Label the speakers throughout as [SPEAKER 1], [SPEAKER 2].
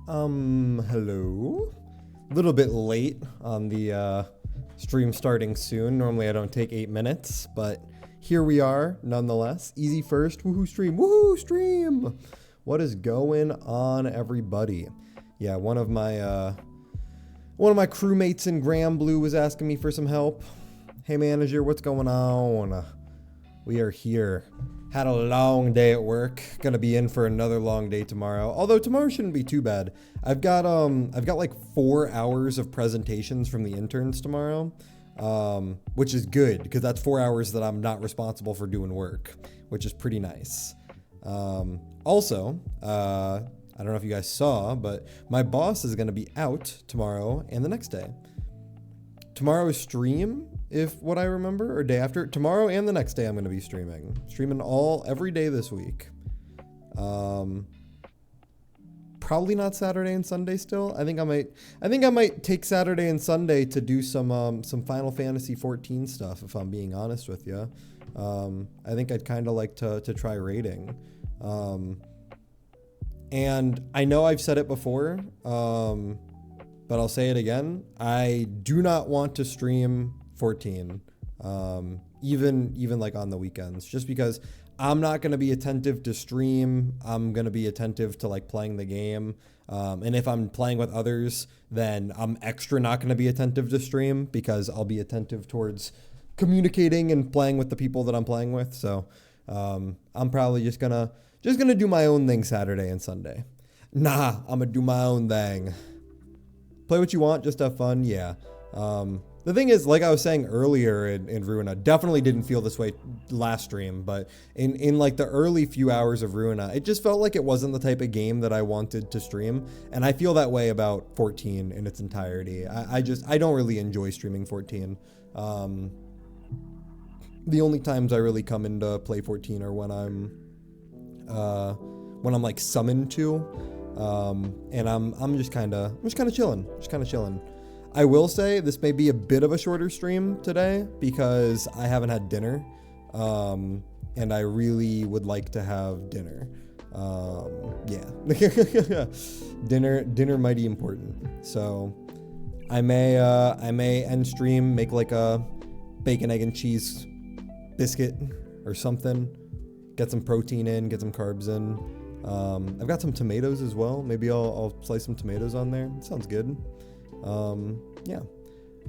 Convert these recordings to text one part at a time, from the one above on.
[SPEAKER 1] Hello? A little bit late on the stream starting soon. Normally I don't take 8 minutes, but here we are nonetheless. Easy first, woohoo stream, woohoo stream! What is going on, everybody? Yeah, one of my crewmates in Graham Blue was asking me for some help. Hey manager, what's going on? We are here. Had a long day at work. Gonna be in for another long day tomorrow. Although tomorrow shouldn't be too bad. I've got like 4 hours of presentations from the interns tomorrow, which is good because that's 4 hours that I'm not responsible for doing work, which is pretty nice. Also, I don't know if you guys saw, but my boss is gonna be out tomorrow and the next day. Tomorrow's stream, if what I remember, or day after, tomorrow and the next day I'm going to be streaming every day this week. Probably not Saturday and Sunday still. I think I might take Saturday and Sunday to do some Final Fantasy 14 stuff, if I'm being honest with you. I think I'd kind of like to try raiding. And I know I've said it before, but I'll say it again. I do not want to stream 14, even like on the weekends, just because I'm not going to be attentive to stream. I'm going to be attentive to like playing the game. And if I'm playing with others, then I'm extra not going to be attentive to stream because I'll be attentive towards communicating and playing with the people that I'm playing with. So I'm probably just gonna do my own thing Saturday and Sunday. Nah, I'm gonna do my own thing. Play what you want, just have fun. Yeah. The thing is, like I was saying earlier in Ruina, definitely didn't feel this way last stream, but in like the early few hours of Ruina, it just felt like it wasn't the type of game that I wanted to stream. And I feel that way about 14 in its entirety. I don't really enjoy streaming 14. The only times I really come into play 14 are when I'm like summoned to, and I'm just kind of chilling. I will say this may be a bit of a shorter stream today because I haven't had dinner, and I really would like to have dinner. Yeah, dinner mighty important. So I may end stream, make like a bacon, egg, and cheese biscuit or something, get some protein in, get some carbs in. I've got some tomatoes as well. Maybe I'll slice some tomatoes on there. It sounds good. Yeah.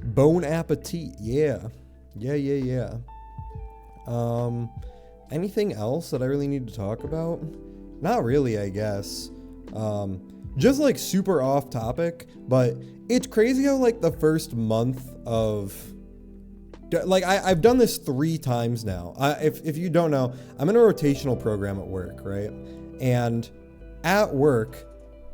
[SPEAKER 1] Bon appetit. Yeah. Anything else that I really need to talk about? Not really, I guess. Just like super off topic, but it's crazy how like the first month of like I've done this 3 times now. If you don't know, I'm in a rotational program at work, right? And at work,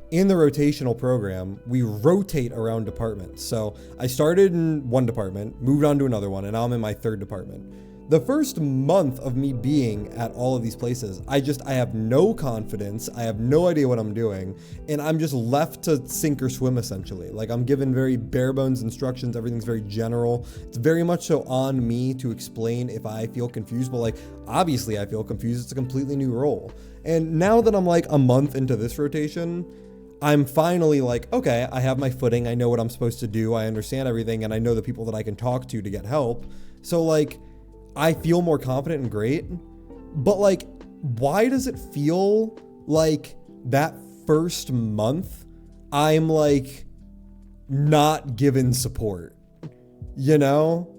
[SPEAKER 1] in the rotational program, we rotate around departments. So I started in one department, moved on to another one, and now I'm in my 3rd department. The first month of me being at all of these places, I have no confidence. I have no idea what I'm doing. And I'm just left to sink or swim, essentially. Like, I'm given very bare bones instructions. Everything's very general. It's very much so on me to explain if I feel confused. But like, obviously I feel confused. It's a completely new role. And now that I'm like a month into this rotation, I'm finally like, okay, I have my footing. I know what I'm supposed to do. I understand everything. And I know the people that I can talk to get help. So like, I feel more confident and great, but like, why does it feel like that first month I'm like not given support, you know?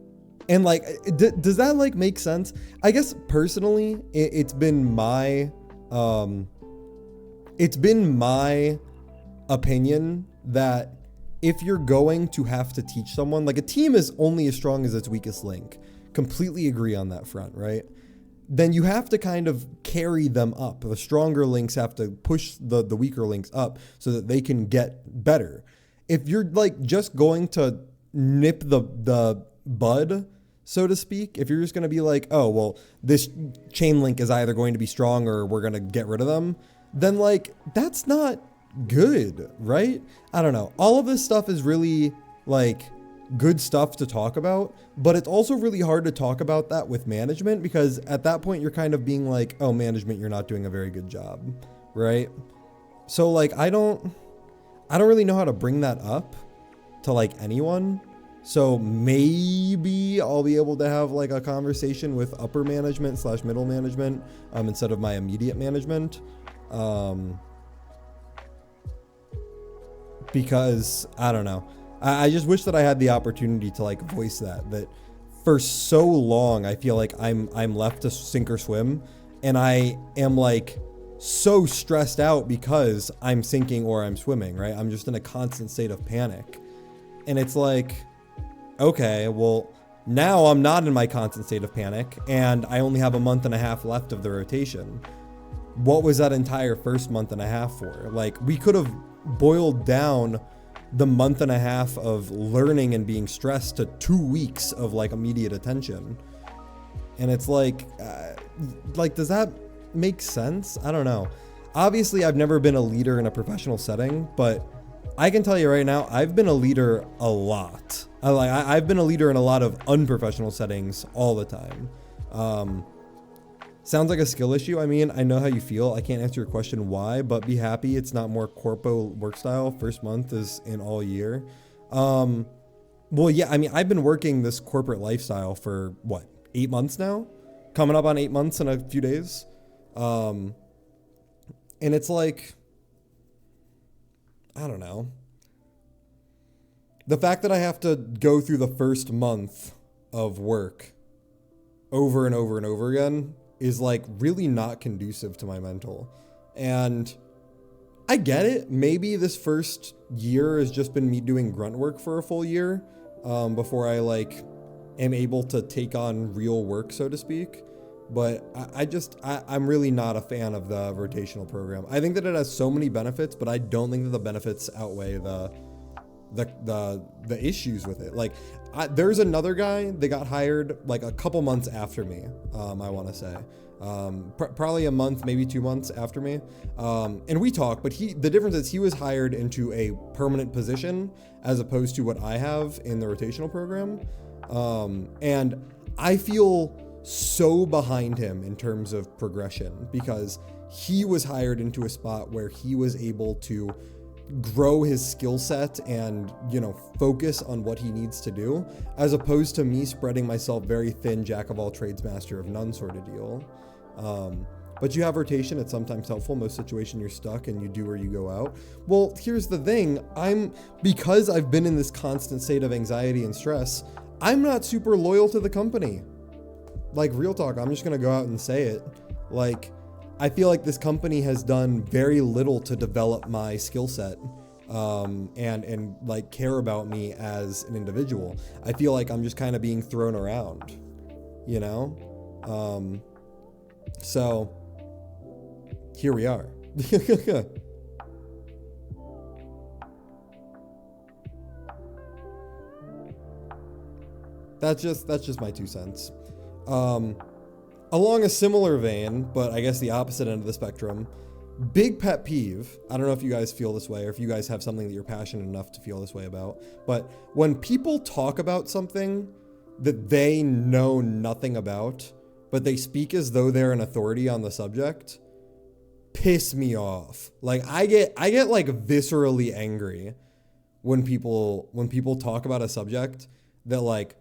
[SPEAKER 1] And like, does that like make sense? I guess personally, it's been my opinion that if you're going to have to teach someone, like a team is only as strong as its weakest link. Completely agree on that front, right? Then you have to kind of carry them up. The stronger links have to push the weaker links up so that they can get better. If you're like just going to nip the bud, so to speak, if you're just going to be like, oh, well, this chain link is either going to be strong or we're going to get rid of them, then like, that's not good, right? I don't know. All of this stuff is really like good stuff to talk about, but it's also really hard to talk about that with management because at that point you're kind of being like, oh, management, you're not doing a very good job, right? So like, I don't really know how to bring that up to like anyone. So maybe I'll be able to have like a conversation with upper management / middle management instead of my immediate management. Because I don't know. I just wish that I had the opportunity to like voice that for so long I feel like I'm left to sink or swim, and I am like so stressed out because I'm sinking or I'm swimming, right? I'm just in a constant state of panic. And it's like, okay, well, now I'm not in my constant state of panic and I only have a month and a half left of the rotation. What was that entire first month and a half for? Like, we could have boiled down the month and a half of learning and being stressed to 2 weeks of like immediate attention. And it's like, does that make sense? I don't know. Obviously, I've never been a leader in a professional setting, but I can tell you right now, I've been a leader a lot. I've been a leader in a lot of unprofessional settings all the time. Sounds like a skill issue. I mean, I know how you feel. I can't answer your question why, but be happy it's not more corpo work style. First month is in all year. Well, yeah, I mean, I've been working this corporate lifestyle for what, 8 months now? coming up on 8 months in a few days. And it's like, I don't know. The fact that I have to go through the first month of work over and over and over again is like really not conducive to my mental. And I get it. Maybe this first year has just been me doing grunt work for a full year before I like am able to take on real work, so to speak. But I'm really not a fan of the rotational program. I think that it has so many benefits, but I don't think that the benefits outweigh the issues with it. Like, there's another guy that got hired like a couple months after me. I want to say, probably a month, maybe 2 months after me. And we talked, but the difference is he was hired into a permanent position as opposed to what I have in the rotational program. And I feel so behind him in terms of progression because he was hired into a spot where he was able to grow his skill set and, focus on what he needs to do, as opposed to me spreading myself very thin, jack of all trades, master of none sort of deal. But you have rotation. It's sometimes helpful. Most situations you're stuck and you do or you go out. Well, here's the thing. Because I've been in this constant state of anxiety and stress, I'm not super loyal to the company. Like, real talk, I'm just going to go out and say it. Like, I feel like this company has done very little to develop my skill set, and like care about me as an individual. I feel like I'm just kind of being thrown around, so here we are. That's just my 2 cents. Along a similar vein, but I guess the opposite end of the spectrum, big pet peeve. I don't know if you guys feel this way or if you guys have something that you're passionate enough to feel this way about, but when people talk about something that they know nothing about, but they speak as though they're an authority on the subject, piss me off. Like, I get like viscerally angry when people talk about a subject that like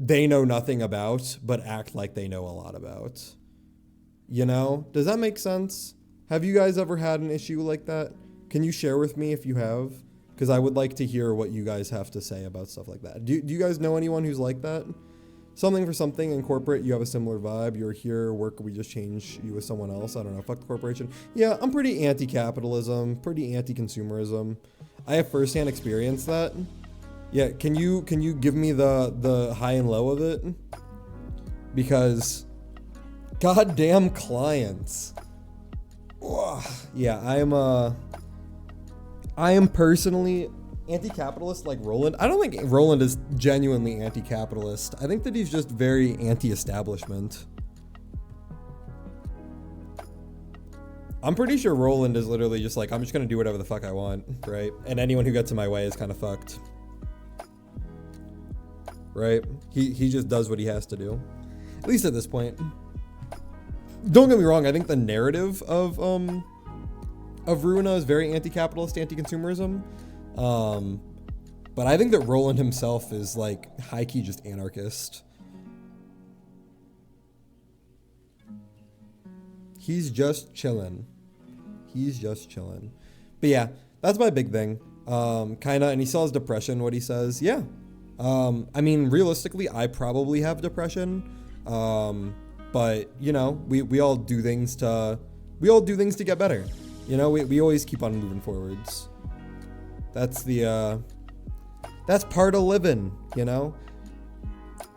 [SPEAKER 1] they know nothing about, but act like they know a lot about. Does that make sense? Have you guys ever had an issue like that? Can you share with me if you have? Because I would like to hear what you guys have to say about stuff like that. Do you guys know anyone who's like that? Something for something in corporate, you have a similar vibe. You're here, work, we just change you with someone else. I don't know, fuck the corporation. Yeah, I'm pretty anti-capitalism, pretty anti-consumerism. I have firsthand experience that. Yeah, can you give me the high and low of it? Because goddamn clients. Ugh. Yeah, I am personally anti-capitalist like Roland. I don't think Roland is genuinely anti-capitalist. I think that he's just very anti-establishment. I'm pretty sure Roland is literally just like, I'm just gonna do whatever the fuck I want, right? And anyone who gets in my way is kind of fucked. Right? He just does what he has to do. At least at this point. Don't get me wrong, I think the narrative of Ruina is very anti-capitalist, anti-consumerism. But I think that Roland himself is like high-key just anarchist. He's just chilling. But yeah, that's my big thing. Kinda, and he still has depression, what he says. Yeah. I mean, realistically, I probably have depression. But we all do things to get better. We always keep on moving forwards. That's part of living,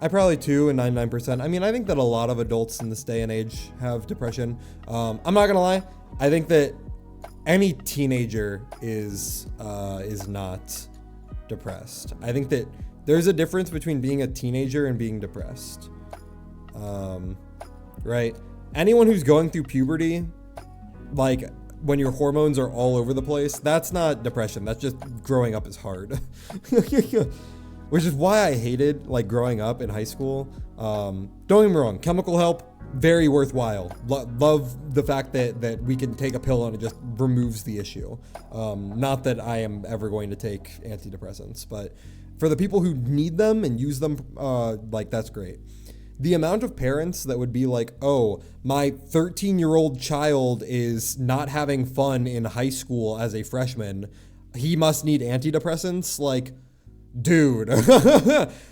[SPEAKER 1] I probably 2 and 99%. I mean, I think that a lot of adults in this day and age have depression. I'm not gonna lie. I think that any teenager is not depressed. I think that there's a difference between being a teenager and being depressed. Right? Anyone who's going through puberty, like when your hormones are all over the place, that's not depression. That's just growing up is hard. Which is why I hated like growing up in high school. Don't get me wrong, chemical help, very worthwhile. Love the fact that we can take a pill and it just removes the issue. Not that I am ever going to take antidepressants, but for the people who need them and use them, like that's great. the amount of parents that would be like, oh, my 13-year-old child is not having fun in high school as a freshman, he must need antidepressants. Like, dude,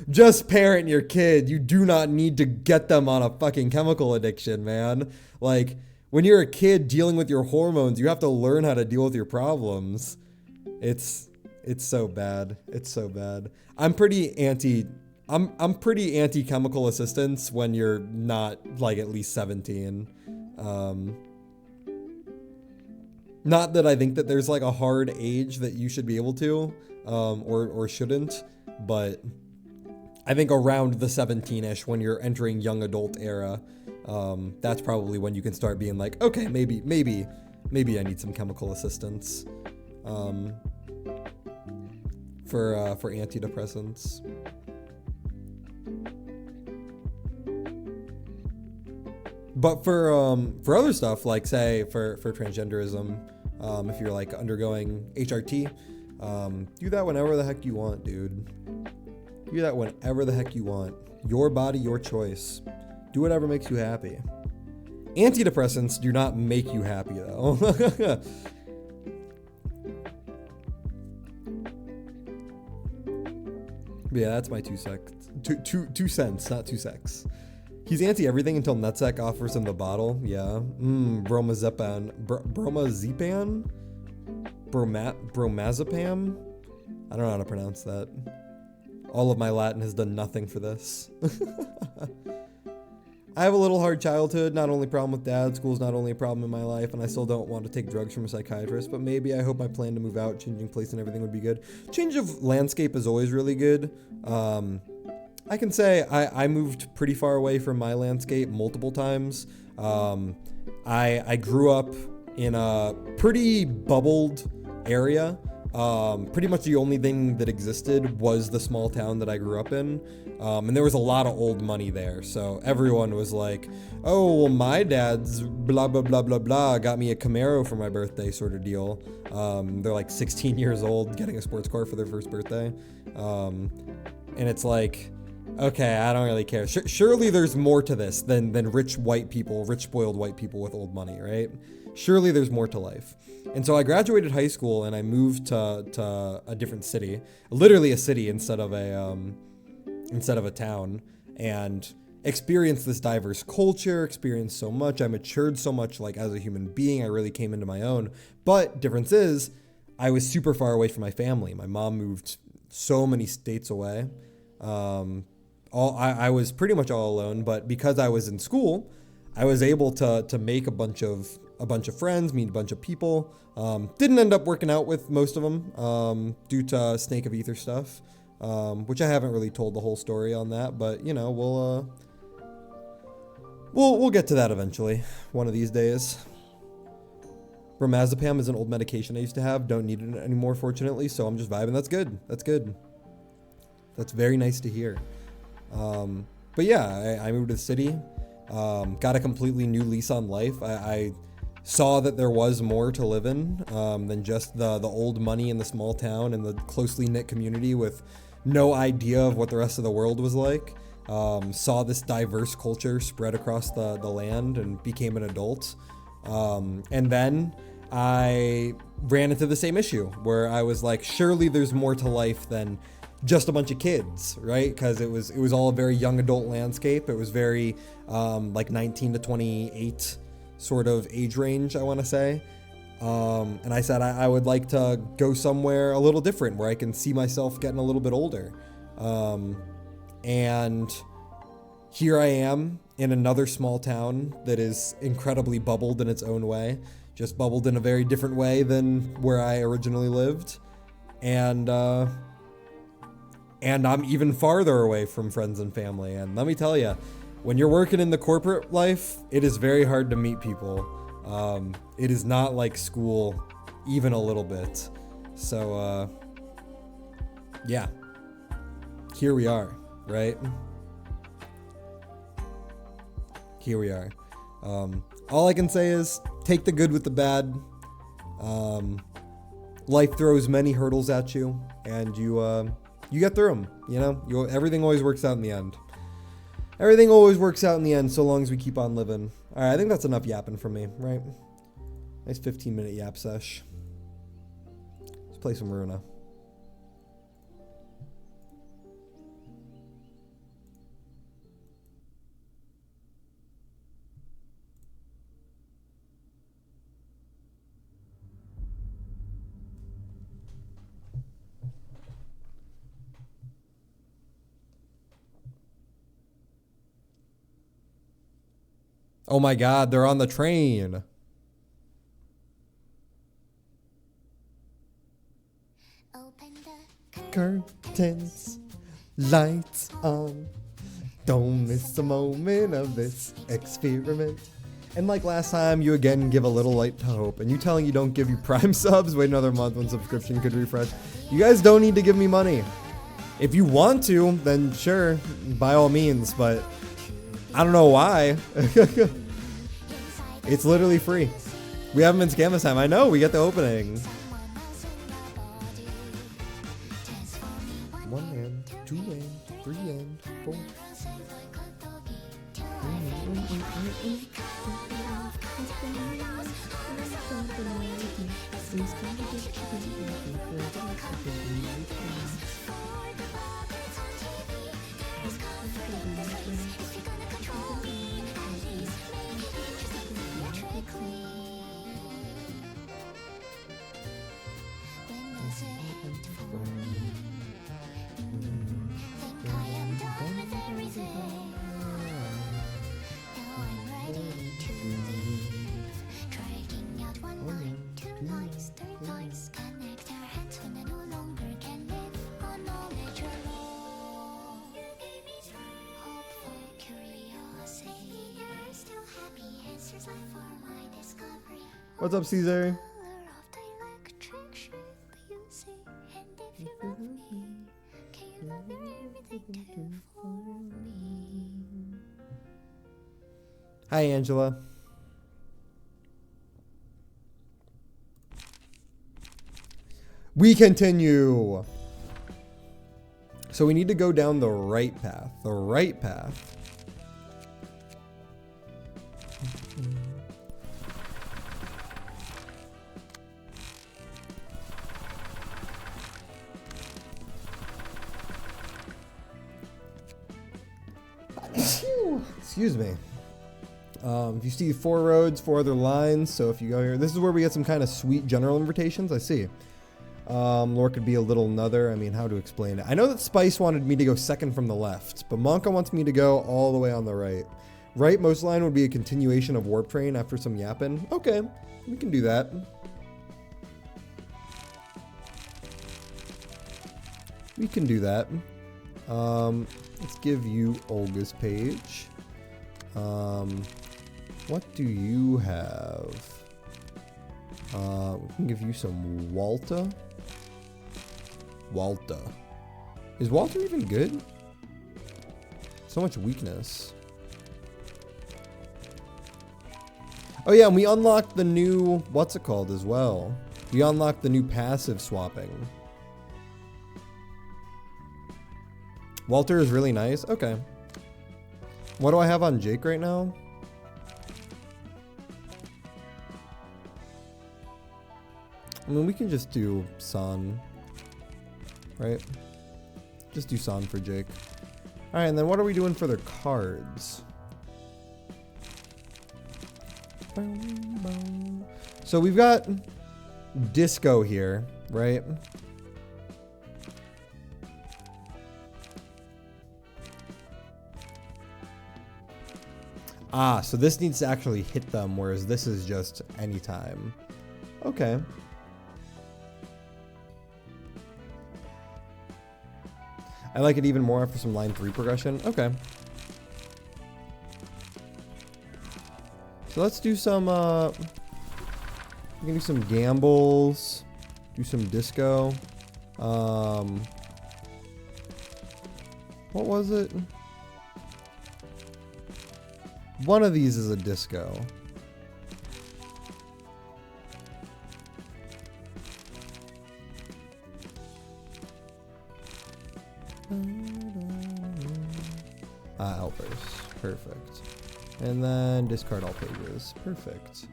[SPEAKER 1] just parent your kid. You do not need to get them on a fucking chemical addiction, man. Like, when you're a kid dealing with your hormones, you have to learn how to deal with your problems. It's so bad. It's so bad. I'm pretty anti chemical assistance when you're not like at least 17. Not that I think that there's like a hard age that you should be able to, or shouldn't, but I think around the 17-ish, when you're entering young adult era, that's probably when you can start being like, okay, maybe I need some chemical assistance, for antidepressants. But for other stuff, like say for transgenderism, if you're like undergoing HRT, do that whenever the heck you want, dude. Do that whenever the heck you want. Your body, your choice. Do whatever makes you happy. Antidepressants do not make you happy though. Yeah, that's my 2 cents. 2 cents, not 2 secs. He's anti everything until Nutsack offers him the bottle. Yeah. Bromazepam. Bromazepam? I don't know how to pronounce that. All of my Latin has done nothing for this. I have a little hard childhood, not only a problem with dad, school's not only a problem in my life, and I still don't want to take drugs from a psychiatrist, but maybe I hope my plan to move out, changing place and everything would be good. Change of landscape is always really good. I can say I moved pretty far away from my landscape multiple times. I grew up in a pretty bubbled area. Pretty much the only thing that existed was the small town that I grew up in. And there was a lot of old money there. So everyone was like, oh, well, my dad's blah, blah, blah, blah, blah, got me a Camaro for my birthday sort of deal. They're like 16 years old getting a sports car for their first birthday. And it's like, okay, I don't really care. Surely there's more to this than rich spoiled white people with old money, right? Surely there's more to life. And so I graduated high school and I moved to a different city, literally a city instead of a town, and experienced this diverse culture, experienced so much. I matured so much, like as a human being. I really came into my own. But difference is, I was super far away from my family. My mom moved so many states away. I was pretty much all alone, but because I was in school, I was able to make a bunch of friends, meet a bunch of people. Didn't end up working out with most of them due to Snake of Ether stuff, which I haven't really told the whole story on that, but you know, we'll get to that eventually, one of these days. Bromazepam is an old medication I used to have. Don't need it anymore, fortunately, so I'm just vibing. That's good. That's good. That's very nice to hear. But yeah, I moved to the city, got a completely new lease on life. I saw that there was more to live in than just the old money in the small town and the closely knit community with no idea of what the rest of the world was like. Saw this diverse culture spread across the land and became an adult. And then I ran into the same issue where I was like, surely there's more to life than just a bunch of kids, right? Because it was all a very young adult landscape. It was very like 19 to 28 sort of age range, I want to say. And I said I would like to go somewhere a little different where I can see myself getting a little bit older. And here I am in another small town that is incredibly bubbled in its own way, just bubbled in a very different way than where I originally lived. And I'm even farther away from friends and family. And let me tell you, when you're working in the corporate life, it is very hard to meet people. It is not like school, even a little bit. So, yeah, here we are, right? Here we are. All I can say is take the good with the bad. Life throws many hurdles at you, and you get through them. You know, everything always works out in the end. Everything always works out in the end so long as we keep on living. All right, I think that's enough yapping from me, right? Nice 15-minute yap sesh. Let's play some Ruina. Oh my god, they're on the train.
[SPEAKER 2] Open the
[SPEAKER 1] Curtains, lights on. Don't miss a moment of this experiment. And like last time, you again give a little light to hope. And you telling you don't give you Prime subs, wait another month when subscription could refresh. You guys don't need to give me money. If you want to, then sure, by all means, but I don't know why. It's literally free. We haven't been scammed this time. I know, we get the opening. 1 and 2 and 3 and 4. What's up, Caesar? Hi, Angela. We continue. So we need to go down the right path. The right path. Excuse me. If you see 4 roads, 4 other lines, so if you go here, this is where we get some kind of sweet general invitations. I see. Lore could be a little another. I mean, how to explain it? I know that Spice wanted me to go second from the left, but Monka wants me to go all the way on the right. Right, most line would be a continuation of Warp Train after some yapping. Okay, we can do that. We can do that. Let's give you Olga's page. What do you have? We can give you some Walta. Walta. Is Walter even good? So much weakness. Oh yeah, and we unlocked the new, what's it called as well? We unlocked the new passive swapping. Walter is really nice. Okay. What do I have on Jake right now? I mean, we can just do San, right? Just do San for Jake. All right, and then what are we doing for their cards? So we've got Disco here, right? Ah, so this needs to actually hit them, whereas this is just anytime. Okay. I like it even more after some line 3 progression. Okay. So let's do some, we can do some gambles, do some disco. What was it? One of these is a disco. Outburst. Perfect. And then discard all pages. Perfect.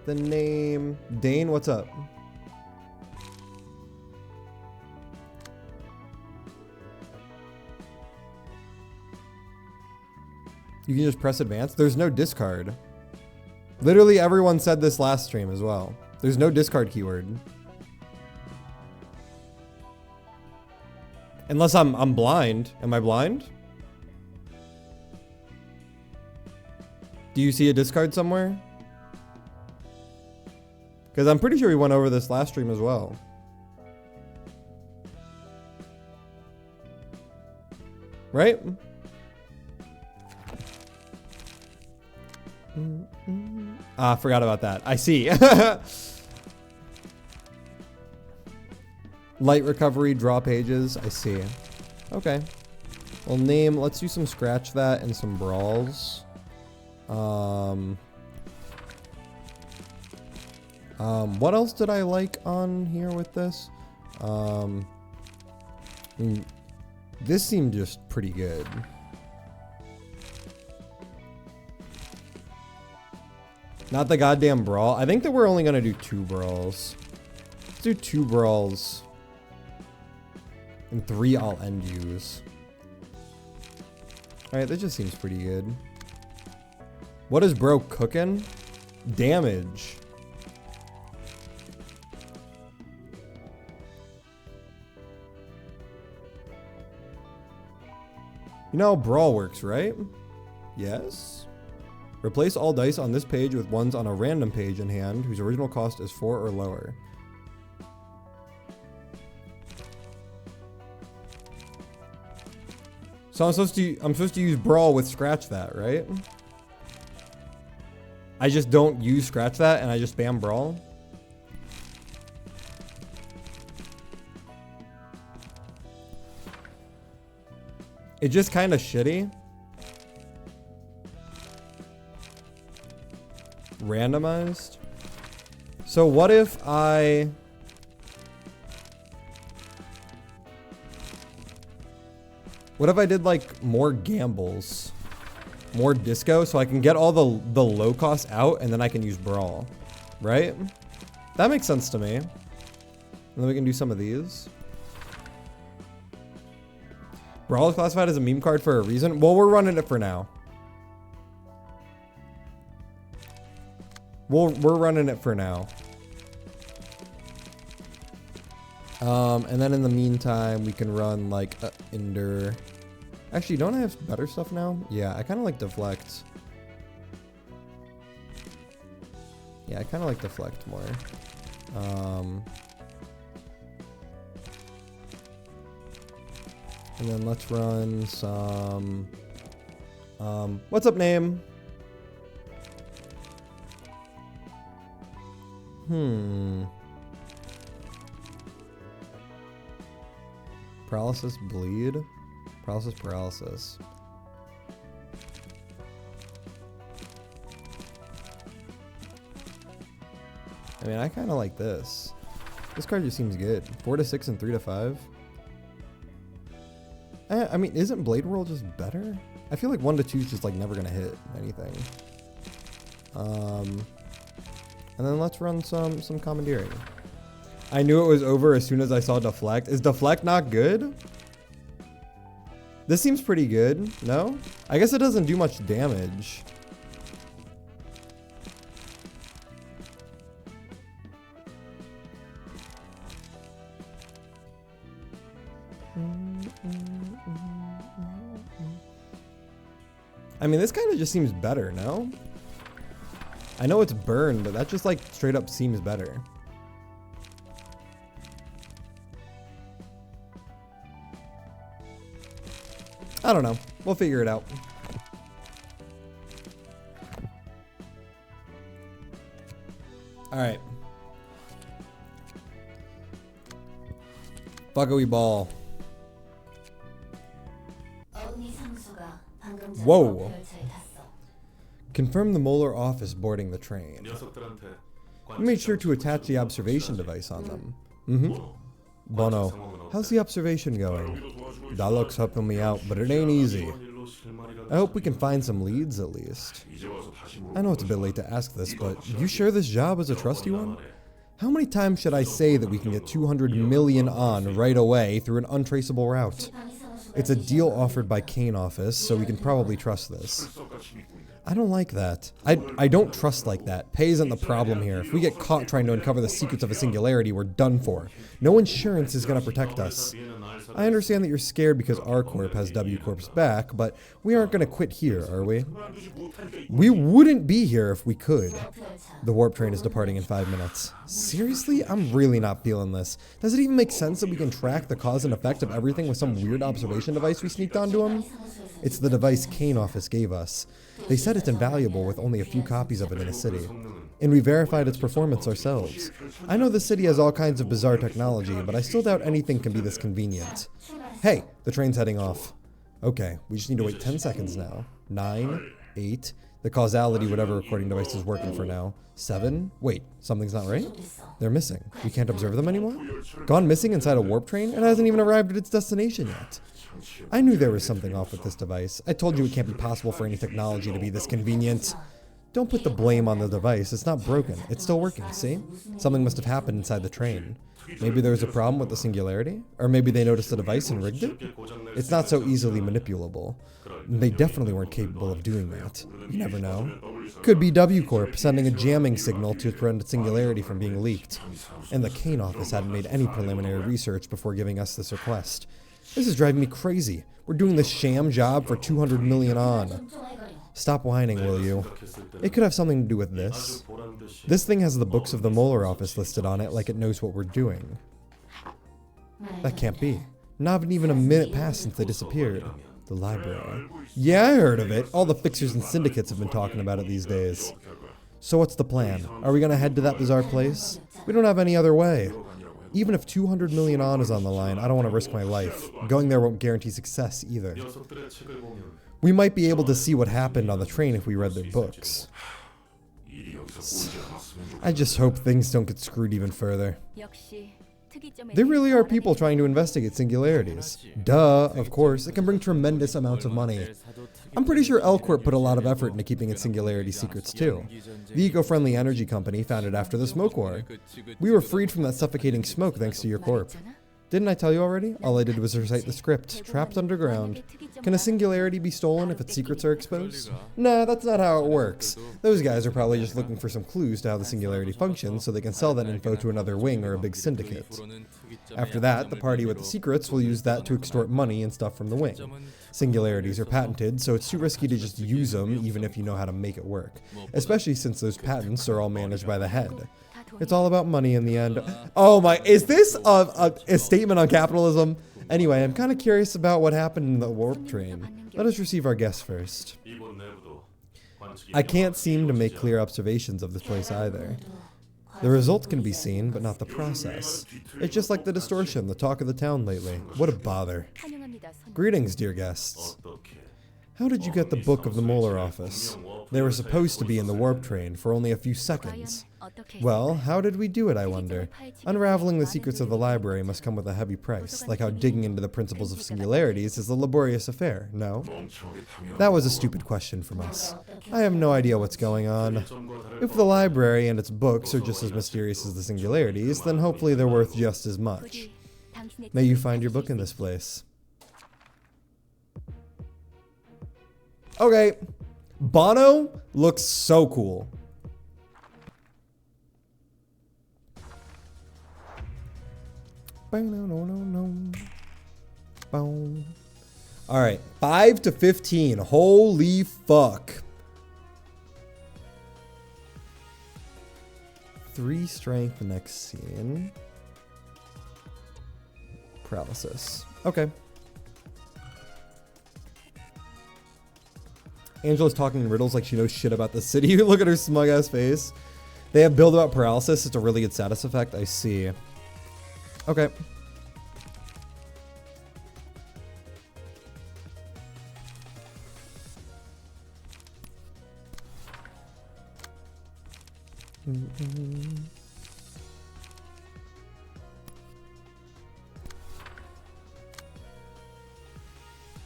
[SPEAKER 1] The name Dane, what's up? You can just press advance. There's no discard. Literally everyone said this last stream as well. There's no discard keyword. Unless I'm blind. Am I blind? Do you see a discard somewhere? Because I'm pretty sure we went over this last stream as well. Right? Ah, forgot about that. I see. Light recovery, draw pages. I see. Okay. Well, name. Let's do some scratch that and some brawls. What else did I like on here with this? This seemed just pretty good. Not the goddamn brawl. I think that we're only gonna do 2 brawls. Let's do 2 brawls. And 3 I'll end use. Alright, that just seems pretty good. What is bro cooking? Damage. You know how brawl works, right? Yes. Replace all dice on this page with ones on a random page in hand whose original cost is 4 or lower. So I'm supposed to use brawl with scratch that, right? I just don't use scratch that and I just spam brawl. It's just kind of shitty. Randomized. So what if I... What if I did like more gambles? More disco so I can get all the low cost out and then I can use brawl. Right? That makes sense to me. And then we can do some of these. Brawl is classified as a meme card for a reason. Well, we're running it for now. We're running it for now. And then in the meantime, we can run like Ender. Actually, don't I have better stuff now? Yeah, I kind of like Deflect. Yeah, I kind of like Deflect more. And then let's run some... what's up, name? Paralysis, bleed. Paralysis. I mean, I kind of like this. This card just seems good. 4 to 6 and 3 to 5. I mean, isn't Blade Roll just better? I feel like 1 to 2 is just like never gonna hit anything. And then let's run some commandeering. I knew it was over as soon as I saw Deflect. Is Deflect not good? This seems pretty good, no? I guess it doesn't do much damage. I mean, this kind of just seems better, no? I know it's burn, but that just like straight up seems better. I don't know. We'll figure it out. All right. Buggery ball. Whoa. Confirm the molar office boarding the train. I made sure to attach the observation device on them. Bono, how's the observation going? Dalok's helping me out, but it ain't easy. I hope we can find some leads at least. I know it's a bit late to ask this, but you sure this job is a trusty one? How many times should I say that we can get 200 million on right away through an untraceable route? It's a deal offered by Kane office, so we can probably trust this. I don't like that. I don't trust like that. Pay isn't the problem here. If we get caught trying to uncover the secrets of a singularity, we're done for. No insurance is going to protect us. I understand that you're scared because R Corp has W Corp's back, but we aren't going to quit here, are we? We wouldn't be here if we could. The warp train is departing in 5 minutes. Seriously? I'm really not feeling this. Does it even make sense that we can track the cause and effect of everything with some weird observation device we sneaked onto him? It's the device Kane office gave us. They said it's invaluable with only a few copies of it in the city. And we verified its performance ourselves. I know the city has all kinds of bizarre technology, but I still doubt anything can be this convenient. Hey, the train's heading off. Okay, we just need to wait 10 seconds now. 9, 8, the causality whatever recording device is working for now. 7, wait, something's not right? They're missing. We can't observe them anymore? Gone missing inside a warp train? It hasn't even arrived at its destination yet. I knew there was something off with this device. I told you it can't be possible for any technology to be this convenient. Don't put the blame on the device. It's not broken. It's still working, see? Something must have happened inside the train. Maybe there was a problem with the singularity? Or maybe they noticed the device and rigged it? It's not so easily manipulable. They definitely weren't capable of doing that. You never know. Could be W Corp sending a jamming signal to prevent singularity from being leaked. And the Kane office hadn't made any preliminary research before giving us this request. This is driving me crazy. We're doing this sham job for 200 million on. Stop whining, will you? It could have something to do with this. This thing has the books of the Molar office listed on it like it knows what we're doing. That can't be. Not even a minute passed since they disappeared. The library. Yeah, I heard of it. All the fixers and syndicates have been talking about it these days. So what's the plan? Are we gonna head to that bizarre place? We don't have any other way. Even if 200 million on is on the line, I don't want to risk my life. Going there won't guarantee success either. We might be able to see what happened on the train if we read their books. I just hope things don't get screwed even further. There really are people trying to investigate singularities. Duh, of course, it can bring tremendous amounts of money. I'm pretty sure L Corp put a lot of effort into keeping its singularity secrets too. The eco-friendly energy company founded after the smoke war. We were freed from that suffocating smoke thanks to your corp. Didn't I tell you already? All I did was recite the script, trapped underground. Can a singularity be stolen if its secrets are exposed? Nah, that's not how it works. Those guys are probably just looking for some clues to how the singularity functions so they can sell that info to another wing or a big syndicate. After that, the party with the secrets will use that to extort money and stuff from the wing. Singularities are patented, so it's too risky to just use them even if you know how to make it work. Especially since those patents are all managed by the head. It's all about money in the end. Oh my, is this a statement on capitalism? Anyway, I'm kind of curious about what happened in the warp train. Let us receive our guests first. I can't seem to make clear observations of this place either. The results can be seen, but not the process. It's just like the distortion, the talk of the town lately. What a bother. Greetings, dear guests. How did you get the book of the Molar office? They were supposed to be in the warp train for only a few seconds. Well, how did we do it, I wonder? Unraveling the secrets of the library must come with a heavy price, like how digging into the principles of singularities is a laborious affair, no? That was a stupid question from us. I have no idea what's going on. If the library and its books are just as mysterious as the singularities, then hopefully they're worth just as much. May you find your book in this place. Okay. Bono looks so cool. Alright, 5 to 15. Holy fuck. 3 strength the next scene. Paralysis. Okay. Angela's talking in riddles like she knows shit about the city. Look at her smug ass face. They have build about paralysis. It's a really good status effect. I see. Okay.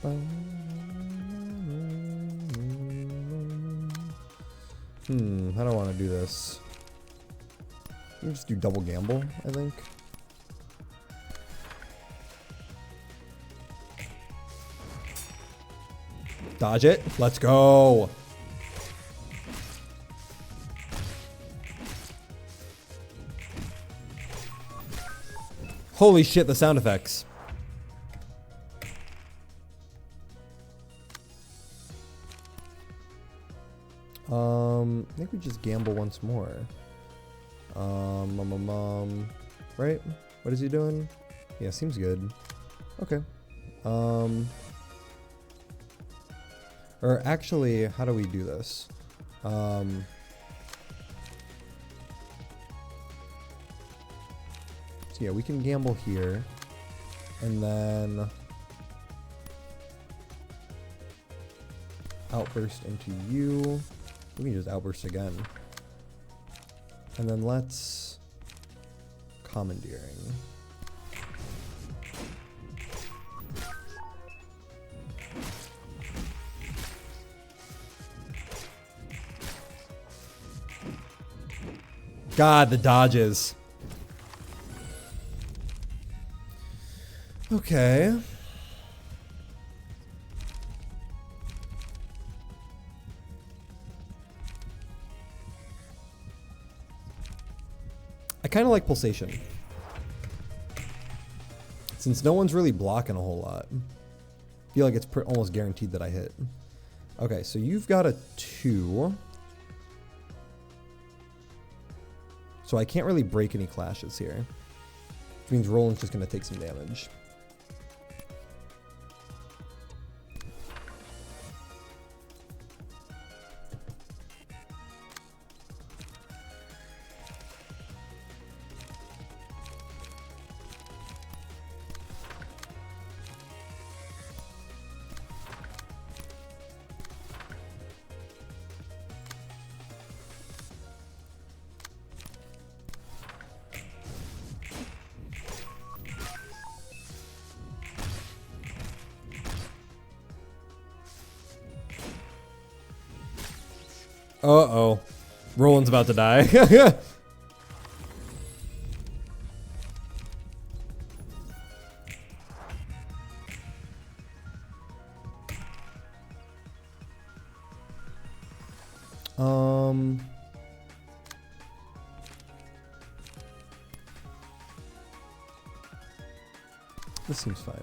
[SPEAKER 1] How do I want to do this? Let me just do double gamble, I think. Dodge it. Let's go. Holy shit, the sound effects. I think we just gamble once more. Right? What is he doing? Yeah, seems good. Okay. Or actually, how do we do this? So yeah, we can gamble here. And then outburst into you. We can just outburst again. And then let's commandeering. God, the dodges. Okay. I kind of like pulsation. Since no one's really blocking a whole lot. I feel like it's almost guaranteed that I hit. Okay, so you've got a 2. So I can't really break any clashes here. Which means Roland's just going to take some damage. Uh-oh. Roland's about to die. This seems fine.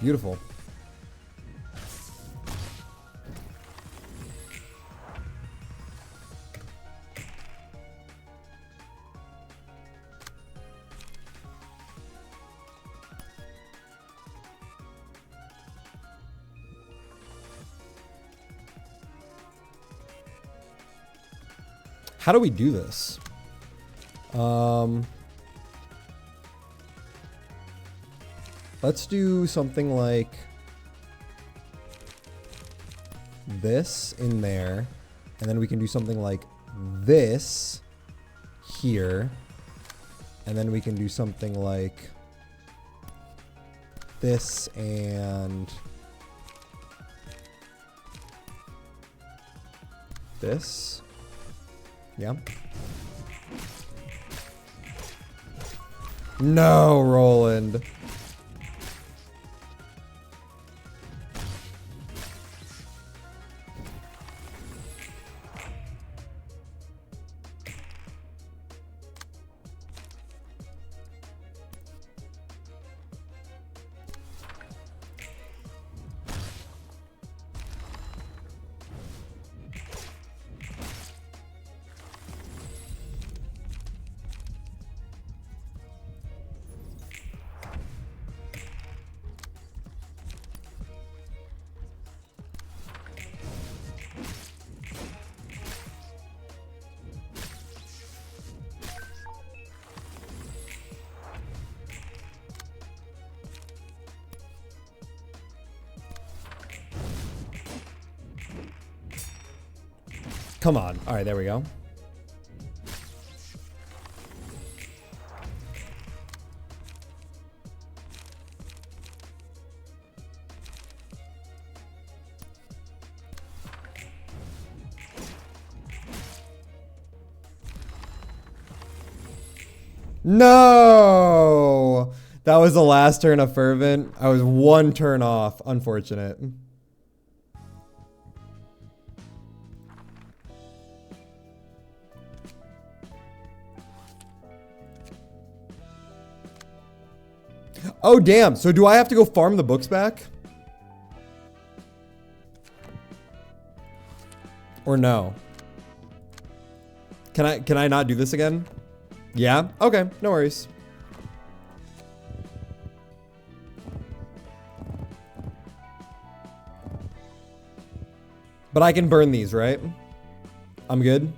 [SPEAKER 1] Beautiful. How do we do this? Let's do something like this in there, and then we can do something like this here, and then we can do something like this and this. Yeah. No, Roland. Come on. All right, there we go. No! That was the last turn of Fervent. I was one turn off. Unfortunate. Oh, damn. So do I have to go farm the books back? Or no? Can I not do this again? Yeah? Okay, no worries. But I can burn these, right? I'm good.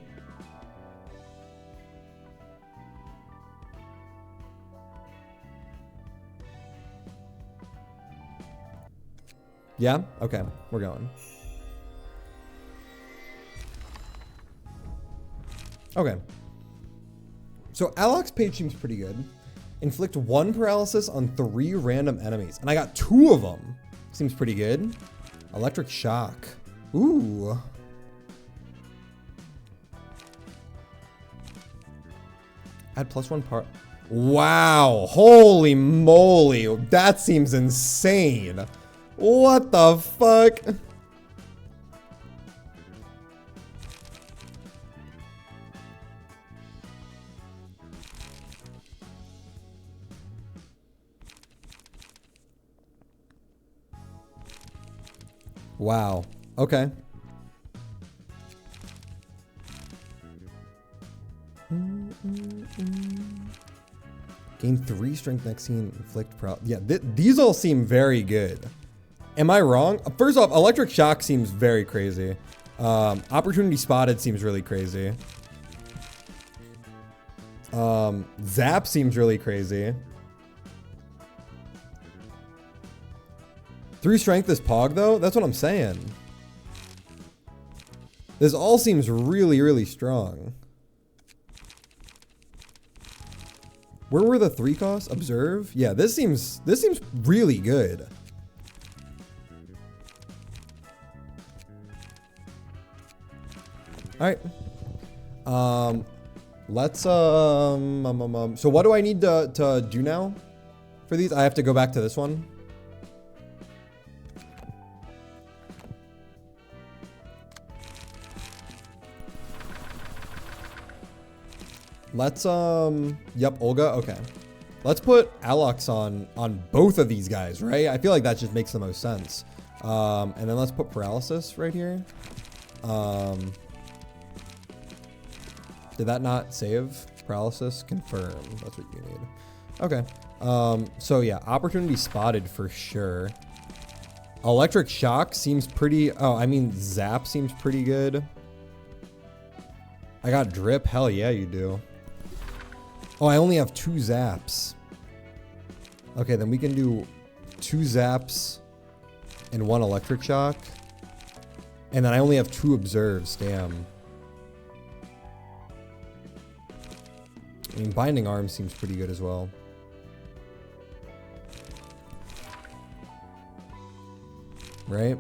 [SPEAKER 1] Yeah? Okay, we're going. Okay. So Alok's page seems pretty good. Inflict 1 paralysis on 3 random enemies. And I got 2 of them. Seems pretty good. Electric shock. Ooh. Add +1 part. Wow. Holy moly. That seems insane. What the fuck? Wow. Okay. Gain 3 strength next scene. Inflict proud. Yeah, these all seem very good. Am I wrong? First off, electric shock seems very crazy. Opportunity spotted seems really crazy. Zap seems really crazy. 3 strength is Pog though? That's what I'm saying. This all seems really, really strong. Where were the 3 costs? Observe? Yeah, this seems really good. All right. Let's so what do I need to do now for these? I have to go back to this one. Let's yep, Olga. Okay. Let's put Alox on both of these guys, right? I feel like that just makes the most sense. And then let's put paralysis right here. Did that not save? Paralysis confirm. That's what you need. Okay. So yeah, opportunity spotted for sure. Electric shock seems pretty. Oh, I mean, zap seems pretty good. I got drip. Hell yeah, you do. Oh, I only have 2 zaps. Okay, then we can do 2 zaps and 1 electric shock. And then I only have 2 observes. Damn. I mean, binding arm seems pretty good as well. Right?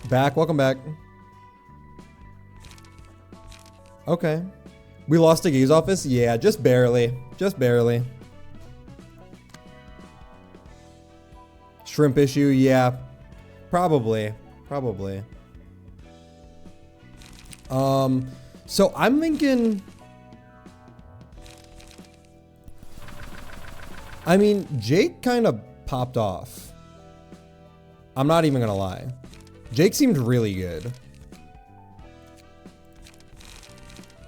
[SPEAKER 1] Back. Welcome back. Okay. We lost to Gaze Office? Yeah, just barely. Just barely. Shrimp issue? Yeah. Probably. Probably. So I'm thinking... I mean, Jake kind of popped off. I'm not even gonna lie. Jake seemed really good.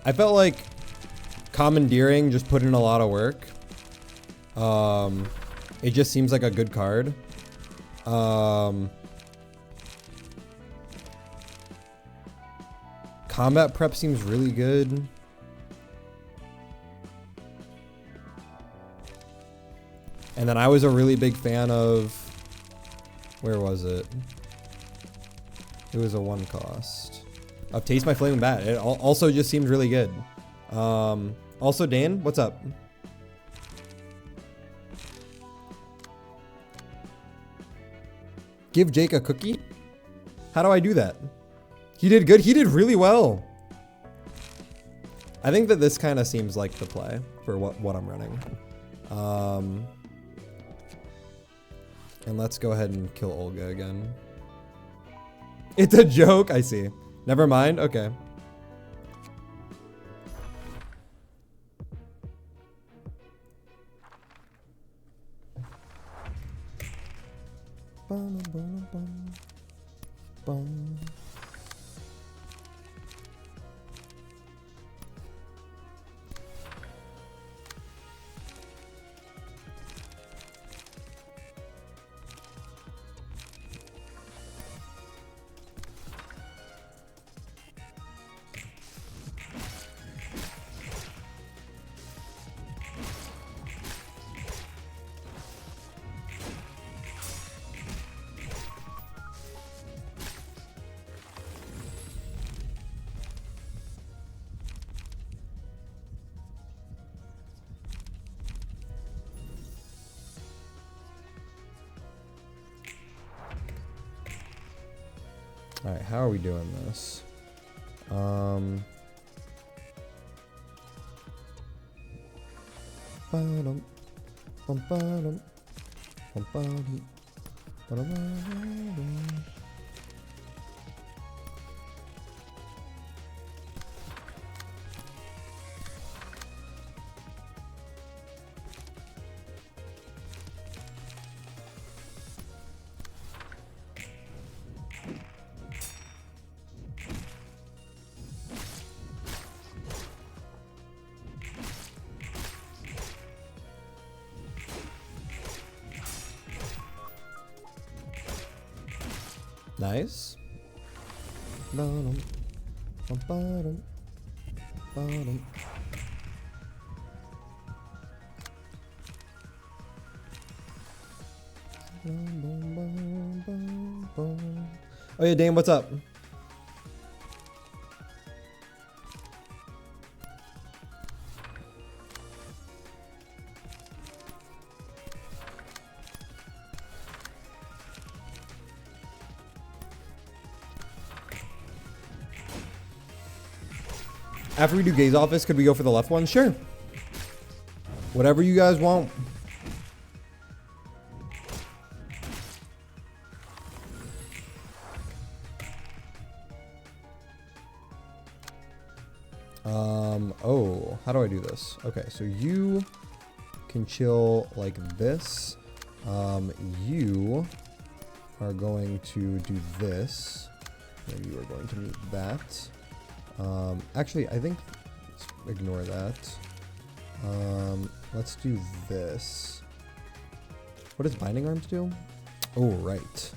[SPEAKER 1] I felt like Commandeering just put in a lot of work. It just seems like a good card. Combat prep seems really good. And then I was a really big fan of... Where was it? It was a 1 cost. Taste My Flaming Bat. It also just seemed really good. Also, Dan, what's up? Give Jake a cookie? How do I do that? He did good. He did really well. I think that this kind of seems like the play for what I'm running. And let's go ahead and kill Olga again. It's a joke. I see. Never mind. Okay. Bum, bum, bum, bum. All right, how are we doing this? Ba-dum, bum-ba-dum, bum-ba-dum, ba-dum-ba-dum. Nice. Ba-dum, bum-ba-dum, ba-dum. Oh yeah, Dane, what's up? After we do Gaze Office, could we go for the left one? Sure. Whatever you guys want. Oh, how do I do this? Okay, so you can chill like this. You are going to do this. And you are going to meet that. Actually, I think let's ignore that. Let's do this. What does Binding Arms do? Oh, right.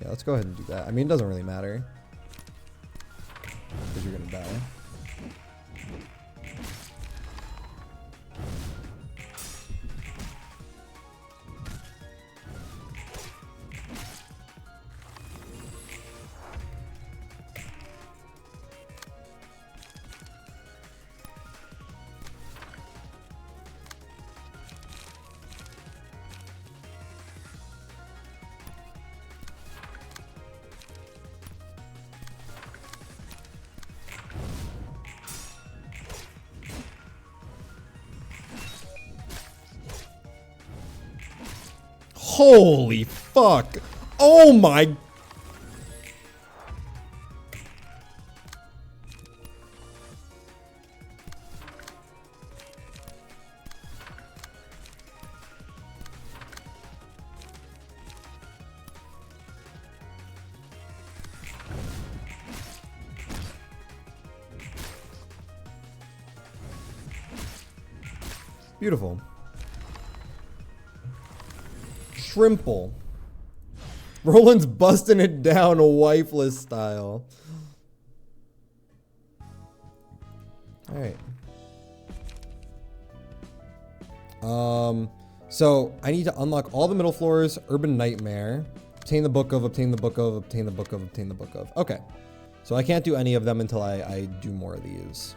[SPEAKER 1] Yeah, let's go ahead and do that. I mean, it doesn't really matter because you're gonna die. Holy fuck. Oh my. Beautiful. Shrimple. Roland's busting it down wifeless style. Alright. So I need to unlock all the middle floors, Urban Nightmare. Obtain the book of, obtain the book of, obtain the book of, obtain the book of. Okay. So I can't do any of them until I do more of these.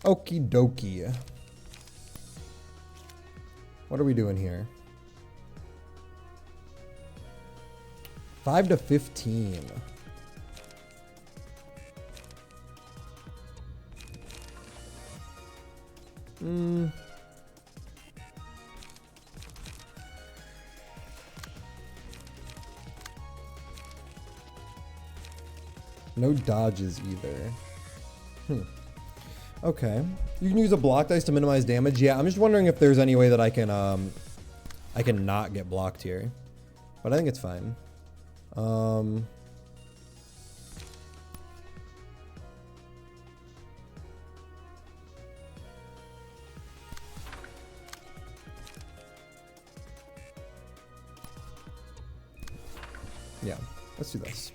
[SPEAKER 1] Okie dokie. What are we doing here? 5 to 15. No dodges either. Okay. You can use a block dice to minimize damage. Yeah, I'm just wondering if there's any way that I can not get blocked here. But I think it's fine. Yeah, let's do this.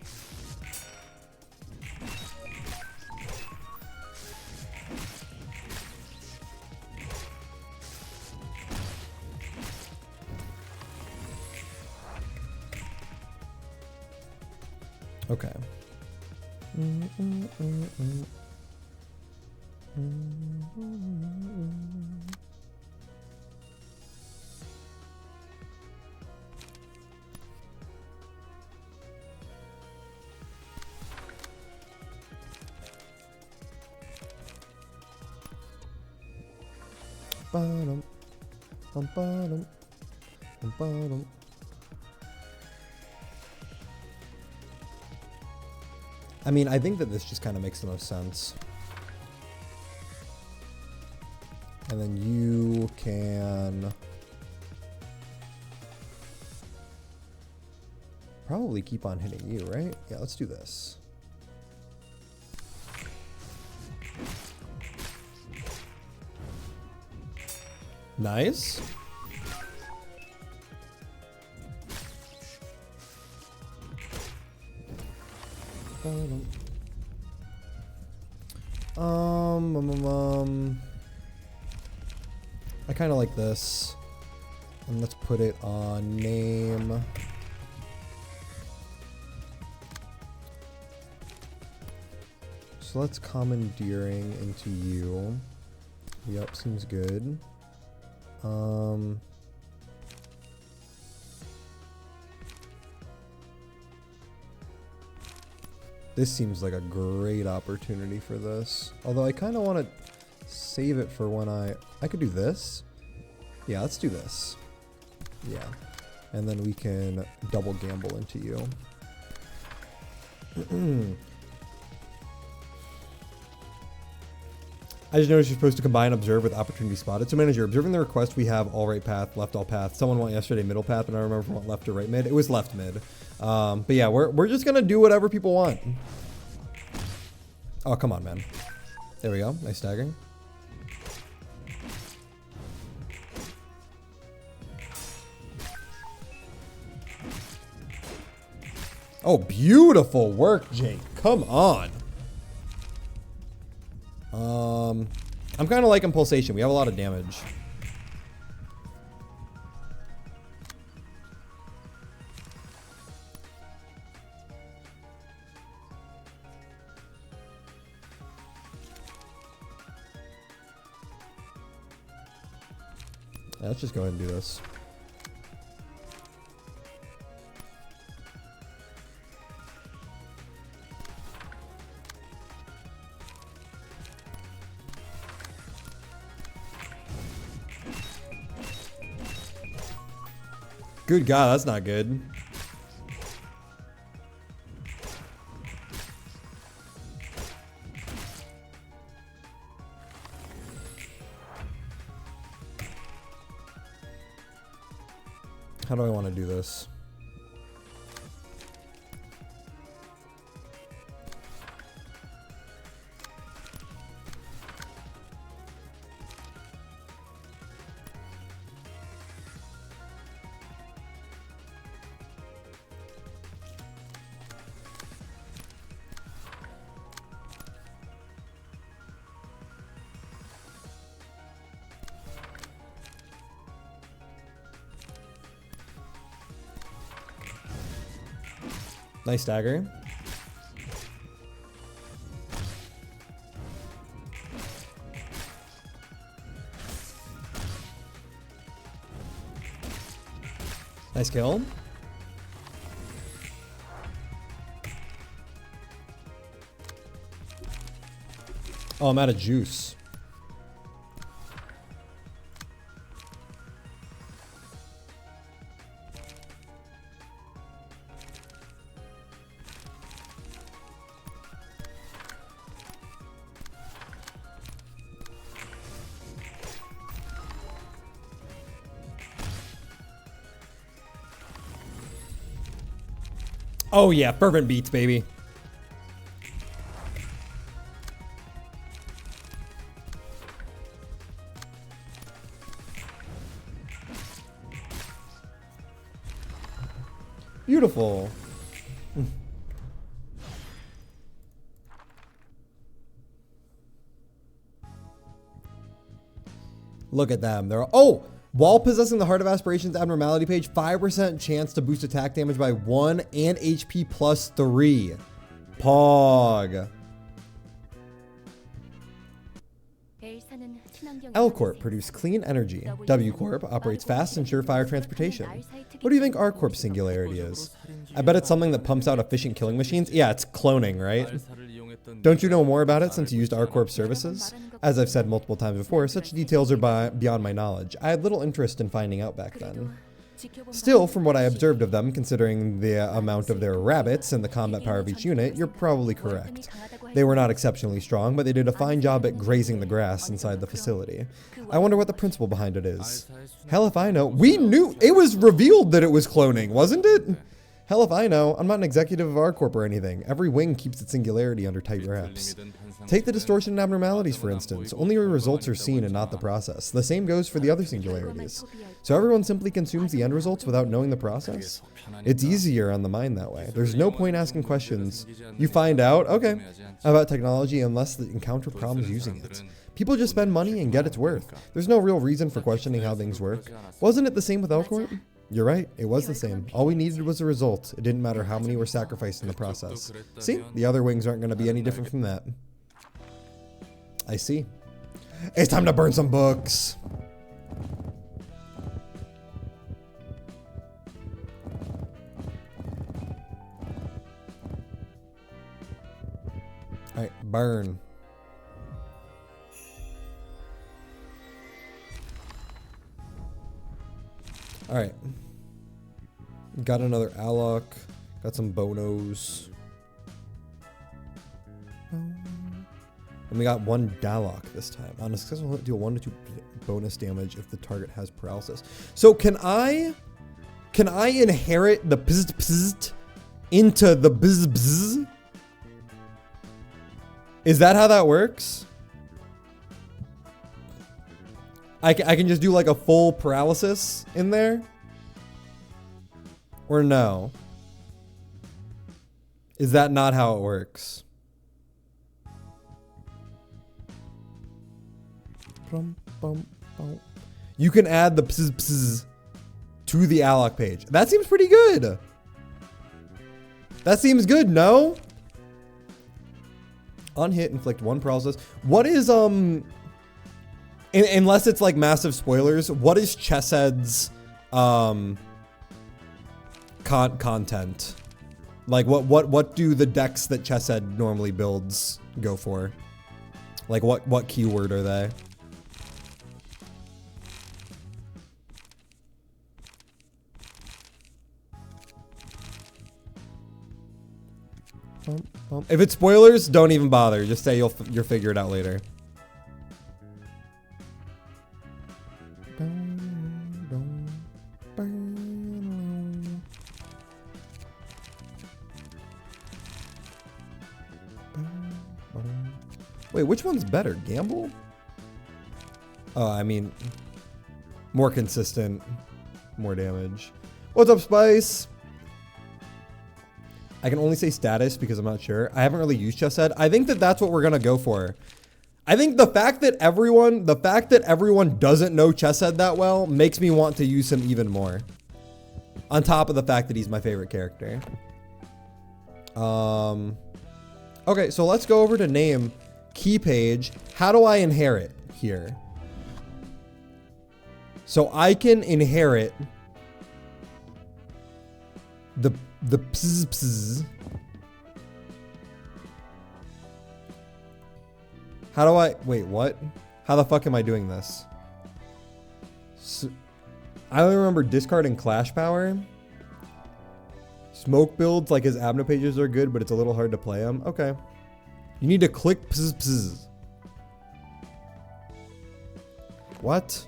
[SPEAKER 1] Okay. Bottom, bottom, bottom. I mean, I think that this just kind of makes the most sense. And then you can probably keep on hitting you, right? Yeah, let's do this. Nice. I kind of like this. And let's put it on name. So let's commandeering into you. Yep, seems good. This seems like a great opportunity for this. Although I kind of want to save it for when I could do this. Yeah, let's do this. Yeah. And then we can double gamble into you. I just noticed you're supposed to combine observe with opportunity spotted. So manager, observing the request, we have all right path, left all path. Someone went yesterday middle path, and I remember if we went left or right mid. It was left mid. But yeah, we're just gonna do whatever people want. Oh, come on, man. There we go. Nice staggering. Oh, beautiful work, Jake. Come on. I'm kind of liking pulsation. We have a lot of damage. Yeah, let's just go ahead and do this. Good God, that's not good. How do I want to do this? Nice dagger. Nice kill. Oh, I'm out of juice. Oh yeah, fervent beats, baby. Beautiful. Look at them. They're oh, while possessing the Heart of Aspirations abnormality page, 5% chance to boost attack damage by 1 and HP plus 3. Pog. L Corp produce clean energy. W Corp operates fast and surefire transportation. What do you think R Corp's singularity is? I bet it's something that pumps out efficient killing machines. Yeah, it's cloning, right? Don't you know more about it since you used R Corp's services? As I've said multiple times before, such details are beyond my knowledge. I had little interest in finding out back then. Still, from what I observed of them, considering the amount of their rabbits and the combat power of each unit, you're probably correct. They were not exceptionally strong, but they did a fine job at grazing the grass inside the facility. I wonder what the principle behind it is. Hell if I know. We knew! It was revealed that it was cloning, wasn't it? Hell if I know. I'm not an executive of R Corp or anything. Every wing keeps its singularity under tight wraps. Take the distortion and abnormalities, for instance. Only your results are seen and not the process. The same goes for the other singularities. So everyone simply consumes the end results without knowing the process? It's easier on the mind that way. There's no point asking questions. You find out, okay, about technology unless they encounter problems using it. People just spend money and get its worth. There's no real reason for questioning how things work. Wasn't it the same with L Corp? You're right, it was the same. All we needed was a result. It didn't matter how many were sacrificed in the process. See, the other wings aren't going to be any different from that. I see. It's time to burn some books. All right, burn. All right. Got another Alloc. Got some Bonos. And we got one Dalok this time. On a successful hit, deal 1 to 2 bonus damage if the target has paralysis. So can I inherit the bzz into the bzz? Is that how that works? I can just do like a full paralysis in there? Or no? Is that not how it works? You can add the bzz bzz to the Alloc page. That seems pretty good. That seems good, no? On hit, inflict 1 paralysis. What is, unless it's like massive spoilers, what is Chesshead's, content? Like, what do the decks that Chesshead normally builds go for? Like, what keyword are they? If it's spoilers, don't even bother. Just say you'll figure it out later. Wait, which one's better? Gamble? Oh, I mean, more consistent, more damage. What's up, Spice? I can only say status because I'm not sure. I haven't really used Chesshead. I think that that's what we're gonna go for. I think the fact that everyone doesn't know Chesshead that well makes me want to use him even more. On top of the fact that he's my favorite character. Okay, so let's go over to name, key page. How do I inherit here? So I can inherit the pss. How do I, wait, what? How the fuck am I doing this? So, I only remember discard and clash power. Smoke builds, like his Abno pages are good, but it's a little hard to play them. Okay. You need to click pss. What?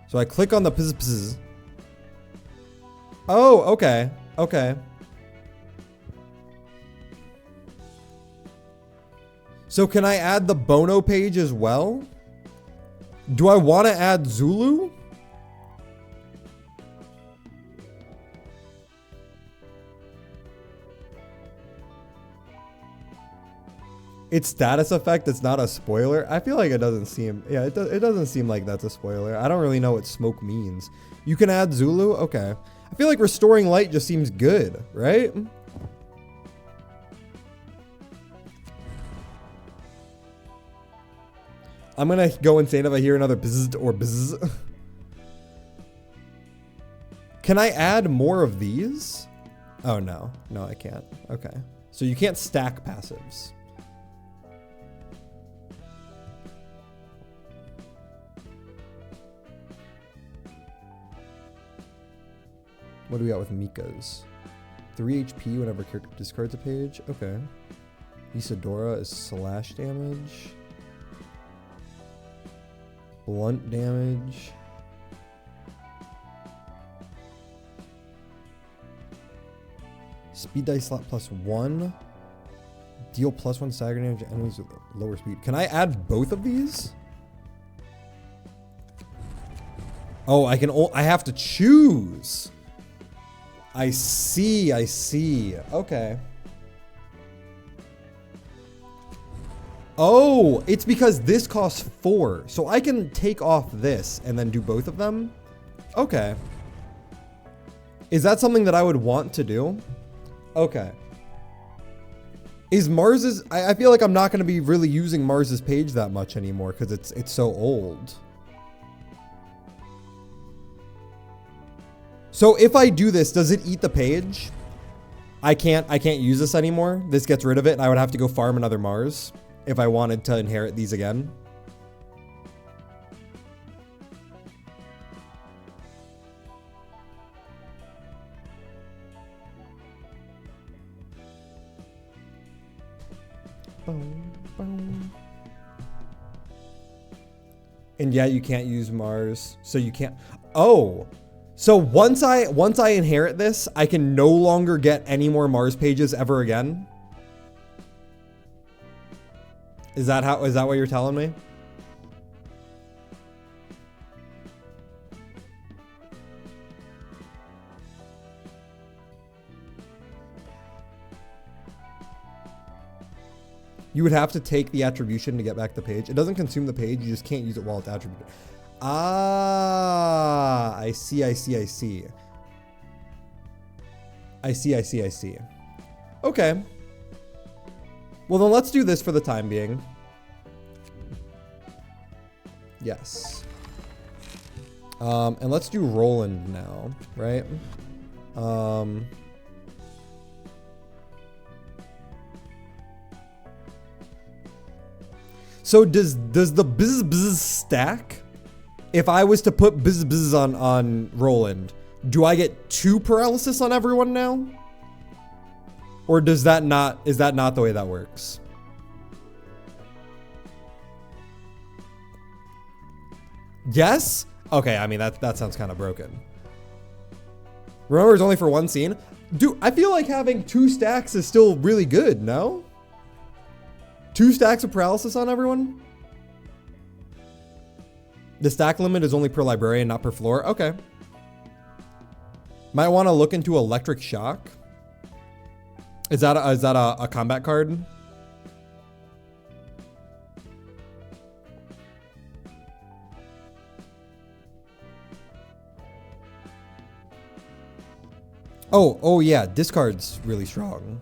[SPEAKER 1] So I click on the pss. Oh, okay. Okay. So can I add the Bono page as well? Do I want to add Zulu? Its status effect, it's not a spoiler. I feel like it doesn't seem, yeah, it doesn't seem like that's a spoiler. I don't really know what smoke means. You can add Zulu? Okay. I feel like restoring light just seems good, right? I'm gonna go insane if I hear another bzzz or bzzz. Can I add more of these? Oh no, no I can't. Okay. So you can't stack passives. What do we got with Mika's? 3 HP whenever character discards a page. Okay. Isadora is slash damage. Blunt damage. Speed dice slot +1. Deal +1 stagger damage to enemies with lower speed. Can I add both of these? Oh, I have to choose. I see. Okay. Oh, it's because this costs 4. So I can take off this and then do both of them? Okay. Is that something that I would want to do? Okay. Is Mars's... I feel like I'm not going to be really using Mars's page that much anymore because it's so old. So if I do this, does it eat the page? I can't use this anymore. This gets rid of it and I would have to go farm another Mars if I wanted to inherit these again. And yeah, you can't use Mars, so you can't. Oh, so once I inherit this, I can no longer get any more Mars pages ever again. Is that what you're telling me? You would have to take the attribution to get back the page. It doesn't consume the page. You just can't use it while it's attributed. Ah, I see. Okay. Well, then let's do this for the time being. Yes. And let's do Roland now, right? So does the bzz stack? If I was to put bzz on Roland, do I get 2 paralysis on everyone now? Or is that not the way that works? Yes? Okay, I mean that sounds kind of broken. Remember, it's only for one scene. Dude, I feel like having 2 stacks is still really good, no? 2 stacks of paralysis on everyone? The stack limit is only per librarian, not per floor. Okay. Might want to look into electric shock. Is that a combat card? Oh yeah, discard's really strong.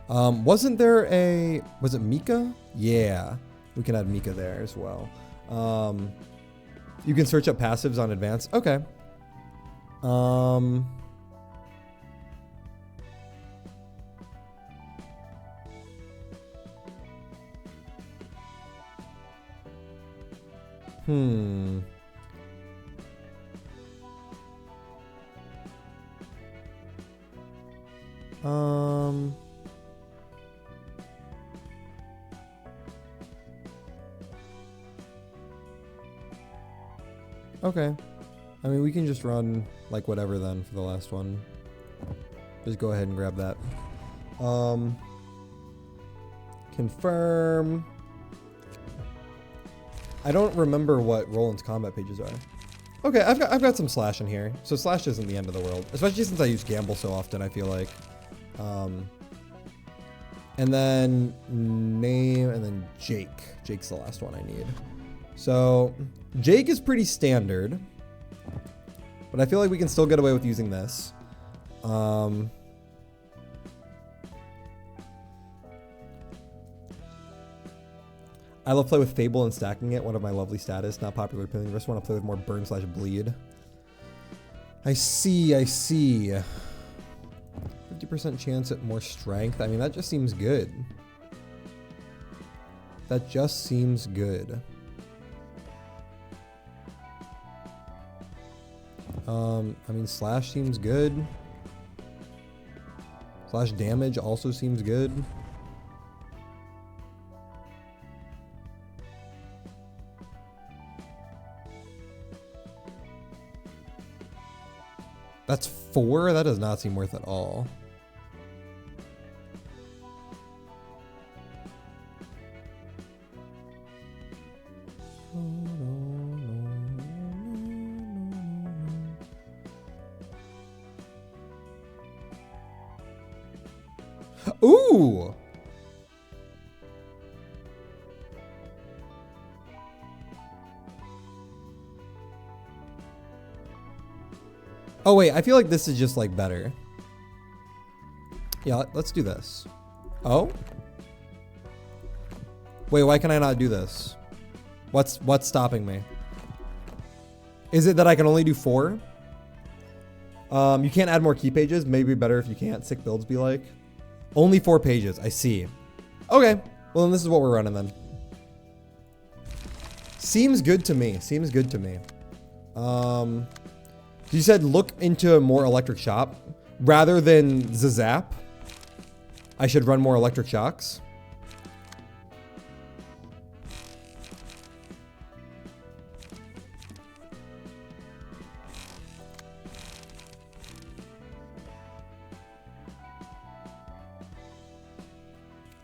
[SPEAKER 1] Wasn't there was it Mika? Yeah, we can add Mika there as well. You can search up passives on advanced. Okay. Hmm. Okay. I mean, we can just run like whatever then for the last one. Just go ahead and grab that. Confirm. I don't remember what Roland's combat pages are. Okay, I've got some slash in here. So slash isn't the end of the world, especially since I use gamble so often, I feel like. And then name and then Jake. Jake's the last one I need. So Jake is pretty standard, but I feel like we can still get away with using this. I love play with Fable and stacking it. One of my lovely status. Not popular opinion. I just want to play with more burn / bleed. I see. 50% chance at more strength. I mean, that just seems good. That just seems good. I mean, slash seems good. Slash damage also seems good. That's 4? That does not seem worth at all. Ooh! Oh wait, I feel like this is just like better. Yeah, let's do this. Oh? Wait, why can I not do this? What's stopping me? Is it that I can only do 4? You can't add more key pages. Maybe better if you can't. Sick builds be like. Only 4 pages. I see. Okay. Well, then this is what we're running then. Seems good to me. Seems good to me. You said look into more electric shop. Rather than Zazap, I should run more electric shocks.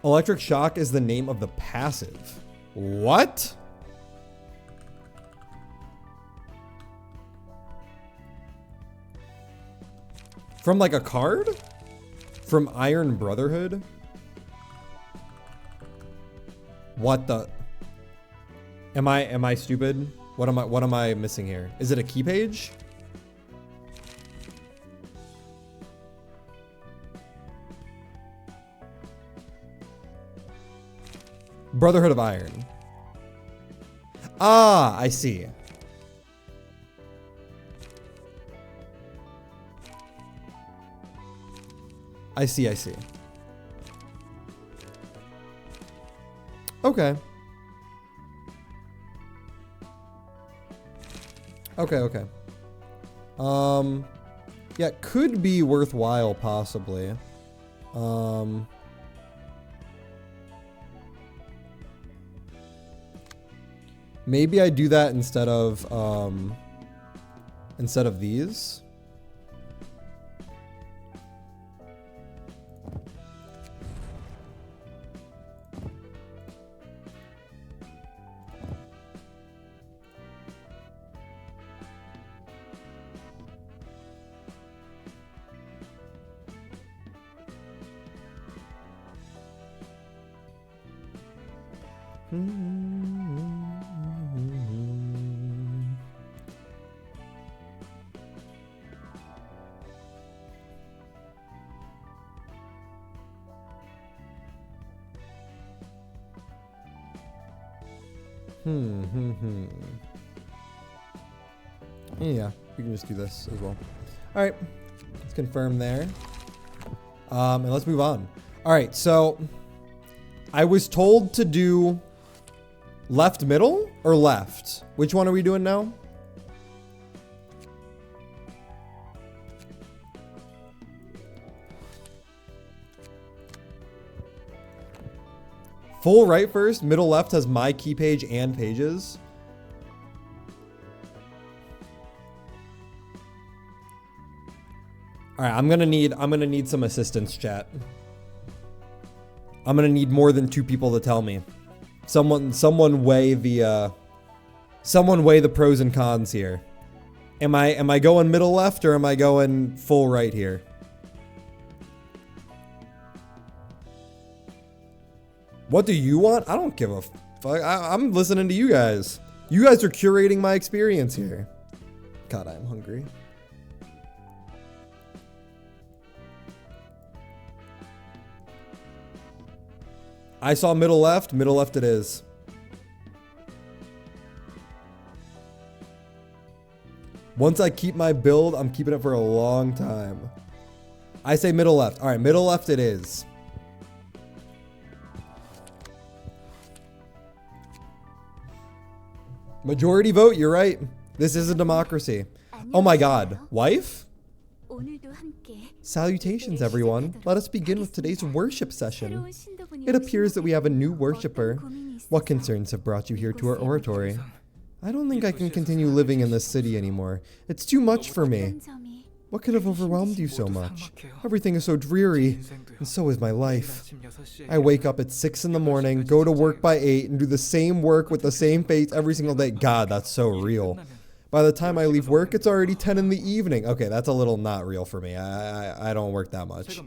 [SPEAKER 1] Electric shock is the name of the passive. What? From like a card? From Iron Brotherhood? What the? Am I stupid? What am I missing here? Is it a key page? Brotherhood of Iron. Ah, I see. I see. Okay. Okay. Yeah, it could be worthwhile possibly. Maybe I do that instead of these. Yeah, we can just do this as well. All right, let's confirm there. And let's move on. All right, so I was told to do left middle or left. Which one are we doing now? Full right first, middle left has my key page and pages. All right, I'm gonna need some assistance, chat. I'm gonna need more than 2 people to tell me. Someone weigh the pros and cons here. Am I going middle left or am I going full right here? What do you want? I don't give a fuck. I'm listening to you guys. You guys are curating my experience here. God, I'm hungry. I saw middle left it is. Once I keep my build, I'm keeping it for a long time. I say middle left. All right, middle left it is. Majority vote, you're right. This is a democracy. Oh my god, wife? Salutations, everyone. Let us begin with today's worship session. It appears that we have a new worshiper. What concerns have brought you here to our oratory? I don't think I can continue living in this city anymore. It's too much for me. What could have overwhelmed you so much? Everything is so dreary, and so is my life. I wake up at 6 in the morning, go to work by 8, and do the same work with the same face every single day. God, that's so real. By the time I leave work, it's already 10 in the evening. Okay, that's a little not real for me. I don't work that much.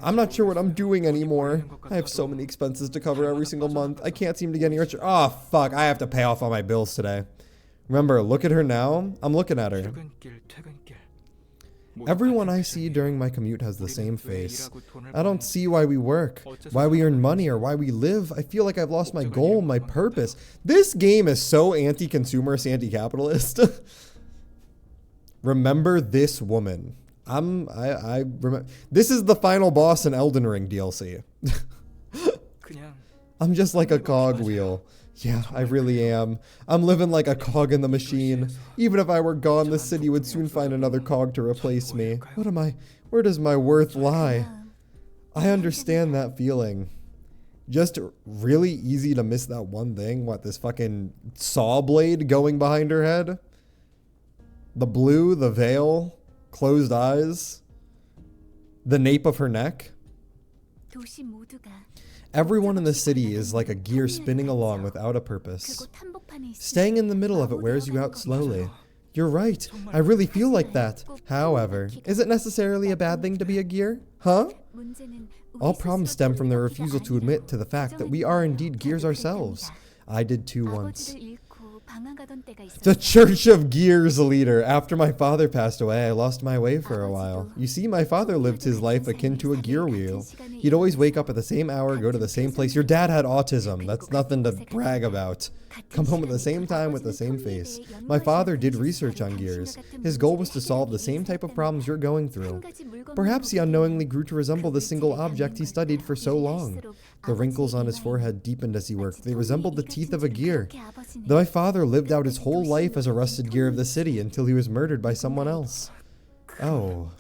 [SPEAKER 1] I'm not sure what I'm doing anymore. I have so many expenses to cover every single month. I can't seem to get any richer. Oh, fuck. I have to pay off all my bills today. Remember, look at her now. I'm looking at her. Everyone I see during my commute has the same face. I don't see why we work, why we earn money, or why we live. I feel like I've lost my goal, my purpose. This game is so anti-consumerist, anti-capitalist. Remember this woman. I remember. This is the final boss in Elden Ring DLC. I'm just like a cogwheel. Yeah, I really am. I'm living like a cog in the machine. Even if I were gone, the city would soon find another cog to replace me. Where does my worth lie? I understand that feeling. Just really easy to miss that one thing. What, this fucking saw blade going behind her head? The blue, the veil, closed eyes, the nape of her neck. Everyone in the city is like a gear spinning along without a purpose. Staying in the middle of it wears you out slowly. You're right, I really feel like that. However, is it necessarily a bad thing to be a gear? Huh? All problems stem from their refusal to admit to the fact that we are indeed gears ourselves. I did too once. The Church of Gears leader. After my father passed away, I lost my way for a while. You see, my father lived his life akin to a gear wheel. He'd always wake up at the same hour, go to the same place. Your dad had autism. That's nothing to brag about. Come home at the same time with the same face. My father did research on gears. His goal was to solve the same type of problems you're going through. Perhaps he unknowingly grew to resemble the single object he studied for so long. The wrinkles on his forehead deepened as he worked. They resembled the teeth of a gear. My father lived out his whole life as a rusted gear of the city until he was murdered by someone else. Oh.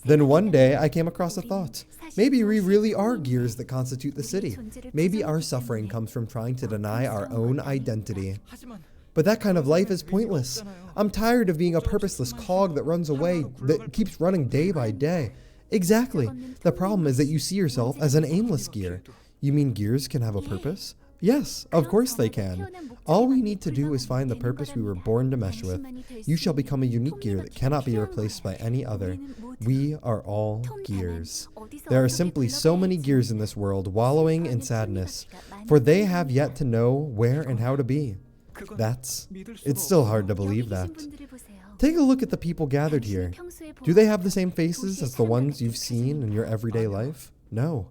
[SPEAKER 1] Then one day I came across a thought. Maybe we really are gears that constitute the city. Maybe our suffering comes from trying to deny our own identity. But that kind of life is pointless. I'm tired of being a purposeless cog that runs away, that keeps running day by day. Exactly. The problem is that you see yourself as an aimless gear. You mean gears can have a purpose? Yes, of course they can. All we need to do is find the purpose we were born to mesh with. You shall become a unique gear that cannot be replaced by any other. We are all gears. There are simply so many gears in this world wallowing in sadness, for they have yet to know where and how to be. It's still hard to believe that. Take a look at the people gathered here. Do they have the same faces as the ones you've seen in your everyday life? No.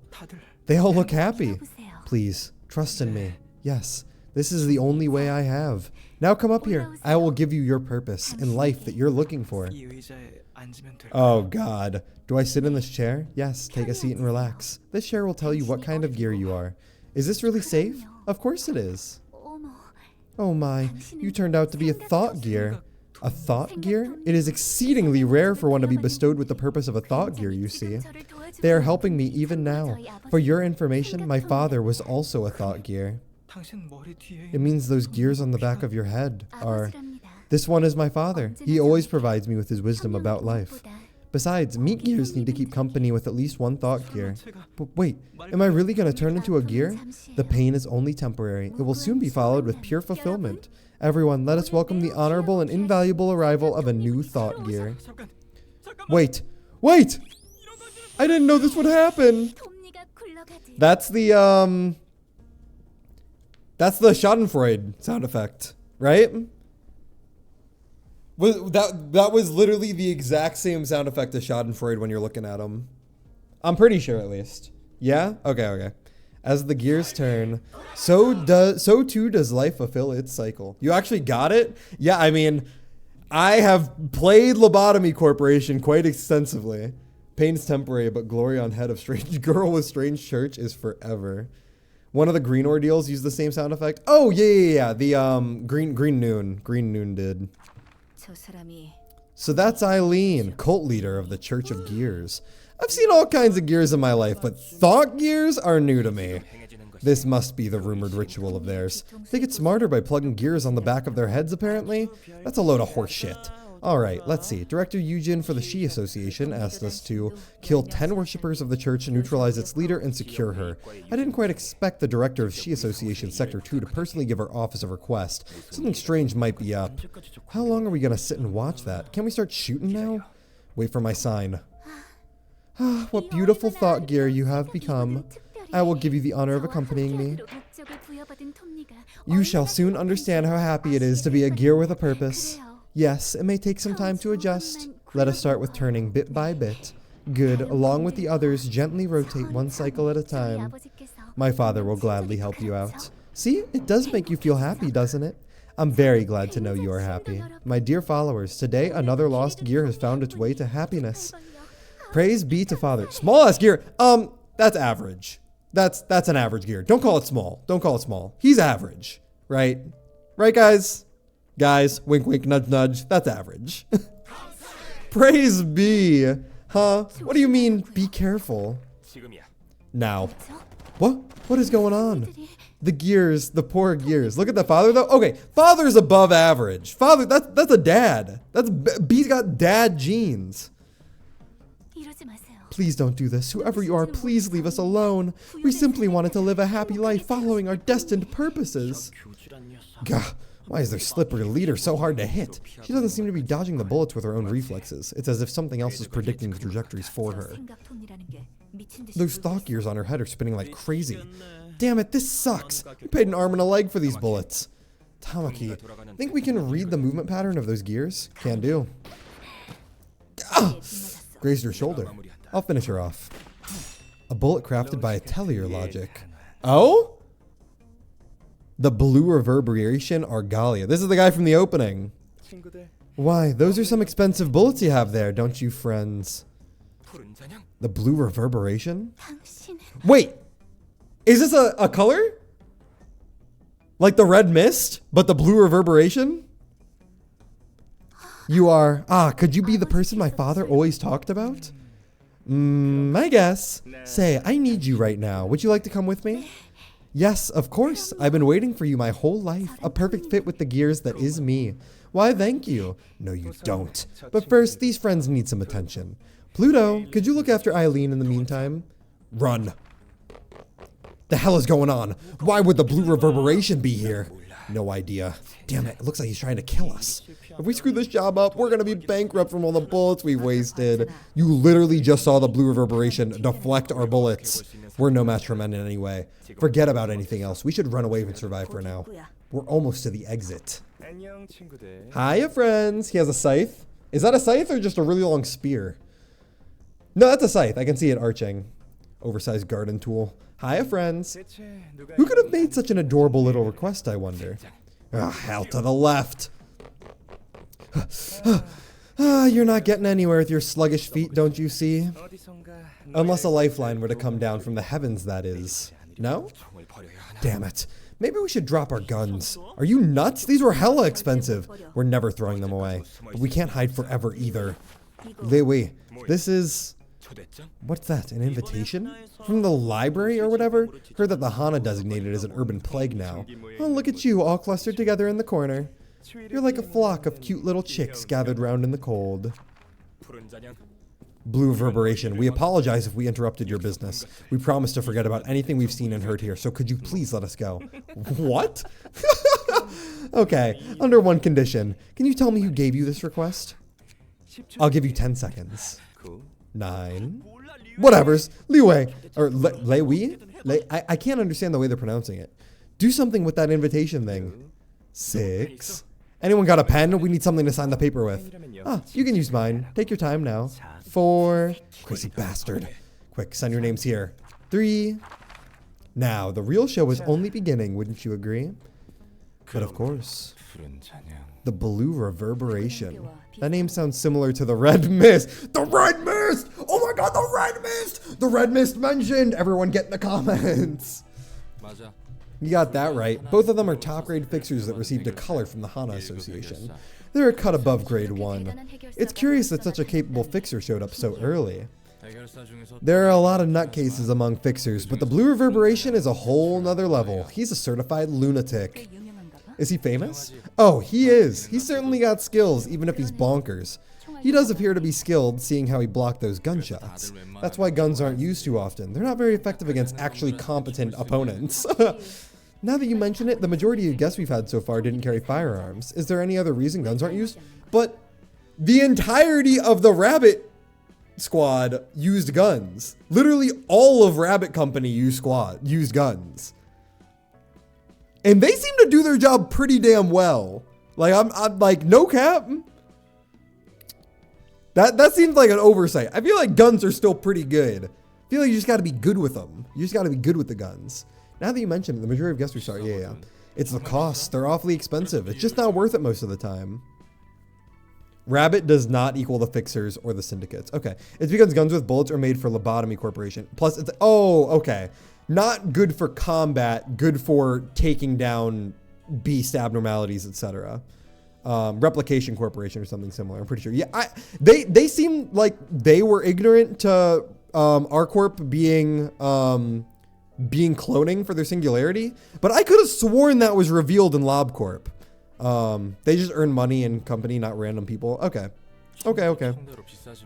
[SPEAKER 1] They all look happy. Please, trust in me. Yes, This is the only way I have. Now come up here. I will give you your purpose in life that you're looking for.
[SPEAKER 3] 이 의자에 앉으면 될까요?
[SPEAKER 1] Oh God. Do I sit in this chair? Yes, take a seat and relax. This chair will tell you what kind of gear you are. Is this really safe? Of course it is.
[SPEAKER 2] 어머,
[SPEAKER 1] Oh my, you turned out to be a thought gear. A thought gear? It is exceedingly rare for one to be bestowed with the purpose of a thought gear, you see. They are helping me even now. For your information, my father was also a thought gear.
[SPEAKER 3] 당신 머리 뒤에
[SPEAKER 1] It means those gears on the back of your head are...
[SPEAKER 2] 아버지랍니다.
[SPEAKER 1] This one is my father. He always provides me with his wisdom about life. Besides, meat gears need to keep company with at least one thought gear. But wait, am I really going to turn into a gear? The pain is only temporary. It will soon be followed with pure fulfillment. Everyone, let us welcome the honorable and invaluable arrival of a new thought gear.
[SPEAKER 3] 잠깐
[SPEAKER 1] Wait! Wait! I didn't know this would happen!
[SPEAKER 2] 톱니가 굴러가듯.
[SPEAKER 1] That's the Schadenfreude sound effect, right? That was literally the exact same sound effect as Schadenfreude when you're looking at him. I'm pretty sure, at least. Yeah? Okay. As the gears turn, so too does life fulfill its cycle. You actually got it? Yeah, I mean, I have played Lobotomy Corporation quite extensively. Pain's temporary, but glory on head of strange girl with strange church is forever. One of the green ordeals used the same sound effect. Oh yeah. The Green Noon did.
[SPEAKER 2] 저 사람이
[SPEAKER 1] So that's Eileen, cult leader of the Church of Gears. I've seen all kinds of gears in my life, but thought gears are new to me. This must be the rumored ritual of theirs. They get smarter by plugging gears on the back of their heads, apparently. That's a load of horse shit. Alright, let's see. Director Yujin for the Shi Association asked us to kill 10 worshippers of the church, neutralize its leader, and secure her. I didn't quite expect the director of Shi Association Sector 2 to personally give her office a request. Something strange might be up. How long are we gonna sit and watch that? Can we start shooting now? Wait for my sign. Ah, what beautiful thought gear you have become. I will give you the honor of accompanying me. You shall soon understand how happy it is to be a gear with a purpose. Yes, it may take some time to adjust. Let us start with turning bit by bit. Good, along with the others, gently rotate one cycle at a time. My father will gladly help you out. See, it does make you feel happy, doesn't it? I'm very glad to know you are happy. My dear followers, today another lost gear has found its way to happiness. Praise be to Father. Small ass gear. That's average. That's an average gear. Don't call it small. Don't call it small. He's average, right? Right, guys? Guys, wink, wink, nudge, nudge. That's average. Praise be. Huh? What do you mean, be careful? Now. What? What is going on? The gears, the poor gears. Look at the father, though. Okay, father's above average. Father, that's a dad. He's got dad genes.
[SPEAKER 2] 이러지 마세요.
[SPEAKER 1] Please don't do this. Whoever you are, please leave us alone. We simply wanted to live a happy life following our destined purposes. Gah. Why is their slippery leader so hard to hit? She doesn't seem to be dodging the bullets with her own reflexes. It's as if something else is predicting the trajectories for her.
[SPEAKER 2] 생각통이라는 게 미친 듯이
[SPEAKER 1] Those thought gears on her head are spinning like crazy. Damn it, this sucks. We paid an arm and a leg for these bullets. Tamaki, think we can read the movement pattern of those gears? Can do. Ah! Grazed her shoulder. I'll finish her off. A bullet crafted by Atelier logic. Oh? The blue reverberation Argalia. This is the guy from the opening. Why, those are some expensive bullets you have there, don't you, friends? The blue reverberation?
[SPEAKER 2] 당신은
[SPEAKER 1] Wait! Is this a color? Like the red mist, but the blue reverberation? You are... could you be the person my father always talked about? I guess. Say, I need you right now. Would you like to come with me? Yes, of course. I've been waiting for you my whole life. A perfect fit with the gears that is me. Why, thank you. No, you don't. But first, these friends need some attention. Pluto, could you look after Eileen in the meantime? Run. The hell is going on? Why would the blue reverberation be here? No idea. Damn it, it looks like he's trying to kill us. If we screw this job up, we're gonna be bankrupt from all the bullets we wasted. You literally just saw the blue reverberation deflect our bullets. We're no match for men in any way. Forget about anything else. We should run away and survive for now. We're almost to the exit. Hiya, friends. He has a scythe. Is that a scythe or just a really long spear? No, that's a scythe. I can see it arching. Oversized garden tool. Hiya, friends. Who could have made such an adorable little request, I wonder? Ah, hell to the left. You're not getting anywhere with your sluggish feet, don't you see? Unless a lifeline were to come down from the heavens, that is. No? Damn it. Maybe we should drop our guns. Are you nuts? These were hella expensive. We're never throwing them away. But we can't hide forever either. Wait, this is... What's that, an invitation? From the library or whatever? Heard that the Hana designated as an urban plague now. Oh, look at you, all clustered together in the corner. You're like a flock of cute little chicks gathered round in the cold. Blue Reverberation, we apologize if we interrupted your business. We promise to forget about anything we've seen and heard here, so could you please let us go? What? Okay, under one condition. Can you tell me who gave you this request? I'll give you 10 seconds. 9. Whatever's. Liwei. Or Leiwei? I can't understand the way they're pronouncing it. Do something with that invitation thing. 6. Anyone got a pen? We need something to sign the paper with. Ah, you can use mine. Take your time now. 4. Crazy bastard. Quick, send your names here. 3. Now, the real show is only beginning, wouldn't you agree? But of course. The Blue Reverberation. That name sounds similar to the Red Mist. The Red Mist! Oh my god, the Red Mist! The Red Mist mentioned! Everyone get in the comments. You got that right. Both of them are top grade fixers that received a color from the Hana Association. They're a cut above grade 1. It's curious that such a capable fixer showed up so early. There are a lot of nutcases among fixers, but the Blue Reverberation is a whole nother level. He's a certified lunatic. Is he famous? Oh, he is. He's certainly got skills, even if he's bonkers. He does appear to be skilled, seeing how he blocked those gunshots. That's why guns aren't used too often. They're not very effective against actually competent opponents. Now that you mention it, the majority of guests we've had so far didn't carry firearms. Is there any other reason guns aren't used? But the entirety of the Rabbit squad used guns. Literally all of Rabbit Company used guns. And they seem to do their job pretty damn well. Like, I'm like, no cap. That seems like an oversight. I feel like guns are still pretty good. I feel like you just got to be good with them. You just got to be good with the guns. Now that you mention it, the majority of guests we start, yeah. It's the cost. They're awfully expensive. It's just not worth it most of the time. Rabbit does not equal the fixers or the syndicates. Okay. It's because guns with bullets are made for Lobotomy Corporation. Plus, it's, oh, okay. Not good for combat, good for taking down beast abnormalities, etc. Replication Corporation or something similar. I'm pretty sure. Yeah, they seem like they were ignorant to R-Corp being cloning for their singularity, but I could have sworn that was revealed in LobCorp. They just earn money in company, not random people. Okay.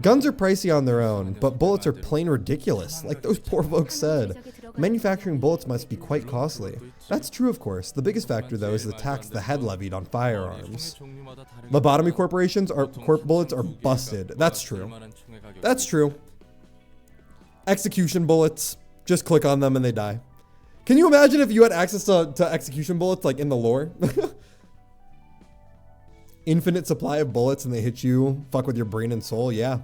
[SPEAKER 1] Guns are pricey on their own, but bullets are plain ridiculous, like those poor folks said. Manufacturing bullets must be quite costly. That's true, of course. The biggest factor, though, is the tax the head levied on firearms. Lobotomy corporations bullets are busted. That's true. That's true. Execution bullets, just click on them and they die. Can you imagine if you had access to execution bullets, like in the lore? Infinite supply of bullets and they hit you, fuck with your brain and soul. Yeah.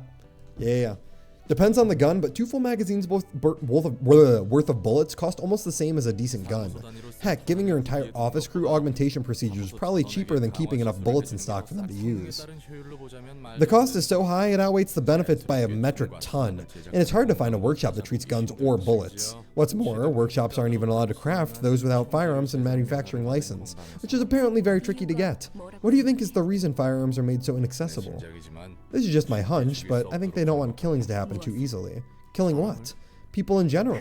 [SPEAKER 1] Depends on the gun, but 2 full magazines worth of bullets cost almost the same as a decent gun. Heck, giving your entire office crew augmentation procedures is probably cheaper than keeping enough bullets in stock for them to use. The cost is so high it outweighs the benefits by a metric ton, and it's hard to find a workshop that treats guns or bullets. What's more, workshops aren't even allowed to craft those without firearms and manufacturing license, which is apparently very tricky to get. What do you think is the reason firearms are made so inaccessible? This is just my hunch, but I think they don't want killings to happen too easily. Killing what? People in general.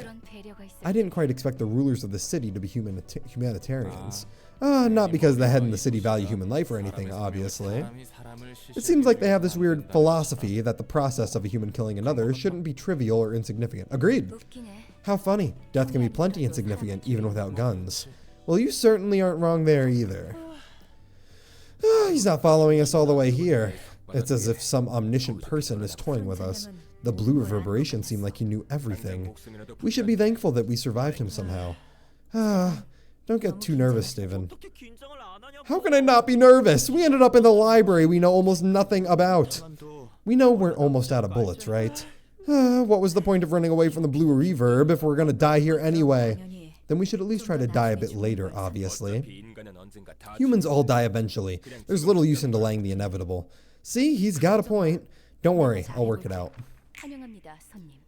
[SPEAKER 1] I didn't quite expect the rulers of the city to be humanitarians. Not because the head and the city value human life or anything, obviously. It seems like they have this weird philosophy that the process of a human killing another shouldn't be trivial or insignificant. Agreed. How funny. Death can be plenty insignificant, even without guns. Well, you certainly aren't wrong there either. He's not following us all the way here. It's as if some omniscient person is toying with us. The Blue Reverberation seemed like he knew everything. We should be thankful that we survived him somehow. Don't get too nervous, Steven. How can I not be nervous? We ended up in the library we know almost nothing about. We know we're almost out of bullets, right? What was the point of running away from the blue reverb if we're gonna die here anyway? Then we should at least try to die a bit later, obviously. Humans all die eventually. There's little use in delaying the inevitable. See, he's got a point. Don't worry, I'll work it out.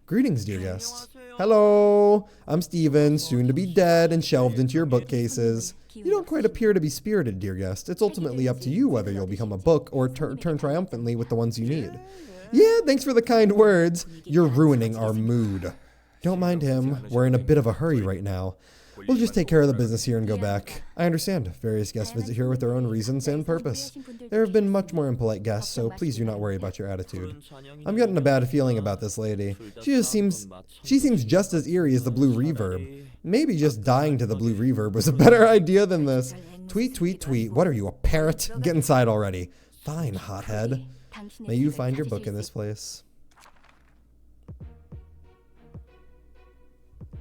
[SPEAKER 1] Greetings, dear guest. Hello, I'm Steven, soon to be dead and shelved into your bookcases. You don't quite appear to be spirited, dear guest. It's ultimately up to you whether you'll become a book or turn triumphantly with the ones you need. Yeah, thanks for the kind words. You're ruining our mood. Don't mind him. We're in a bit of a hurry right now. We'll just take care of the business here and go back. I understand. Various guests visit here with their own reasons and purpose. There have been much more impolite guests, so please do not worry about your attitude. I'm getting a bad feeling about this lady. She seems just as eerie as the blue reverb. Maybe just dying to the blue reverb was a better idea than this. Tweet, tweet, tweet. What are you, a parrot? Get inside already. Fine, hothead. May you find your book in this place.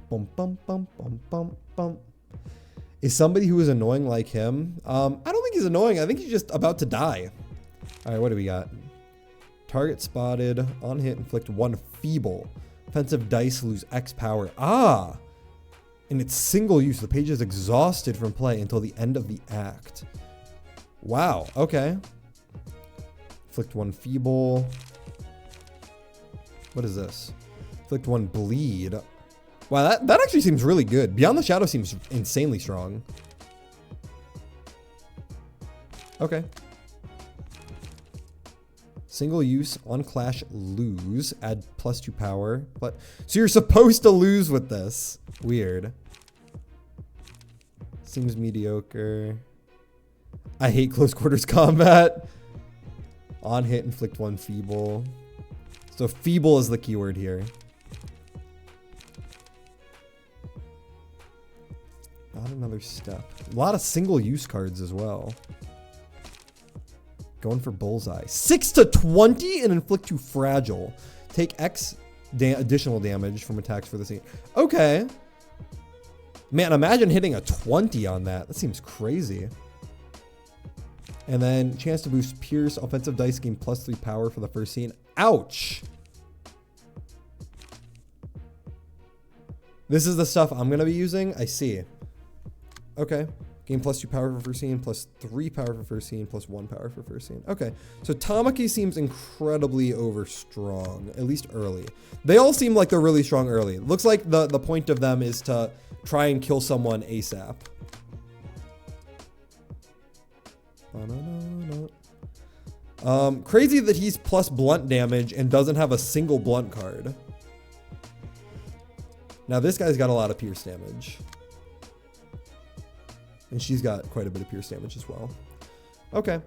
[SPEAKER 1] Bum, bum, bum, bum, bum, bum. Is somebody who is annoying like him? I don't think he's annoying. I think he's just about to die. All right, what do we got? Target spotted. On hit, inflict 1 feeble. Offensive dice lose X power. Ah! And it's single use. The page is exhausted from play until the end of the act. Wow, okay. Inflict 1 feeble. What is this? Inflict 1 bleed. Wow, that actually seems really good. Beyond the Shadow seems insanely strong. Okay. Single use, on clash, lose. Add +2 power. But so you're supposed to lose with this. Weird. Seems mediocre. I hate close quarters combat. On hit, inflict 1 feeble. So feeble is the keyword here. Not another step. A lot of single use cards as well. Going for bullseye. 6 to 20 and inflict 2 fragile. Take X additional damage from attacks for the scene. Okay. Man, imagine hitting a 20 on that. That seems crazy. And then chance to boost Pierce. Offensive dice gain +3 power for the first scene. Ouch. This is the stuff I'm going to be using. I see. Okay. Gain +2 power for first scene, +3 power for first scene, +1 power for first scene. Okay. So Tamaki seems incredibly overstrong, at least early. They all seem like they're really strong early. Looks like the point of them is to try and kill someone ASAP. Crazy that he's plus blunt damage and doesn't have a single blunt card. Now this guy's got a lot of pierce damage. And she's got quite a bit of pierce damage as well. Okay.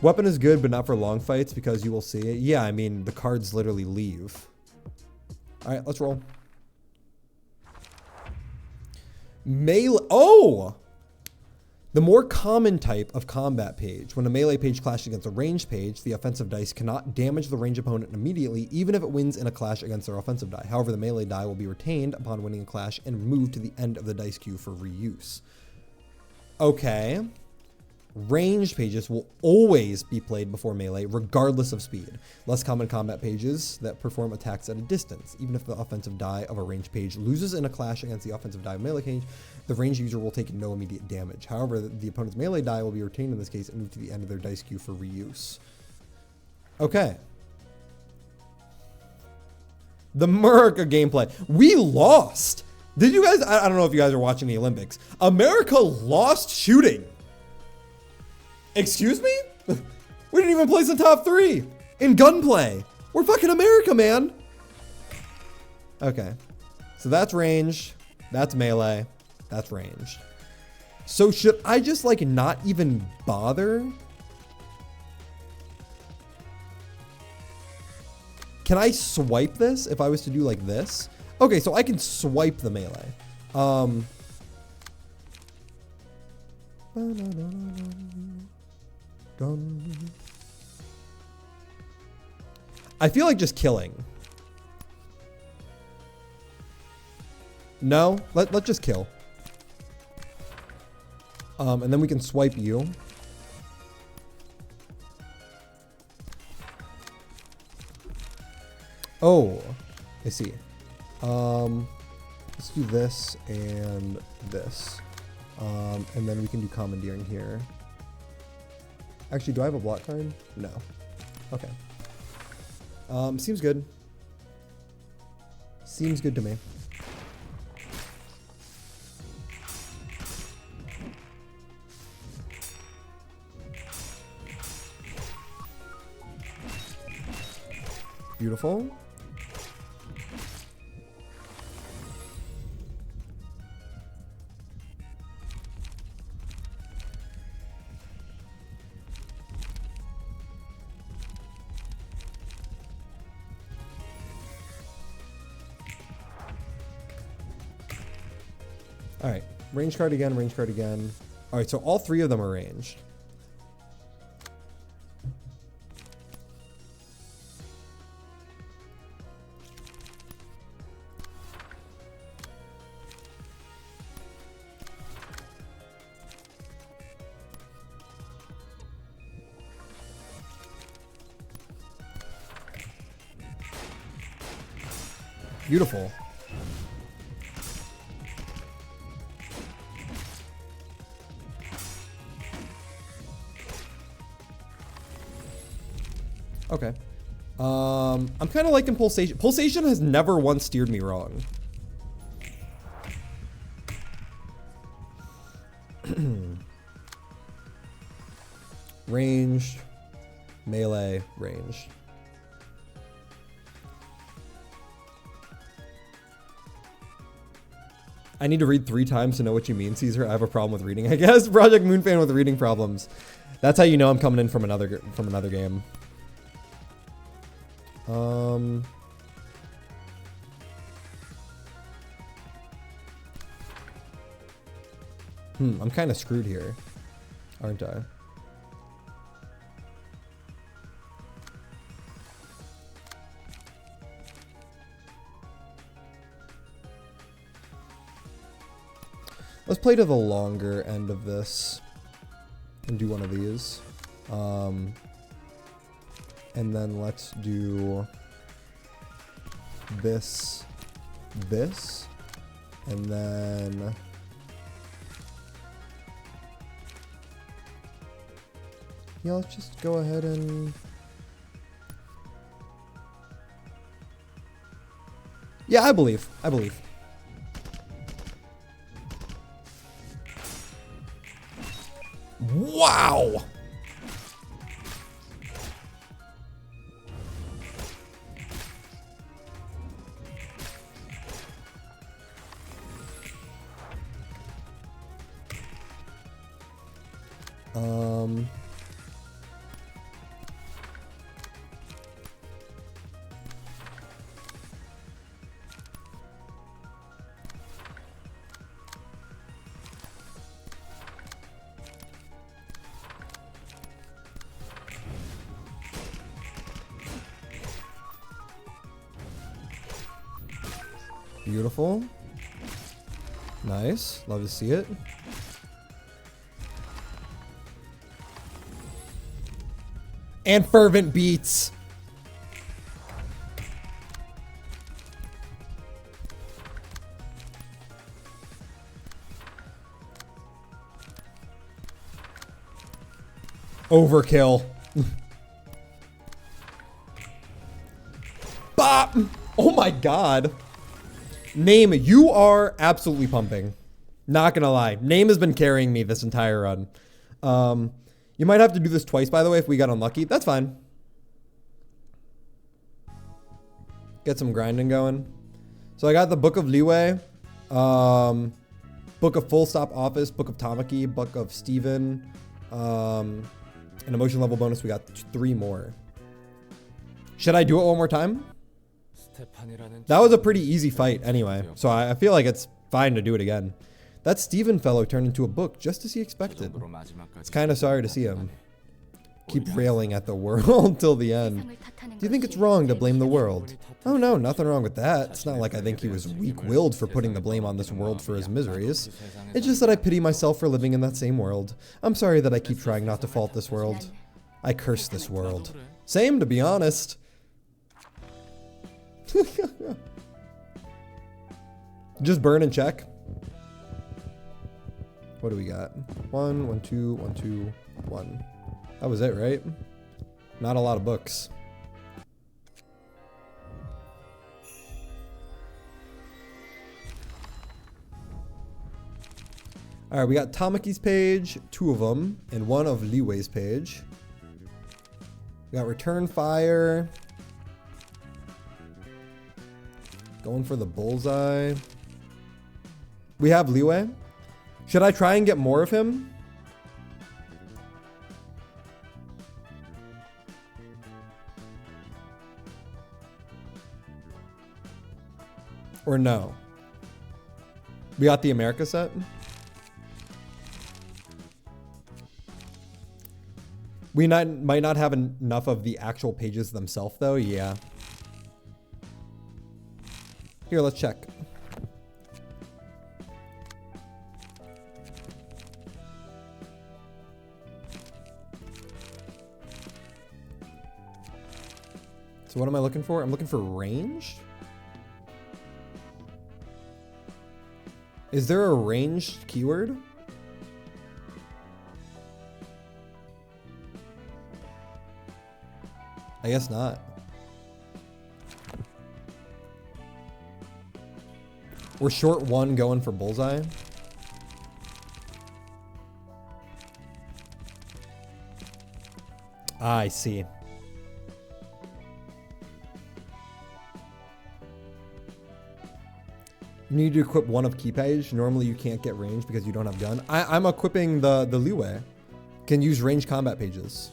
[SPEAKER 1] Weapon is good, but not for long fights because you will see it. Yeah, I mean, the cards literally leave. All right, let's roll. Melee. Oh! The more common type of combat page. When a melee page clashes against a ranged page, the offensive dice cannot damage the ranged opponent immediately, even if it wins in a clash against their offensive die. However, the melee die will be retained upon winning a clash and moved to the end of the dice queue for reuse. Okay. Ranged pages will always be played before melee, regardless of speed. Less common combat pages that perform attacks at a distance. Even if the offensive die of a ranged page loses in a clash against the offensive die of melee page, the ranged user will take no immediate damage. However, the opponent's melee die will be retained in this case and moved to the end of their dice queue for reuse. Okay. The America gameplay. We lost. Did you guys, I don't know if you guys are watching the Olympics. America lost shooting. Excuse me? We didn't even place in top 3 in gunplay. We're fucking America, man. Okay. So that's ranged. That's melee. That's ranged. So should I just like not even bother? Can I swipe this if I was to do like this? Okay, so I can swipe the melee. I feel like just killing. No, let's just kill. And then we can swipe you. Oh, I see. Let's do this and this. And then we can do commandeering here. Actually, do I have a block card? No. Okay. Seems good. Seems good to me. Beautiful. All right, range card again, range card again. All right, so all three of them are ranged. Beautiful. Okay. I'm kind of liking Pulsation. Pulsation has never once steered me wrong. Ranged, melee, ranged. I need to read 3 times to know what you mean, Caesar. I have a problem with reading, I guess. Project Moonfan with reading problems. That's how you know I'm coming in from another game. I'm kind of screwed here, aren't I? Let's play to the longer end of this and do one of these. And then let's do this, and then yeah, let's just go ahead and yeah, I believe. Wow. Beautiful. Nice. Love to see it. And fervent beats. Overkill. Bop. Oh my god. Name, you are absolutely pumping. Not gonna lie. Name has been carrying me this entire run. You might have to do this twice, by the way, if we got unlucky. That's fine. Get some grinding going. So I got the Book of Leeway, Book of Full Stop Office, Book of Tamaki, Book of Steven, an emotion level bonus. We got 3 more. Should I do it one more time? That was a pretty easy fight anyway, so I feel like it's fine to do it again. That Steven fellow turned into a book just as he expected. It's kind of sorry to see him keep railing at the world till the end. Do you think it's wrong to blame the world? Oh no, nothing wrong with that. It's not like I think he was weak-willed for putting the blame on this world for his miseries. It's just that I pity myself for living in that same world. I'm sorry that I keep trying not to fault this world. I curse this world. Same, to be honest. Just burn and check. What do we got? 1, 1, 2, 1, 2, 1. That was it, right? Not a lot of books. All right, we got Tamaki's page, 2 of them, and 1 of Liwei's page. We got Return Fire. Going for the bullseye. We have Liwei. Should I try and get more of him? Or no? We got the America set. We might not have enough of the actual pages themselves, though. Yeah. Here, let's check. So what am I looking for? I'm looking for ranged. Is there a ranged keyword? I guess not. We're short 1 going for bullseye. Ah, I see. You need to equip 1 of key page. Normally you can't get range because you don't have gun. I'm equipping the Liwei. Can use range combat pages.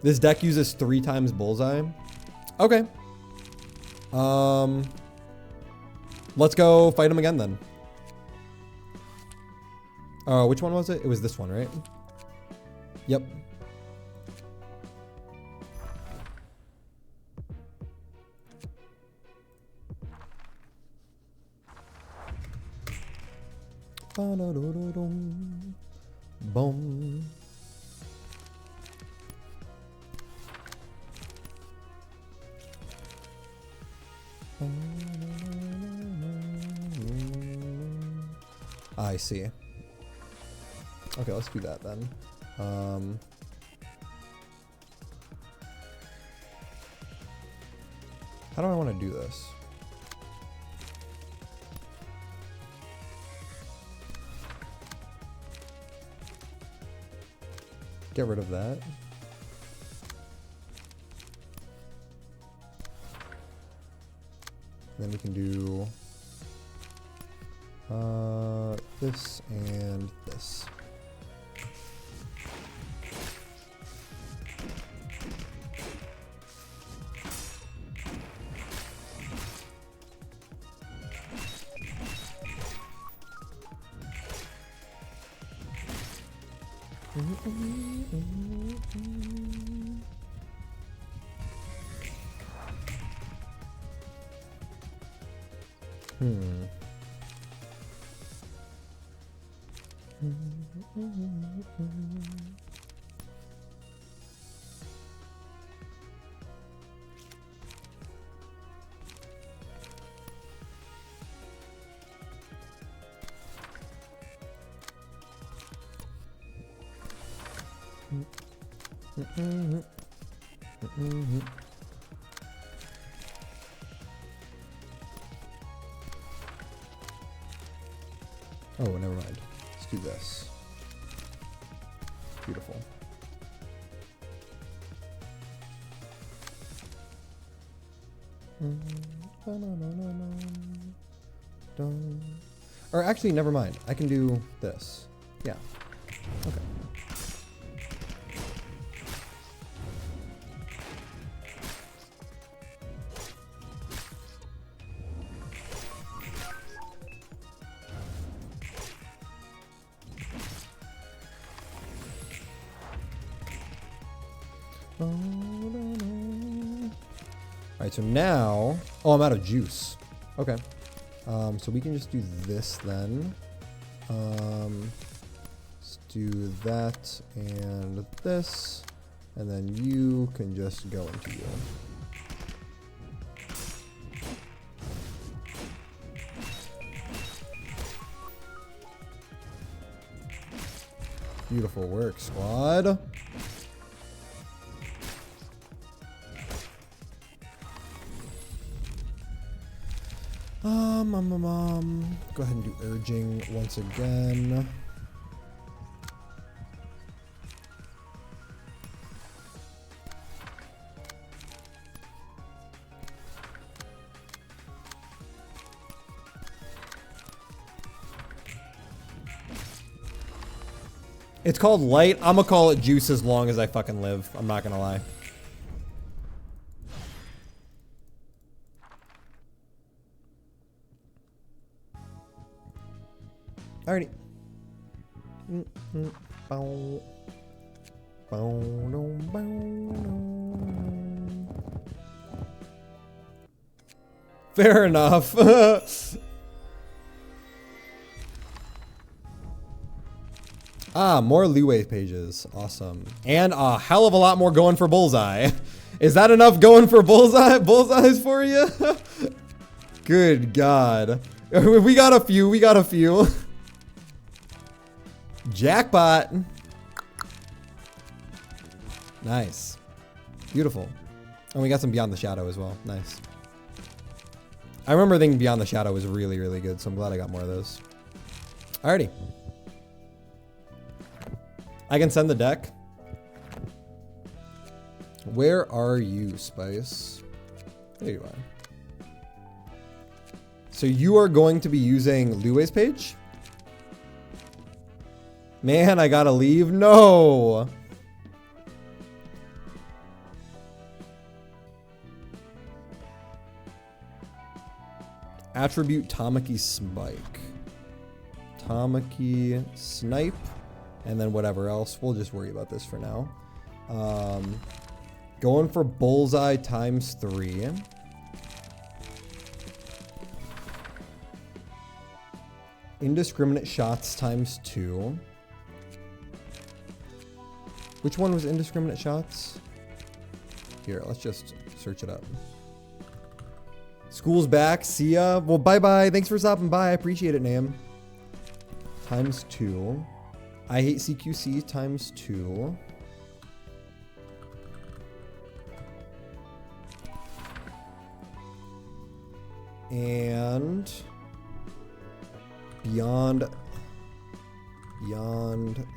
[SPEAKER 1] This deck uses 3 times bullseye. Okay. Let's go fight him again then. Which one was it? It was this one, right? Yep. Boom. I see. Okay, let's do that then. How do I want to do this? Get rid of that. Then we can do this and this. Oh, never mind. Let's do this. Beautiful. Or actually, never mind. I can do this. Yeah. Okay. Alright, so now... Oh, I'm out of juice. Okay. So we can just do this then. Let's do that and this. And then you can just go into you. Beautiful work, squad. Go ahead and do urging once again. It's called light. I'm gonna call it juice as long as I fucking live. I'm not gonna lie. Alrighty. Fair enough. Ah, more leeway pages. Awesome. And a hell of a lot more going for bullseye. Is that enough going for bullseyes for you? Good God. We got a few. We got a few. Jackpot. Nice. Beautiful. And we got some Beyond the Shadow as well. Nice. I remember thinking Beyond the Shadow was really, really good, so I'm glad I got more of those. Alrighty. I can send the deck. Where are you, Spice? There you are. So you are going to be using Luwei's page? Man, I gotta leave. No. Attribute Tamaki Spike. Tamaki Snipe. And then whatever else. We'll just worry about this for now. Going for Bullseye ×3. Indiscriminate Shots ×2. Which one was Indiscriminate Shots? Here, let's just search it up. School's back. See ya. Well, bye-bye. Thanks for stopping by. I appreciate it, Nam. ×2. I hate CQC ×2. And Beyond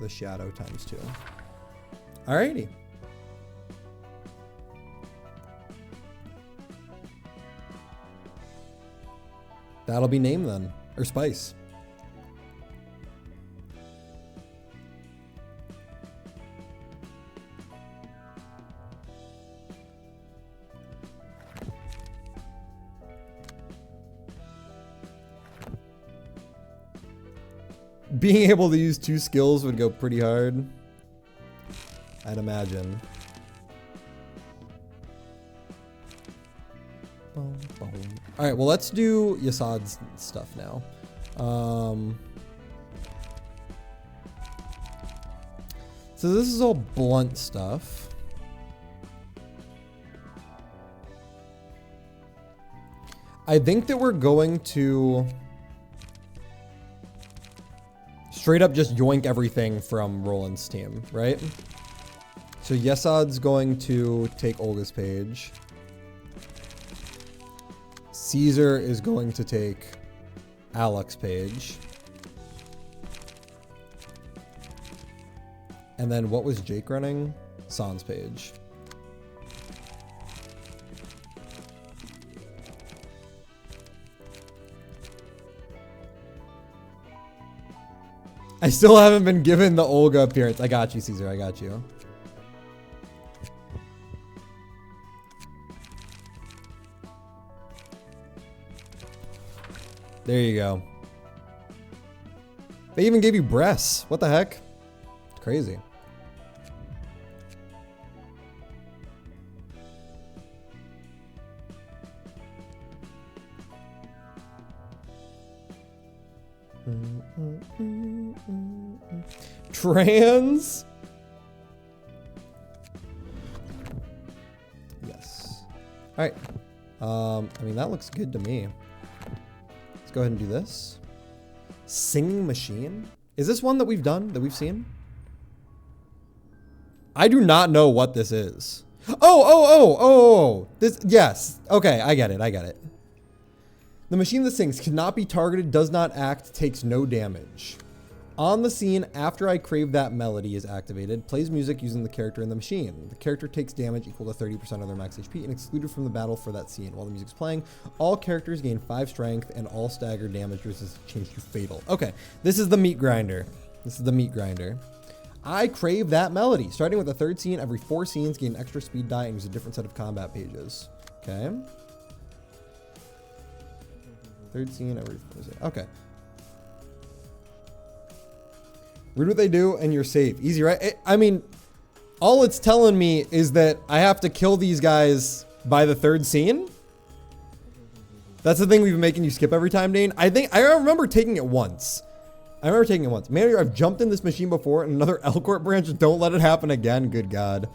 [SPEAKER 1] the Shadow ×2. Alrighty. That'll be name then, or Spice. Being able to use 2 skills would go pretty hard, I'd imagine. All right, well, let's do Yasad's stuff now. So this is all blunt stuff. I think that we're going to straight up just yoink everything from Roland's team, right? So Yesad's going to take Olga's page. Caesar is going to take Alec's page. And then what was Jake running? San's page. I still haven't been given the Olga appearance. I got you, Caesar. I got you. There you go. They even gave you breasts. What the heck? Crazy. Trans. Yes. All right. I mean, that looks good to me. Let's go ahead and do this. Singing machine. Is this one that we've done, that we've seen? I do not know what this is. Oh. This, yes. Okay, I get it. The machine that sings cannot be targeted, does not act, takes no damage. On the scene, after I crave that melody is activated, plays music using the character in the machine. The character takes damage equal to 30% of their max HP and excluded from the battle for that scene. While the music's playing, all characters gain 5 strength and all staggered damage is changed to fatal. Okay, this is the meat grinder. I crave that melody. Starting with the 3rd scene, every 4 scenes gain extra speed die and use a different set of combat pages. Okay. 3rd scene, every 4 scenes. Okay. Read what they do and you're safe. Easy, right? I mean, all it's telling me is that I have to kill these guys by the 3rd scene. That's the thing we've been making you skip every time, Dane. I remember taking it once. Man, I've jumped in this machine before and another Elcourt branch. Don't let it happen again. Good God.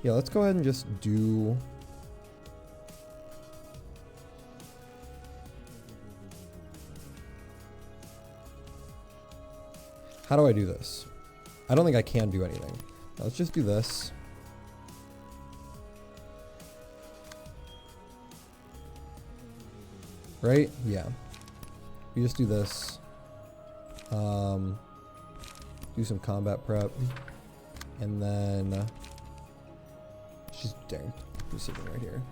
[SPEAKER 1] Yeah, let's go ahead and just do... How do I do this? I don't think I can do anything. Let's just do this. Right? Yeah. We just do this. Do some combat prep. And then... she's dang precision right here.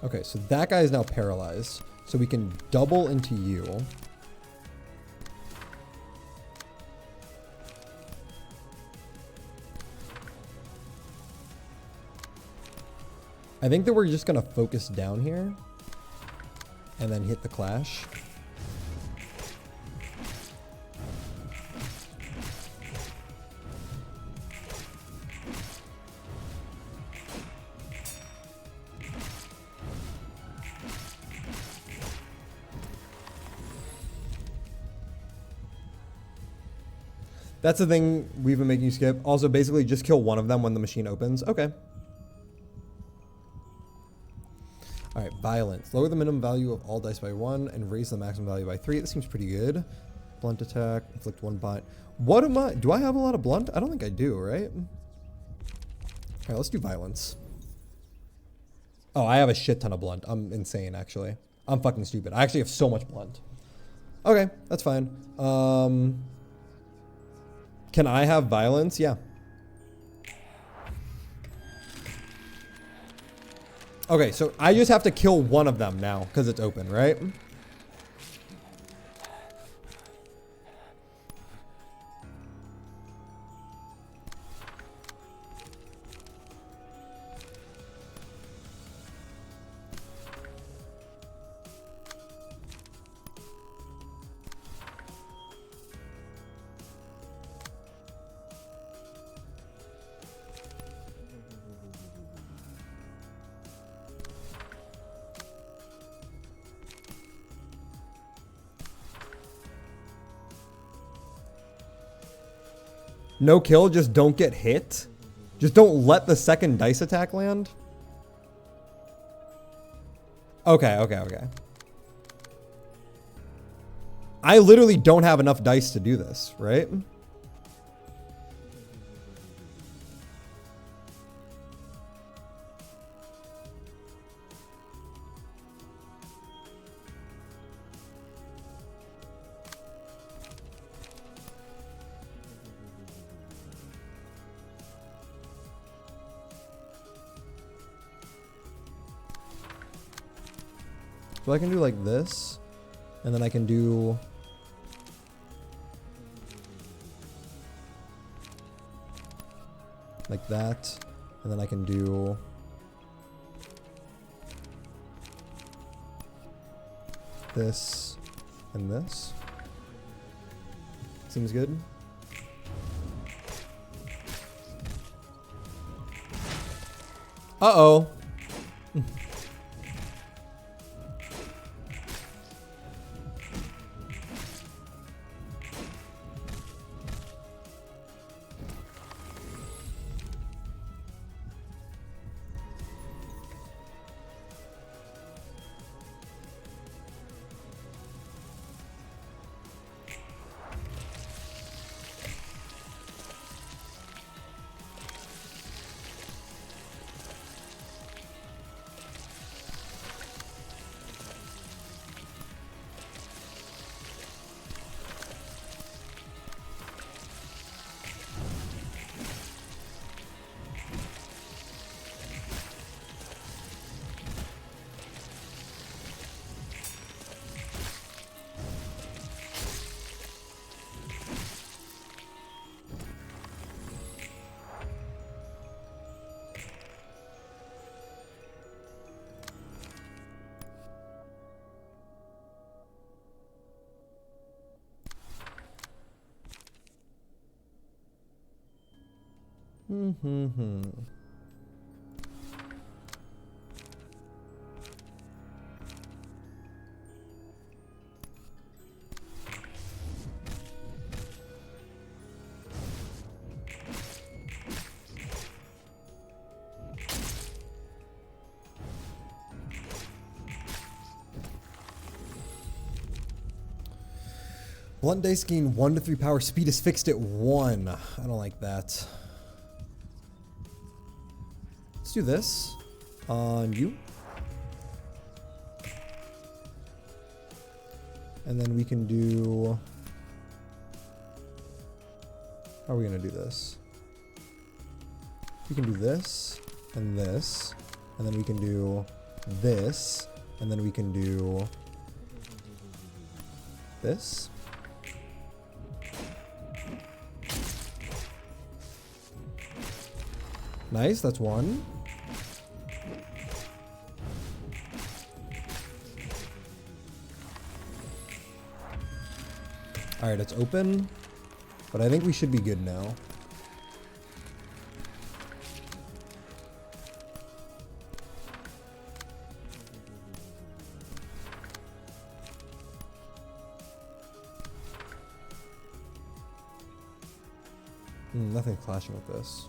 [SPEAKER 1] Okay, so that guy is now paralyzed. So we can double into you. I think that we're just going to focus down here and then hit the clash. That's the thing we've been making you skip. Also, basically just kill one of them when the machine opens. Okay. All right, violence. Lower the minimum value of all dice by 1 and raise the maximum value by 3. This seems pretty good. Blunt attack, inflict 1 bite. What am I? Do I have a lot of blunt? I don't think I do, right? All right, let's do violence. Oh, I have a shit ton of blunt. I'm insane, actually. I'm fucking stupid. I actually have so much blunt. Okay, that's fine. Can I have violence? Yeah. Okay, so I just have to kill one of them now because it's open, right? No kill, just don't get hit. Just don't let the second dice attack land. Okay. I literally don't have enough dice to do this, right? So I can do like this, and then I can do... like that. And then I can do this and this. Seems good. Uh-oh. Blunt dice gain 1 to 3 power. Speed is fixed at 1. I don't like that. Let's do this on you. And then we can do... How are we going to do this? We can do this and this. And then we can do this. And then we can do this. Nice, that's 1. Alright, it's open. But I think we should be good now. Nothing clashing with this.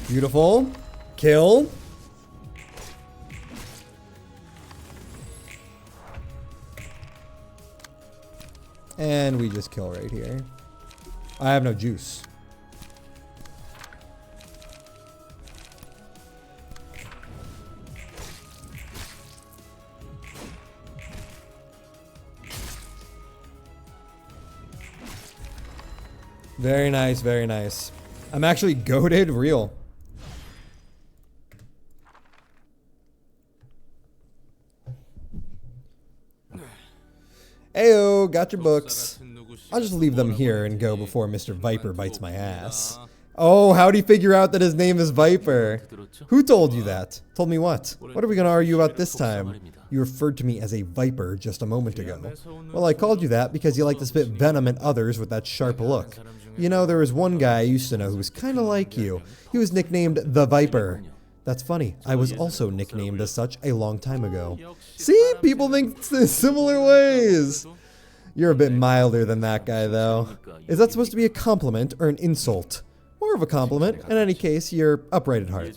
[SPEAKER 1] Beautiful. Kill. And we just kill right here. I have no juice. Very nice, very nice. I'm actually goated real. Ayo, got your books. I'll just leave them here and go before Mr. Viper bites my ass. Oh, how'd he figure out that his name is Viper? Who told you that? Told me what? What are we gonna argue about this time? You referred to me as a Viper just a moment ago. Well, I called you that because you like to spit venom at others with that sharp look. You know, there was one guy I used to know who was kinda like you. He was nicknamed the Viper. That's funny. I was also nicknamed as such a long time ago. See? People think similar ways. You're a bit milder than that guy, though. Is that supposed to be a compliment or an insult? More of a compliment. In any case, you're upright at heart.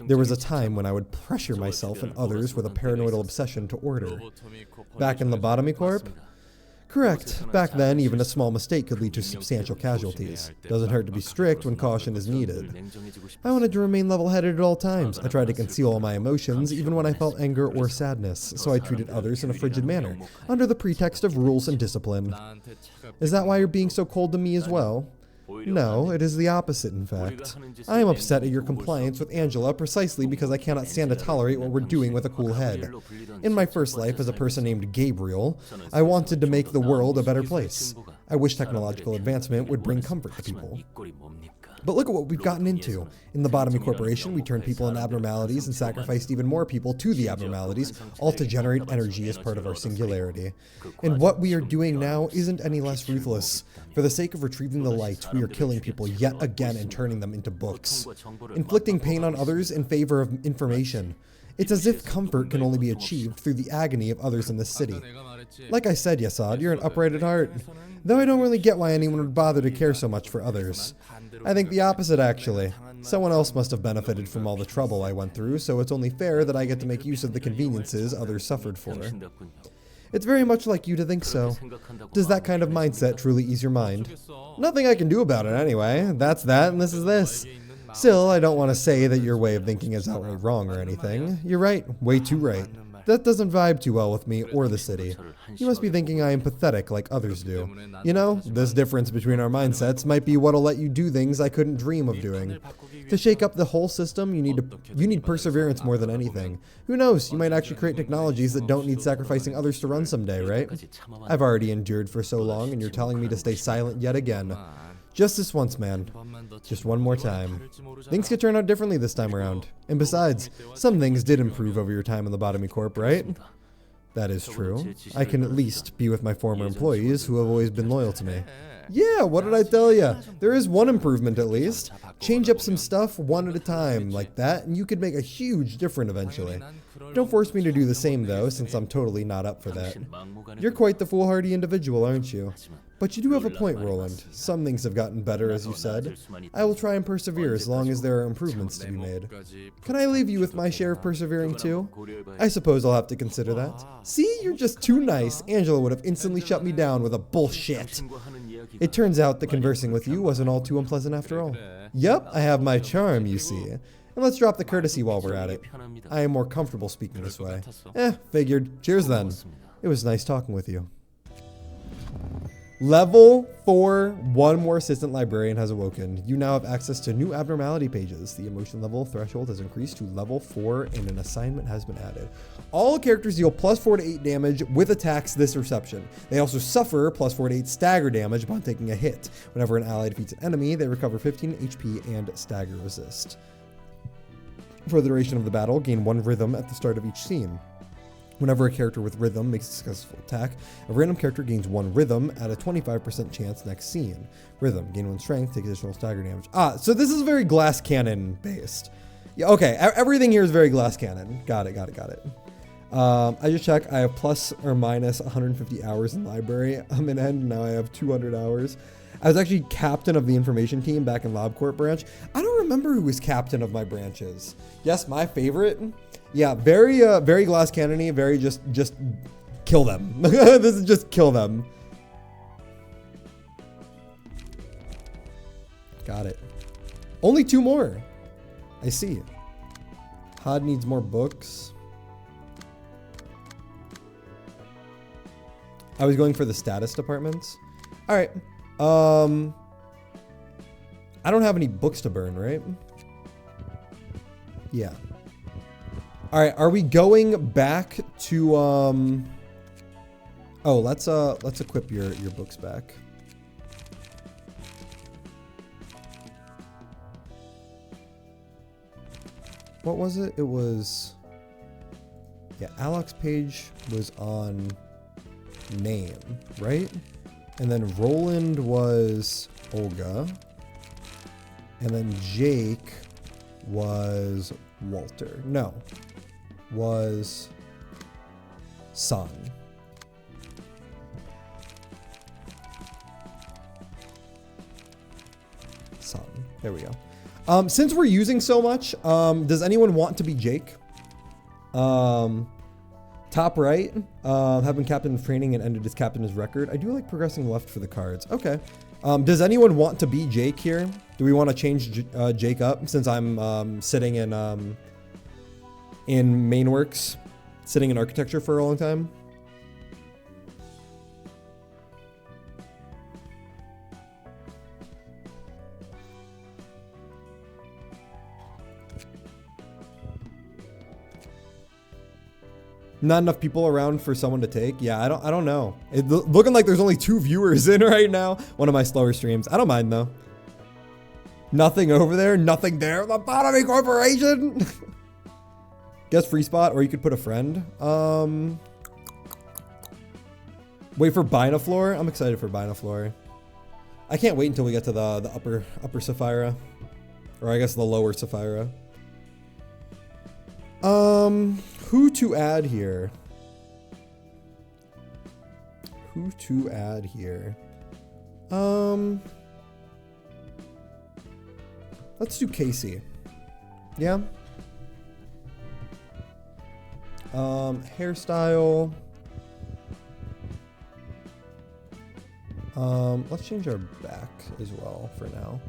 [SPEAKER 1] There was a time when I would pressure myself and others with a paranoidal obsession to order. Back in Lobotomy Corp? Correct. Back then, even a small mistake could lead to substantial casualties. Doesn't hurt to be strict when caution is needed. I wanted to remain level-headed at all times. I tried to conceal all my emotions, even when I felt anger or sadness, so I treated others in a frigid manner, under the pretext of rules and discipline. Is that why you're being so cold to me as well? No, it is the opposite, in fact. I am upset at your compliance with Angela precisely because I cannot stand to tolerate what we're doing with a cool head. In my first life as a person named Gabriel, I wanted to make the world a better place. I wish technological advancement would bring comfort to people. But look at what we've gotten into. In the Lobotomy Corporation, we turned people into abnormalities and sacrificed even more people to the abnormalities, all to generate energy as part of our singularity. And what we are doing now isn't any less ruthless. For the sake of retrieving the light, we are killing people yet again and turning them into books. Inflicting pain on others in favor of information. It's as if comfort can only be achieved through the agony of others in this city. Like I said, Yasad, you're an upright at heart. Though I don't really get why anyone would bother to care so much for others. I think the opposite, actually. Someone else must have benefited from all the trouble I went through, so it's only fair that I get to make use of the conveniences others suffered for. It's very much like you to think so. Does that kind of mindset truly ease your mind? Nothing I can do about it anyway. That's that, and this is this. Still, I don't want to say that your way of thinking is outright wrong or anything. You're right, way too right. That doesn't vibe too well with me or the city. You must be thinking I am pathetic like others do. You know, this difference between our mindsets might be what'll let you do things I couldn't dream of doing. To shake up the whole system, you need perseverance more than anything. Who knows, you might actually create technologies that don't need sacrificing others to run someday, right? I've already endured for so long, and you're telling me to stay silent yet again. Just this once, man. Just one more time. Things could turn out differently this time around. And besides, some things did improve over your time in the Lobotomy Corp, right? That is true. I can at least be with my former employees who have always been loyal to me. Yeah, what did I tell you? There is one improvement at least. Change up some stuff one at a time like that, and you could make a huge difference eventually. Don't force me to do the same though, since I'm totally not up for that. You're quite the foolhardy individual, aren't you? But you do have a point, Roland. Some things have gotten better, as you said. I will try and persevere as long as there are improvements to be made. Can I leave you with my share of persevering too? I suppose I'll have to consider that. See, you're just too nice. Angela would have instantly shut me down with a bullshit. It turns out that conversing with you wasn't all too unpleasant after all. Yep, I have my charm, you see. And let's drop the courtesy while we're at it. I am more comfortable speaking this way. Figured. Cheers then. It was nice talking with you. Level 4, one more assistant librarian has awoken. You now have access to new abnormality pages. The emotion level threshold has increased to level 4 and an assignment has been added. All characters deal plus 4 to 8 damage with attacks this reception. They also suffer plus 4 to 8 stagger damage upon taking a hit. Whenever an ally defeats an enemy, they recover 15 HP and stagger resist. For the duration of the battle, gain 1 rhythm at the start of each scene. Whenever a character with rhythm makes a successful attack, a random character gains 1 rhythm at a 25% chance next scene. Rhythm, gain 1 strength, take additional stagger damage. So this is very glass cannon based. Yeah, okay, everything here is very glass cannon. Got it. I just checked, I have plus or minus 150 hours in library. I'm in end, now I have 200 hours. I was actually captain of the information team back in LobCorp branch. I don't remember who was captain of my branches. Yes, my favorite. Yeah, very glass cannony, very just kill them. This is just kill them. Got it. Only 2 more. I see. Hod needs more books. I was going for the status departments. All right. I don't have any books to burn, right? Yeah. All right, are we going back to oh, let's equip your books back. What was it? It was, yeah, Alex's page was on name, right? And then Roland was Olga. And then Jake was Walter. No, was Son. There we go. Since we're using so much, does anyone want to be Jake? Top right, have been captain of training and ended as captain as record. I do like progressing left for the cards. Okay. Does anyone want to be Jake here? Do we want to change Jake up since I'm sitting in Mainworks, sitting in architecture for a long time? Not enough people around for someone to take. Yeah, I don't know. Looking like there's only 2 viewers in right now. One of my slower streams. I don't mind though. Nothing over there, nothing there. Lobotomy Corporation. Guess free spot, or you could put a friend. Wait for Binaflor. I'm excited for Binaflor. I can't wait until we get to the upper Sapphira, or I guess the lower Sapphira. Who to add here? Who to add here? Let's do Casey. Yeah. Hairstyle. Let's change our back as well for now.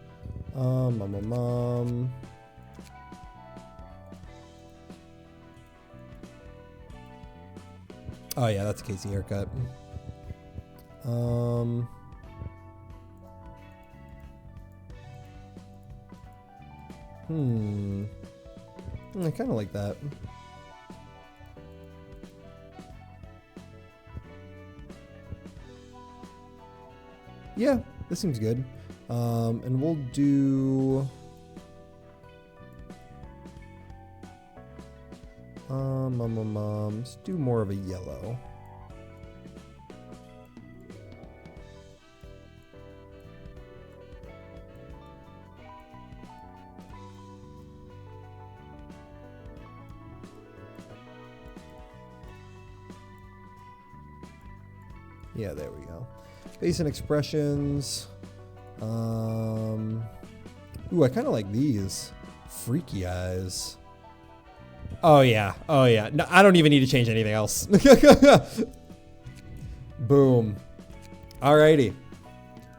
[SPEAKER 1] Oh yeah, that's a Casey haircut. I kind of like that. Yeah, this seems good. And we'll do... let's do more of a yellow. Yeah, there we go. Face and expressions. Ooh, I kind of like these. Freaky eyes. Oh yeah. Oh yeah. No, I don't even need to change anything else. Boom. Alrighty.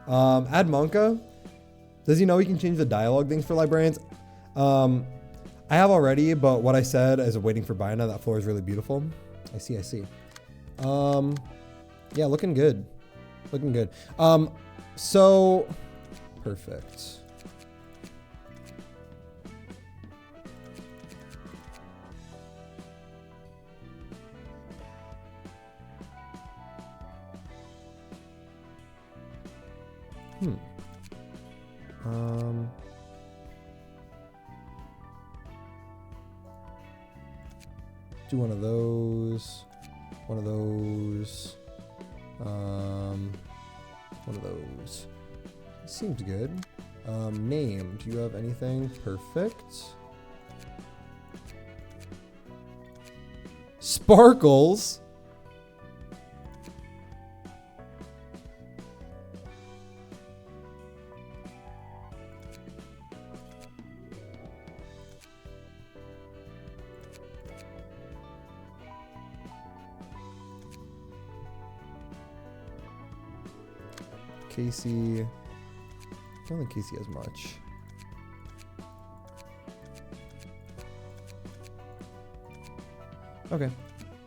[SPEAKER 1] Add Monka. Does he know he can change the dialogue things for librarians? I have already, but what I said as waiting for Bina, that floor is really beautiful. I see. Yeah, looking good. Looking good. So perfect. Do one of those. One of those. One of those. Seems good. Name. Do you have anything? Perfect. Sparkles. Casey. I don't think Casey has much. Okay.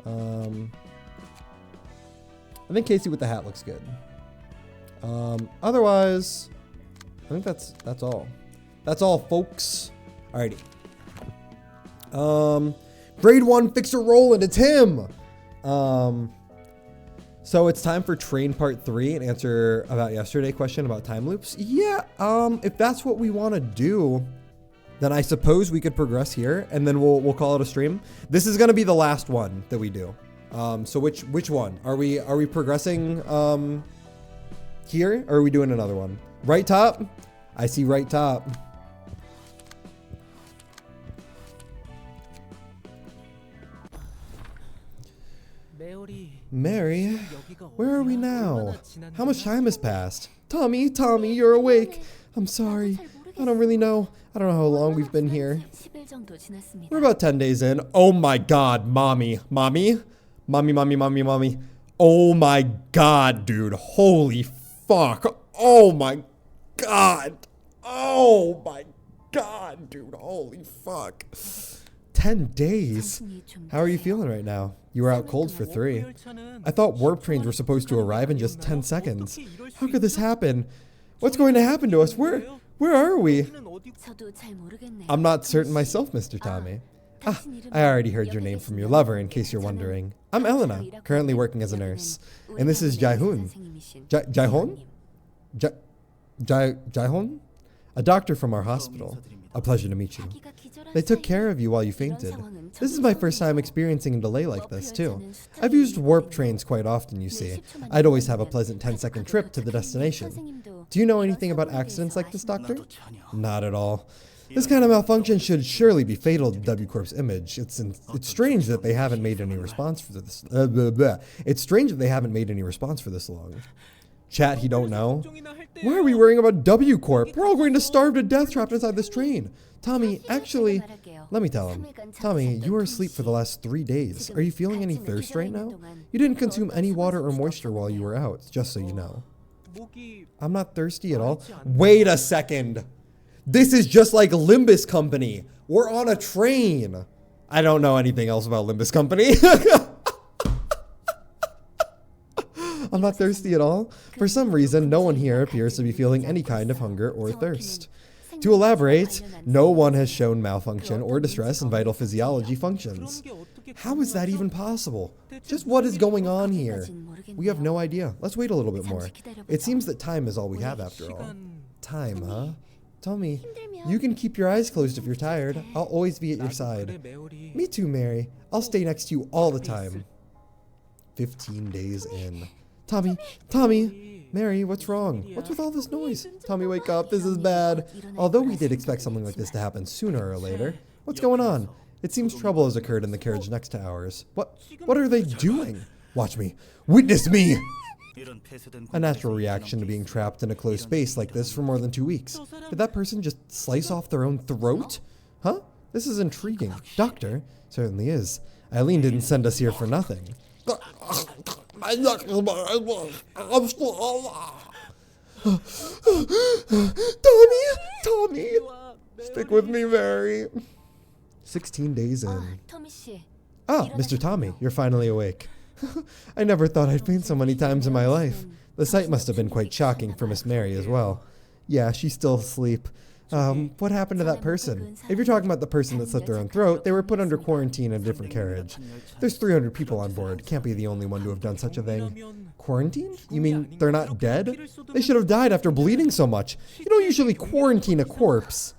[SPEAKER 1] I think Casey with the hat looks good. Otherwise, I think that's all. That's all, folks. Alrighty. Grade 1 Fixer Roland, it's him. So it's time for train part 3 and answer about yesterday question about time loops. Yeah, if that's what we want to do, then I suppose we could progress here and then we'll call it a stream. This is going to be the last one that we do. So which one? Are we progressing here or are we doing another one? Right top? I see right top. Mary, where are we now? How much time has passed? Tommy, you're awake. I'm sorry. I don't really know. I don't know how long we've been here. We're about 10 days in. Oh my God, mommy. Oh my God, dude. Holy fuck. Oh my God. Oh my God, dude. Holy fuck. 10 days? How are you feeling right now? You were out cold for 3. I thought warp trains were supposed to arrive in just 10 seconds. How could this happen? What's going to happen to us? Where are we? I'm not certain myself, Mr. Tommy. I already heard your name from your lover, in case you're wondering. I'm Elena, currently working as a nurse. And this is Jaehoon. Jaehoon? Jaehoon? A doctor from our hospital. A pleasure to meet you. They took care of you while you fainted. This is my first time experiencing a delay like this, too. I've used warp trains quite often, you see. I'd always have a pleasant 10-second trip to the destination. Do you know anything about accidents like this, Doctor? Not at all. This kind of malfunction should surely be fatal to W Corp's image. It's strange that they haven't made any response for this. It's strange that they haven't made any response for this long. Chat, he don't know. Why are we worrying about W Corp? We're all going to starve to death trapped inside this train. Tommy, actually, let me tell him. Tommy, you were asleep for the last 3 days. Are you feeling any thirst right now? You didn't consume any water or moisture while you were out, just so you know. I'm not thirsty at all. Wait a second. This is just like Limbus Company. We're on a train. I don't know anything else about Limbus Company. I'm not thirsty at all. For some reason, no one here appears to be feeling any kind of hunger or thirst. To elaborate, no one has shown malfunction or distress in vital physiology functions. How is that even possible? Just what is going on here? We have no idea. Let's wait a little bit more. It seems that time is all we have after all. Time, huh? Tommy, you can keep your eyes closed if you're tired. I'll always be at your side. Me too, Mary. I'll stay next to you all the time. 15 days in. Tommy, Mary, what's wrong? What's with all this noise? Tommy, wake up. This is bad. Although we did expect something like this to happen sooner or later. What's going on? It seems trouble has occurred in the carriage next to ours. What are they doing? Watch me. Witness me! A natural reaction to being trapped in a closed space like this for more than 2 weeks. Did that person just slice off their own throat? Huh? This is intriguing. Doctor? Certainly is. Eileen didn't send us here for nothing. Tommy! Stick with me, Mary. 16 days in. Ah, Mr. Tommy, you're finally awake. I never thought I'd faint so many times in my life. The sight must have been quite shocking for Miss Mary as well. Yeah, she's still asleep. What happened to that person? If you're talking about the person that slit their own throat, they were put under quarantine in a different carriage. There's 300 people on board. Can't be the only one to have done such a thing. Quarantine? You mean they're not dead? They should have died after bleeding so much. You don't usually quarantine a corpse.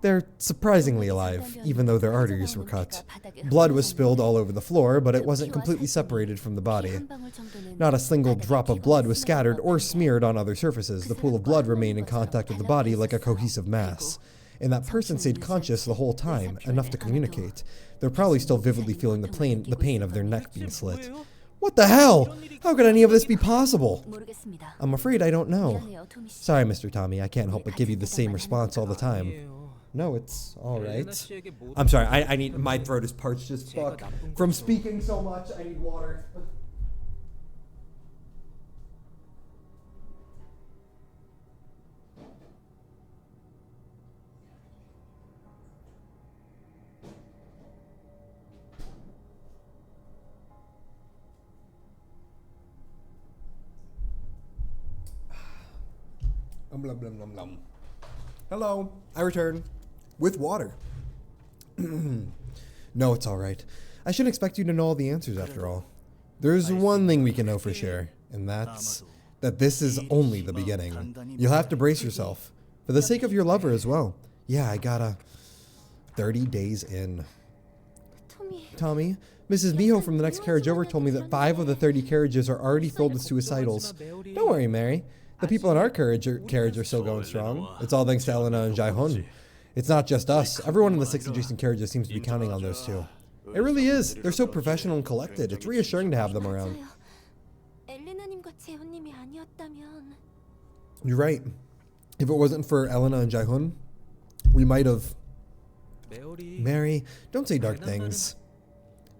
[SPEAKER 1] They're surprisingly alive, even though their arteries were cut. Blood was spilled all over the floor, but it wasn't completely separated from the body. Not a single drop of blood was scattered or smeared on other surfaces. The pool of blood remained in contact with the body like a cohesive mass. And that person stayed conscious the whole time, enough to communicate. They're probably still vividly feeling the pain of their neck being slit. What the hell? How could any of this be possible? I'm afraid I don't know. Sorry, Mr. Tommy, I can't help but give you the same response all the time. No, it's all right. I'm sorry, I need, my throat is parched as fuck. From speaking so much, I need water. Hello, I return. With water. No, it's all right. I shouldn't expect you to know all the answers after all. There's one thing we can know for sure, and that's that this is only the beginning. You'll have to brace yourself. For the sake of your lover as well. Yeah, I gotta... 30 days in. Tommy, Mrs. Miho from the next carriage over told me that 5 of the 30 carriages are already filled with suicidals. Don't worry, Mary. The people in our carriage are still going strong. It's all thanks to Elena and Jaehoon. It's not just us. Everyone in the 6 adjacent carriages seems to be counting on those two. It really is. They're so professional and collected. It's reassuring to have them around. You're right. If it wasn't for Elena and Jaehoon, we might have... Mary, don't say dark things.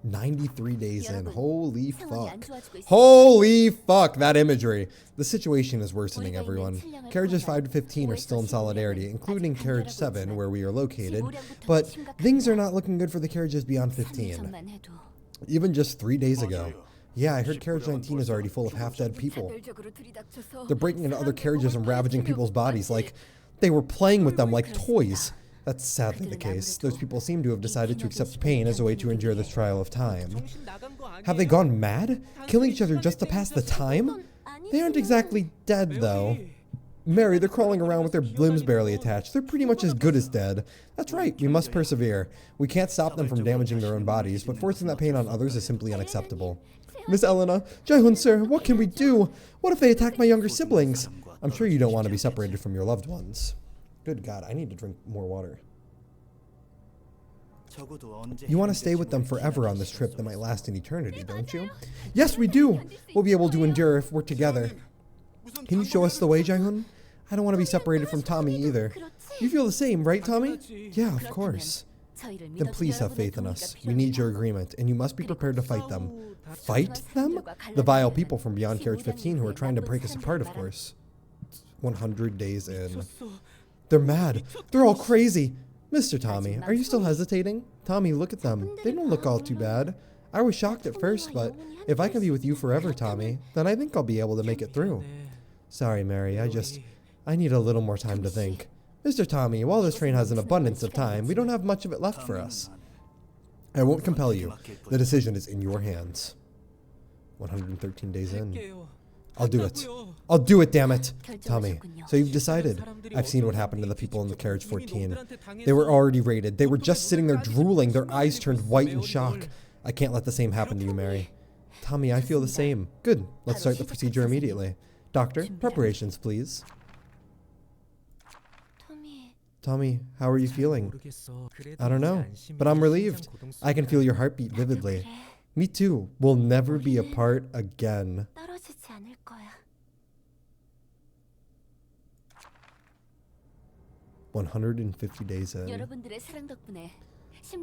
[SPEAKER 1] 93 days in. Holy fuck. Holy fuck, that imagery. The situation is worsening, everyone. Carriages 5 to 15 are still in solidarity, including carriage 7, where we are located, but things are not looking good for the carriages beyond 15. Even just 3 days ago. Yeah, I heard carriage 19 is already full of half-dead people. They're breaking into other carriages and ravaging people's bodies like they were playing with them like toys. That's sadly the case. Those people seem to have decided to accept pain as a way to endure this trial of time. Have they gone mad? Killing each other just to pass the time? They aren't exactly dead, though. Mary, they're crawling around with their limbs barely attached. They're pretty much as good as dead. That's right, we must persevere. We can't stop them from damaging their own bodies, but forcing that pain on others is simply unacceptable. Miss Elena, Jae-hoon, sir, what can we do? What if they attack my younger siblings? I'm sure you don't want to be separated from your loved ones. Good God, I need to drink more water. You want to stay with them forever on this trip that might last an eternity, don't you? Yes, we do! We'll be able to endure if we're together. Can you show us the way, Jae-hoon? I don't want to be separated from Tommy either. You feel the same, right, Tommy? Yeah, of course. Then please have faith in us. We need your agreement, and you must be prepared to fight them. Fight them? The vile people from beyond Carriage 15 who are trying to break us apart, of course. 100 days in. They're mad. They're all crazy. Mr. Tommy, are you still hesitating? Tommy, look at them. They don't look all too bad. I was shocked at first, but if I can be with you forever, Tommy, then I think I'll be able to make it through. Sorry, Mary, I need a little more time to think. Mr. Tommy, while this train has an abundance of time, we don't have much of it left for us. I won't compel you. The decision is in your hands. 113 days in. I'll do it. I'll do it, damn it. Tommy, so you've decided. I've seen what happened to the people in the Carriage 14. They were already raided. They were just sitting there drooling, their eyes turned white in shock. I can't let the same happen to you, Mary. Tommy, I feel the same. Good. Let's start the procedure immediately. Doctor, preparations, please. Tommy, how are you feeling? I don't know, but I'm relieved. I can feel your heartbeat vividly. Me too. We'll never be apart again. 150 days in.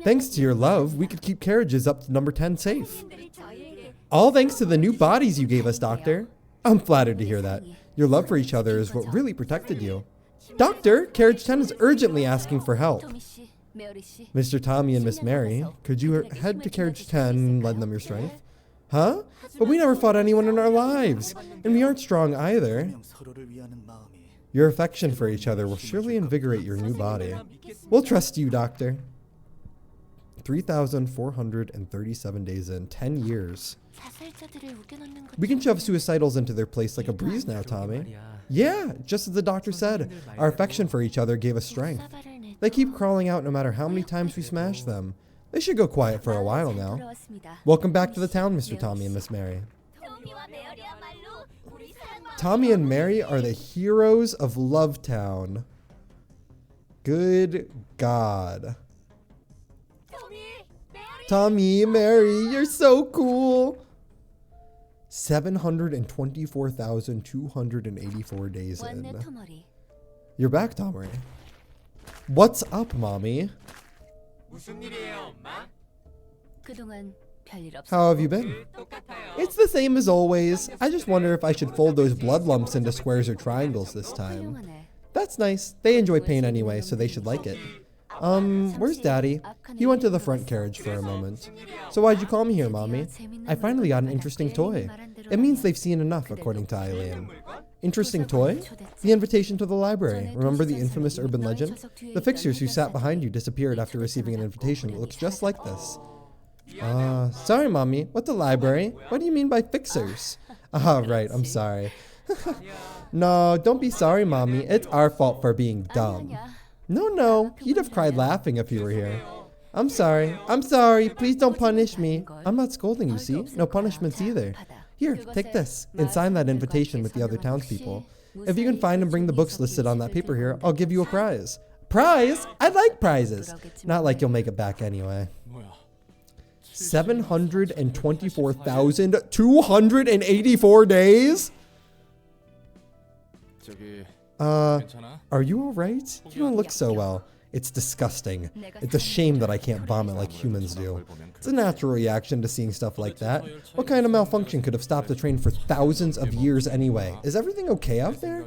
[SPEAKER 1] Thanks to your love, we could keep carriages up to number 10 safe. All thanks to the new bodies you gave us, Doctor. I'm flattered to hear that. Your love for each other is what really protected you. Doctor, Carriage 10 is urgently asking for help. Mr. Tommy and Miss Mary, could you head to Carriage 10 and lend them your strength? Huh? But we never fought anyone in our lives, and we aren't strong either. Your affection for each other will surely invigorate your new body. We'll trust you, Doctor. 3,437 days in, 10 years. We can shove suicidals into their place like a breeze now, Tommy. Yeah, just as the doctor said, our affection for each other gave us strength. They keep crawling out no matter how many times we smash them. They should go quiet for a while now. Welcome back to the town, Mr. Tommy and Miss Mary. Tommy and Mary are the heroes of Love Town. Good God. Tommy, Mary, you're so cool. 724,284 days in. You're back, Tommy. What's up, Mommy? How have you been? It's the same as always. I just wonder if I should fold those blood lumps into squares or triangles this time. That's nice. They enjoy pain anyway, so they should like it. Where's Daddy? He went to the front carriage for a moment. So why'd you call me here, Mommy? I finally got an interesting toy. It means they've seen enough, according to Eileen. Interesting toy? The invitation to the library. Remember the infamous urban legend? The fixers who sat behind you disappeared after receiving an invitation that looks just like this. Sorry, Mommy. What, the library? What do you mean by fixers? Right, I'm sorry. No, don't be sorry, Mommy. It's our fault for being dumb. No, he'd have cried laughing if you were here. I'm sorry. Please don't punish me. I'm not scolding you, see? No punishments either. Here, take this, and sign that invitation with the other townspeople. If you can find and bring the books listed on that paper here, I'll give you a prize. Prize? I like prizes. Not like you'll make it back anyway. 724,284 days? Are you alright? You don't look so well. It's disgusting. It's a shame that I can't vomit like humans do. It's a natural reaction to seeing stuff like that. What kind of malfunction could have stopped the train for thousands of years anyway? Is everything okay out there?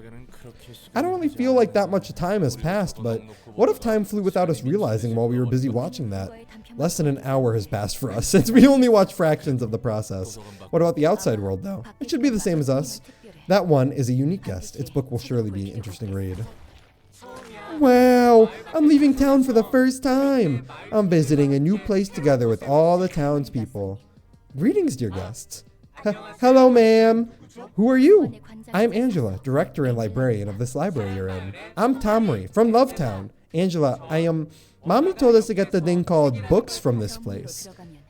[SPEAKER 1] I don't really feel like that much time has passed, but what if time flew without us realizing while we were busy watching that? Less than an hour has passed for us since we only watched fractions of the process. What about the outside world, though? It should be the same as us. That one is a unique guest. Its book will surely be an interesting read. Wow, wow, I'm leaving town for the first time. I'm visiting a new place together with all the townspeople. Greetings, dear guests. Hello, ma'am. Who are you? I'm Angela, director and librarian of this library you're in. I'm Tomry from Lovetown. Angela, Mommy told us to get the thing called books from this place.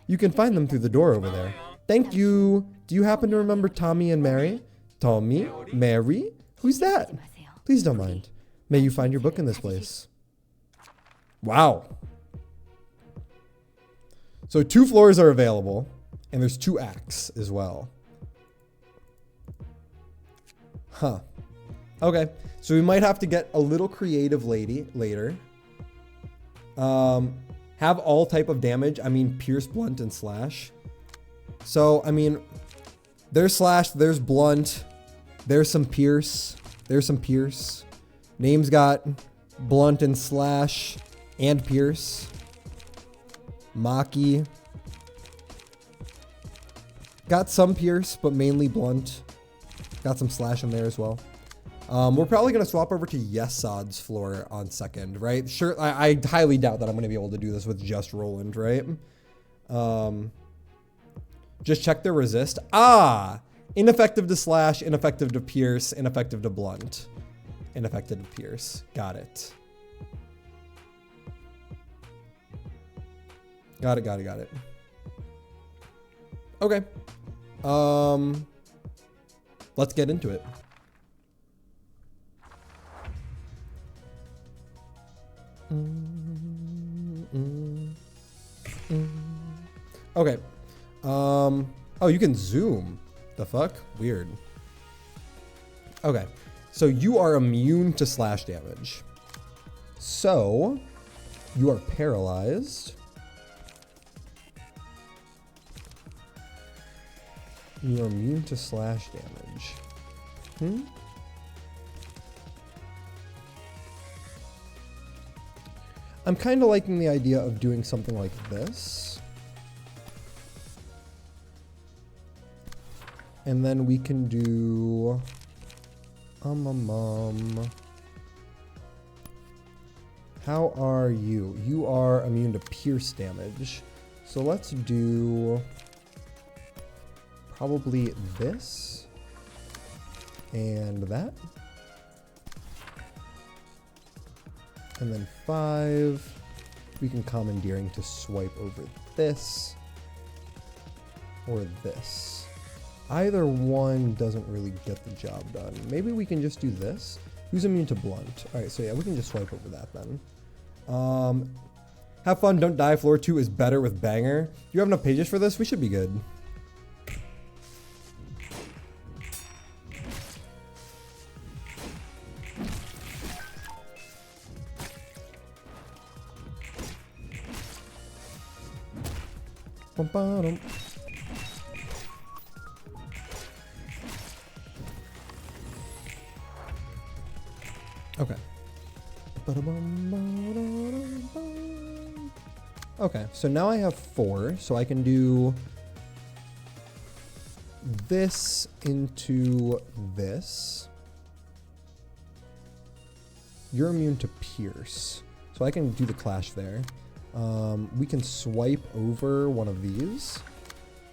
[SPEAKER 1] You can find them through the door over there. Thank you. Do you happen to remember Tommy and Mary? Tommy? Mary? Who's that? Please don't mind. May you find your book in this place. Wow. So 2 floors are available, and there's 2 acts as well. Huh. Okay. So we might have to get a little creative later. Have all type of damage. I mean, pierce, blunt, and slash. So, I mean, there's slash, there's blunt, there's some pierce, there's some pierce. Name's got blunt and slash and pierce. Maki. Got some pierce, but mainly blunt. Got some slash in there as well. We're probably going to swap over to Yesad's floor on second, right? Sure, I highly doubt that I'm going to be able to do this with just Roland, right? Just check their resist. Ineffective to slash, ineffective to pierce, ineffective to blunt. Ineffective to pierce. Got it. Got it. Okay. Let's get into it. Okay. Oh, you can zoom. The fuck? Weird. Okay. So you are immune to slash damage. So you are paralyzed. You are immune to slash damage. I'm kind of liking the idea of doing something like this. And then we can do... How are you? You are immune to pierce damage. So let's do... probably this. And that. And then 5. We can commandeering to swipe over this. Or this. Either one doesn't really get the job done. Maybe we can just do this. Who's immune to blunt? Alright, so yeah, we can just swipe over that then. Have fun, don't die. Floor 2 is better with banger. Do you have enough pages for this? We should be good. Okay. Okay, so now I have 4, so I can do this into this. You're immune to pierce, so I can do the clash there. We can swipe over one of these,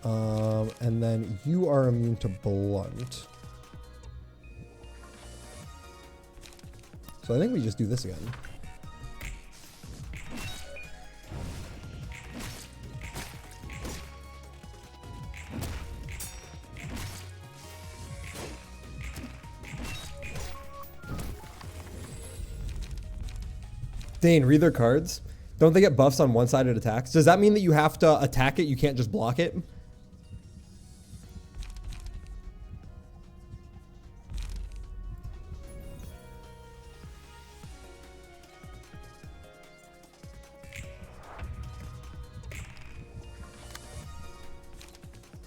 [SPEAKER 1] and then you are immune to blunt. So I think we just do this again. Dane, read their cards. Don't they get buffs on one-sided attacks? Does that mean that you have to attack it? You can't just block it?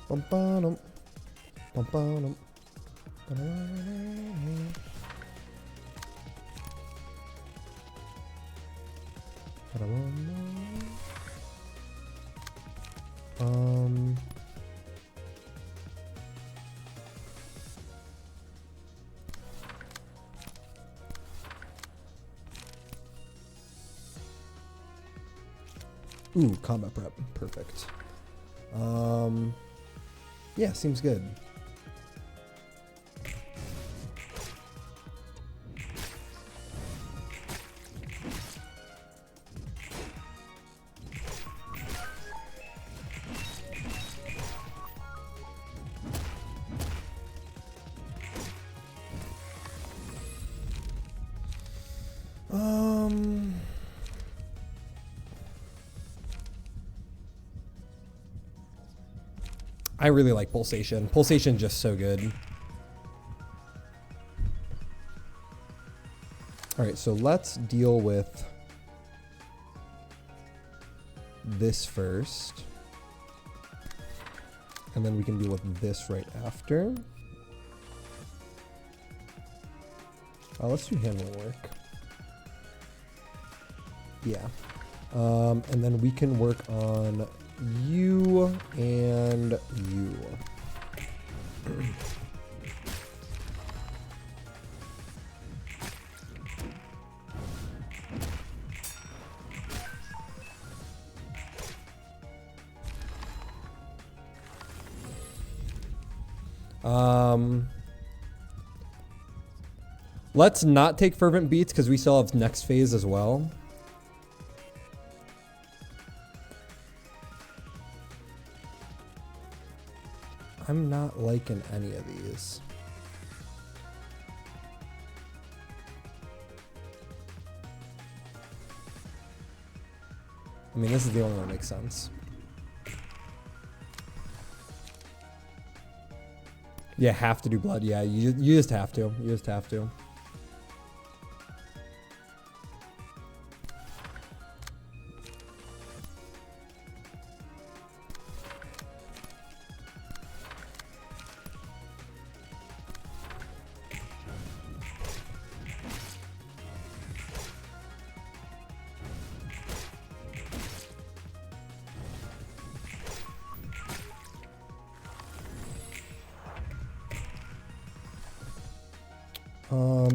[SPEAKER 1] Bum-ba-dum. Bum-ba-dum. Ooh, combat prep. Perfect. Yeah, seems good. I really like Pulsation. Pulsation just so good. All right, so let's deal with this first. And then we can deal with this right after. Let's do handling work. Yeah. And then we can work on you and you. Let's not take Fervent Beats because we still have next phase as well. I'm not liking any of these. I mean, this is the only one that makes sense. Yeah, have to do blood. Yeah, you just have to. You just have to.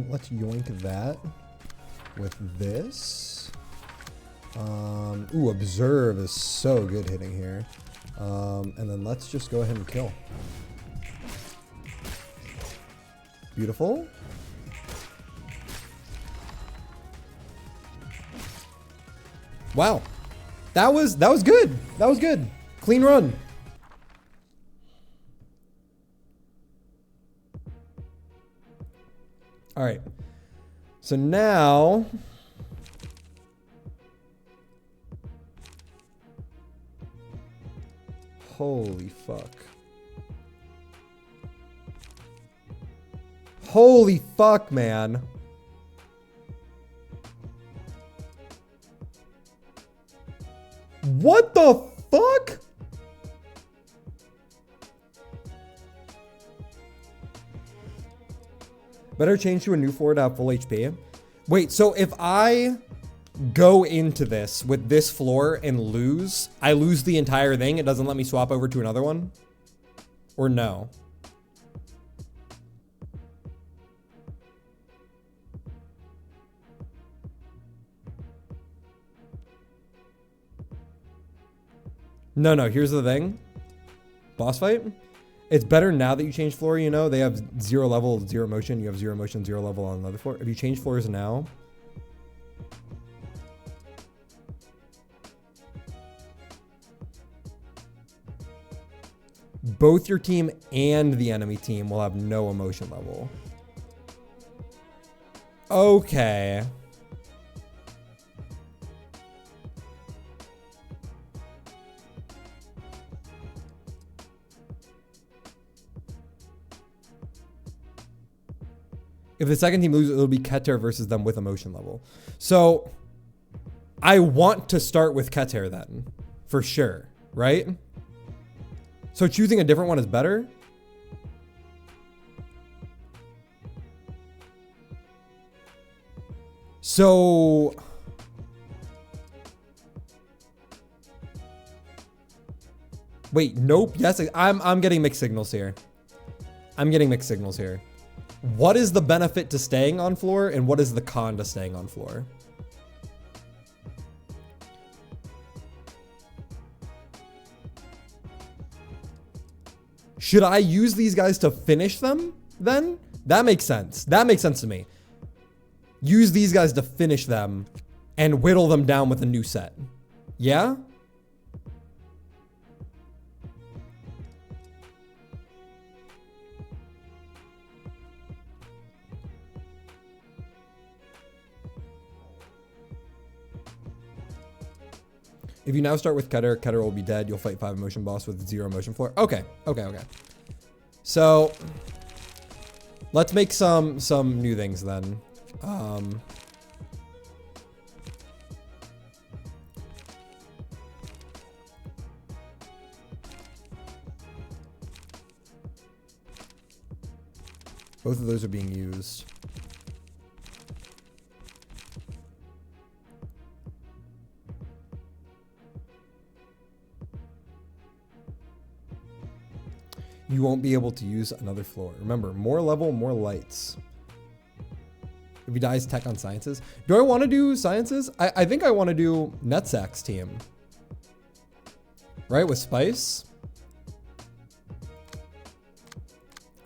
[SPEAKER 1] Let's yoink that with this. Ooh, Observe is so good hitting here. And then let's just go ahead and kill. Beautiful. Wow. That was good. That was good. Clean run. All right. So now holy fuck. Holy fuck, man. What the fuck? Better change to a new floor to have full HP. Wait, so if I go into this with this floor and lose, I lose the entire thing? It doesn't let me swap over to another one? Or no? No, here's the thing. Boss fight? It's better now that you change floor, you know? They have 0 level, 0 motion. You have 0 motion, 0 level on another floor. If you change floors now... both your team and the enemy team will have no emotion level. Okay. If the second team loses, it'll be Keter versus them with emotion level. So I want to start with Keter then, for sure, right? So choosing a different one is better? So... wait, nope. Yes, I'm getting mixed signals here. I'm getting mixed signals here. What is the benefit to staying on floor and what is the con to staying on floor? Should I use these guys to finish them then? That makes sense. That makes sense to me. Use these guys to finish them and whittle them down with a new set. Yeah? If you now start with Keter, Keter will be dead. You'll fight 5 emotion boss with 0 emotion floor. Okay, okay, okay. So let's make some new things then. Both of those are being used. You won't be able to use another floor. Remember, more level, more lights. If he dies, tech on sciences. Do I want to do sciences? I think I want to do Netsac's team. Right, with Spice?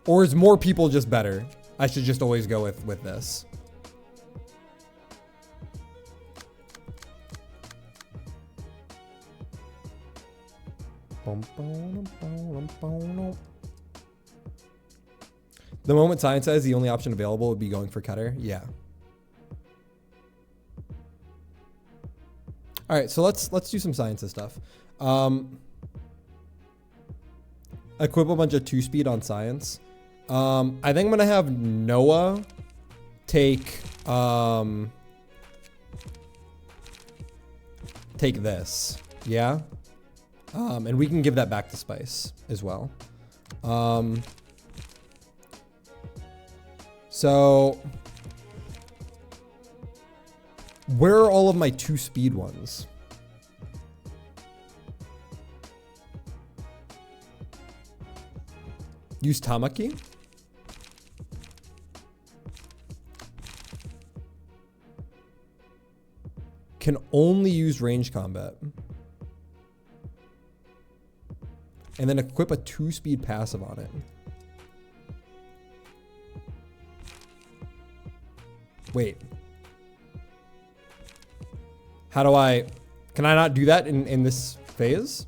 [SPEAKER 1] Or is more people just better? I should just always go with this. The moment science says the only option available would be going for Keter. Yeah. All right, so let's do some sciences stuff. Equip a bunch of 2-speed on science. I think I'm gonna have Noah take this. Yeah. And we can give that back to Spice as well. So where are all of my 2-speed ones? Use Tamaki. Can only use range combat. And then equip a 2-speed passive on it. Wait. How do I... Can I not do that in this phase?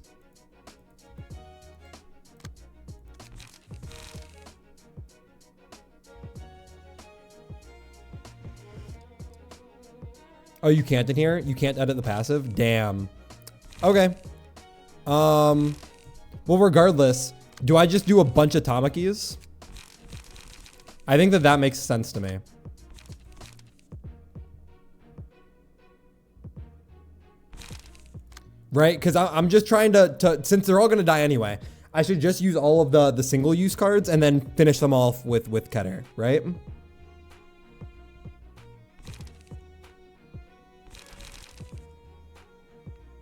[SPEAKER 1] Oh, you can't in here? You can't edit the passive? Damn. Okay. Well, regardless, do I just do a bunch of Tamakis? I think that makes sense to me. Right? Because I'm just trying to, since they're all going to die anyway, I should just use all of the single-use cards and then finish them off with Keter, right?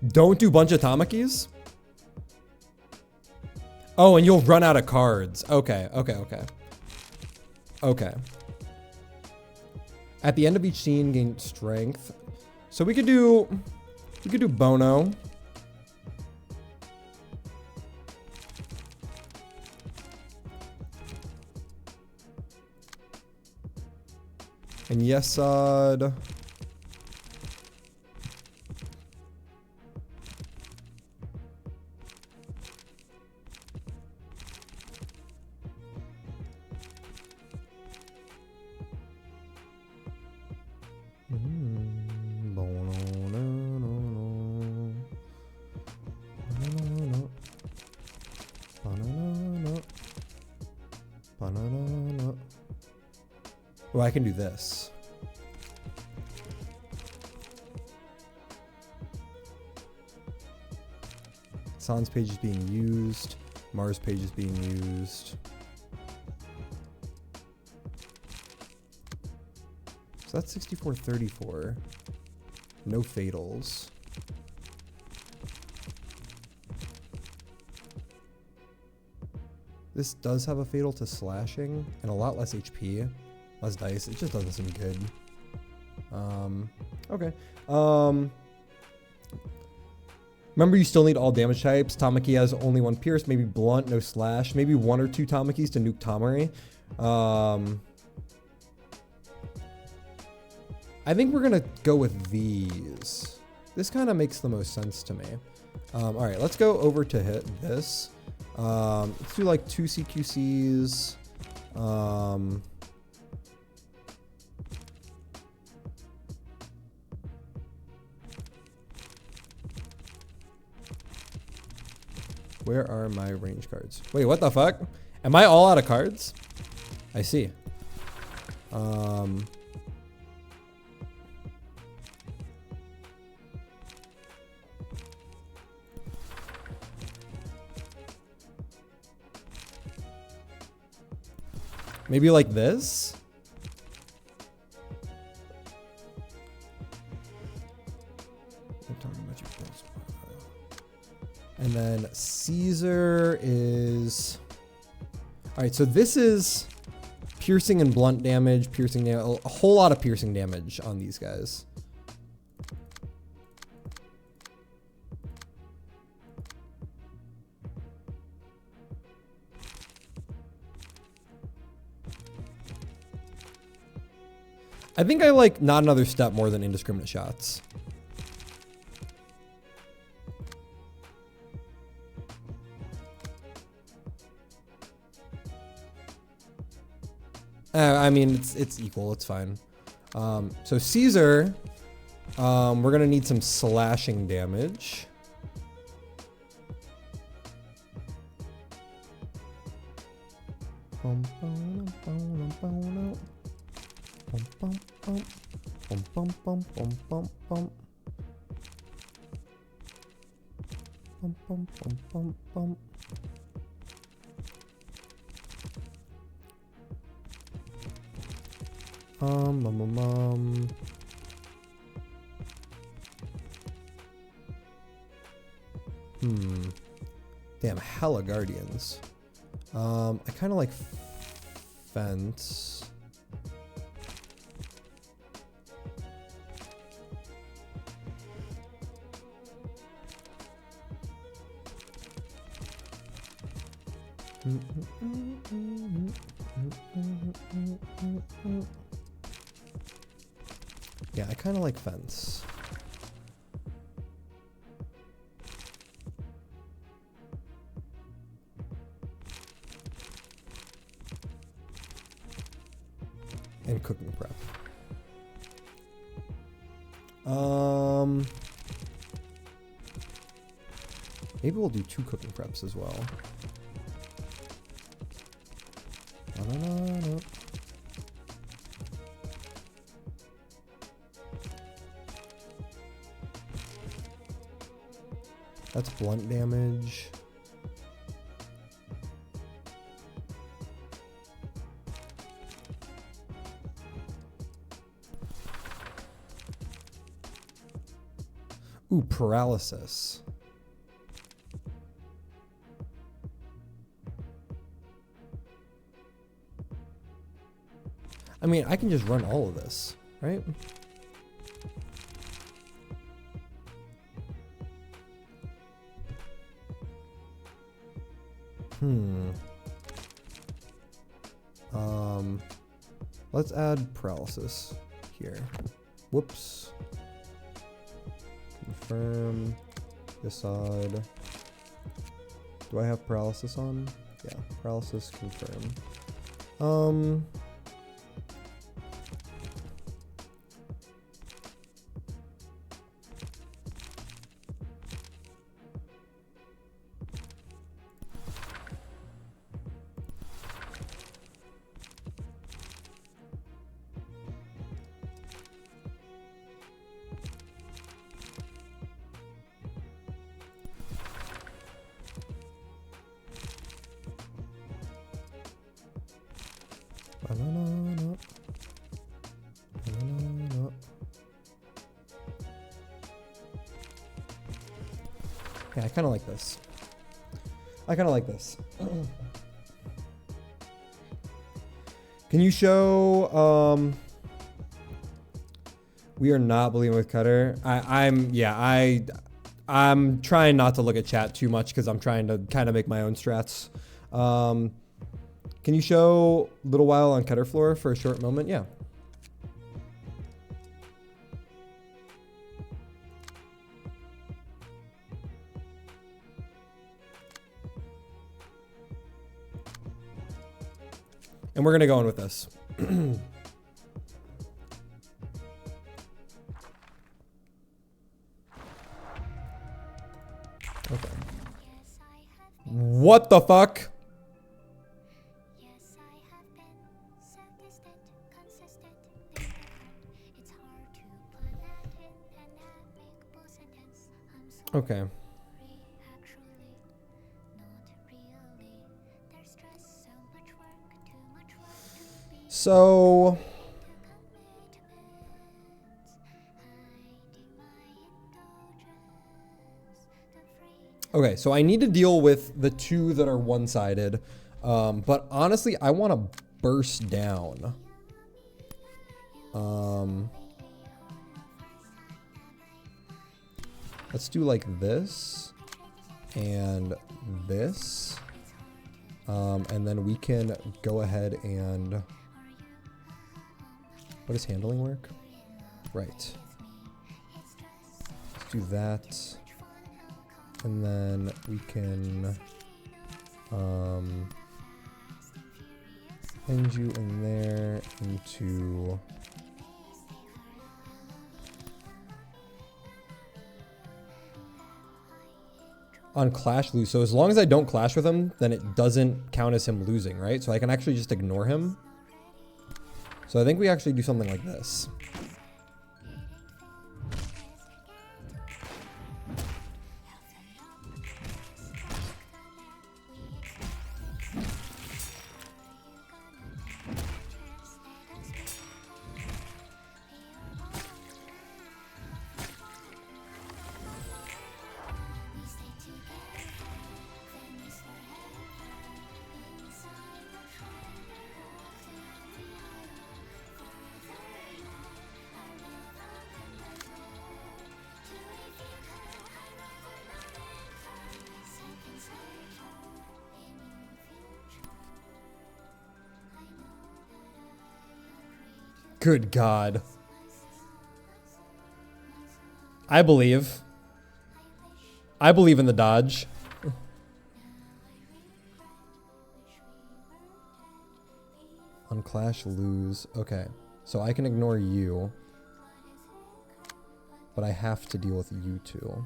[SPEAKER 1] Don't do bunch of Tamakis? Oh, and you'll run out of cards. Okay, okay, okay. Okay. At the end of each scene, gain strength. So we could do Bono. And Yesod. Oh, I can do this. Sans page is being used. Mars page is being used. So that's 6434. No fatals. This does have a fatal to slashing and a lot less HP. Less dice. It just doesn't seem good. Okay. Remember, you still need all damage types. Tamaki has only one pierce, maybe blunt, no slash, maybe 1 or 2 Tamakis to nuke Tamari. I think we're gonna go with these. This kind of makes the most sense to me. All right, let's go over to hit this. Let's do like 2 CQCs. Where are my range cards? Wait, what the fuck? Am I all out of cards? I see. Maybe like this? And then Caesar is... Alright, so this is piercing and blunt damage, a whole lot of piercing damage on these guys. I think I like not another step more than indiscriminate shots. I mean, it's equal. It's fine. So Caesar, we're gonna need some slashing damage. Damn, hella guardians. I kind of like fence. Yeah, I kind of like fence. And cooking prep. Maybe we'll do 2 cooking preps as well. That's blunt damage. Ooh, paralysis. I mean, I can just run all of this, right? Let's add paralysis here. Whoops. Confirm. Decide. Do I have paralysis on? Yeah, paralysis confirm. Yeah, I kind of like this. Can you show, we are not believing with Cutter. I'm trying not to look at chat too much because I'm trying to kind of make my own strats. Can you show Little While on Cutter Floor for a short moment? Yeah. And we're going to go in with this. Okay. What the fuck? Okay. So okay, so I need to deal with the two that are one-sided. But honestly, I want to burst down. Let's do like this and this. And then we can go ahead and... What does handling work? Right. Let's do that. And then we can end you in there into... On clash lose. So as long as I don't clash with him, then it doesn't count as him losing, right? So I can actually just ignore him. So I think we actually do something like this. Good God. I believe. I believe in the dodge. On clash lose. Okay. So I can ignore you. But I have to deal with you two.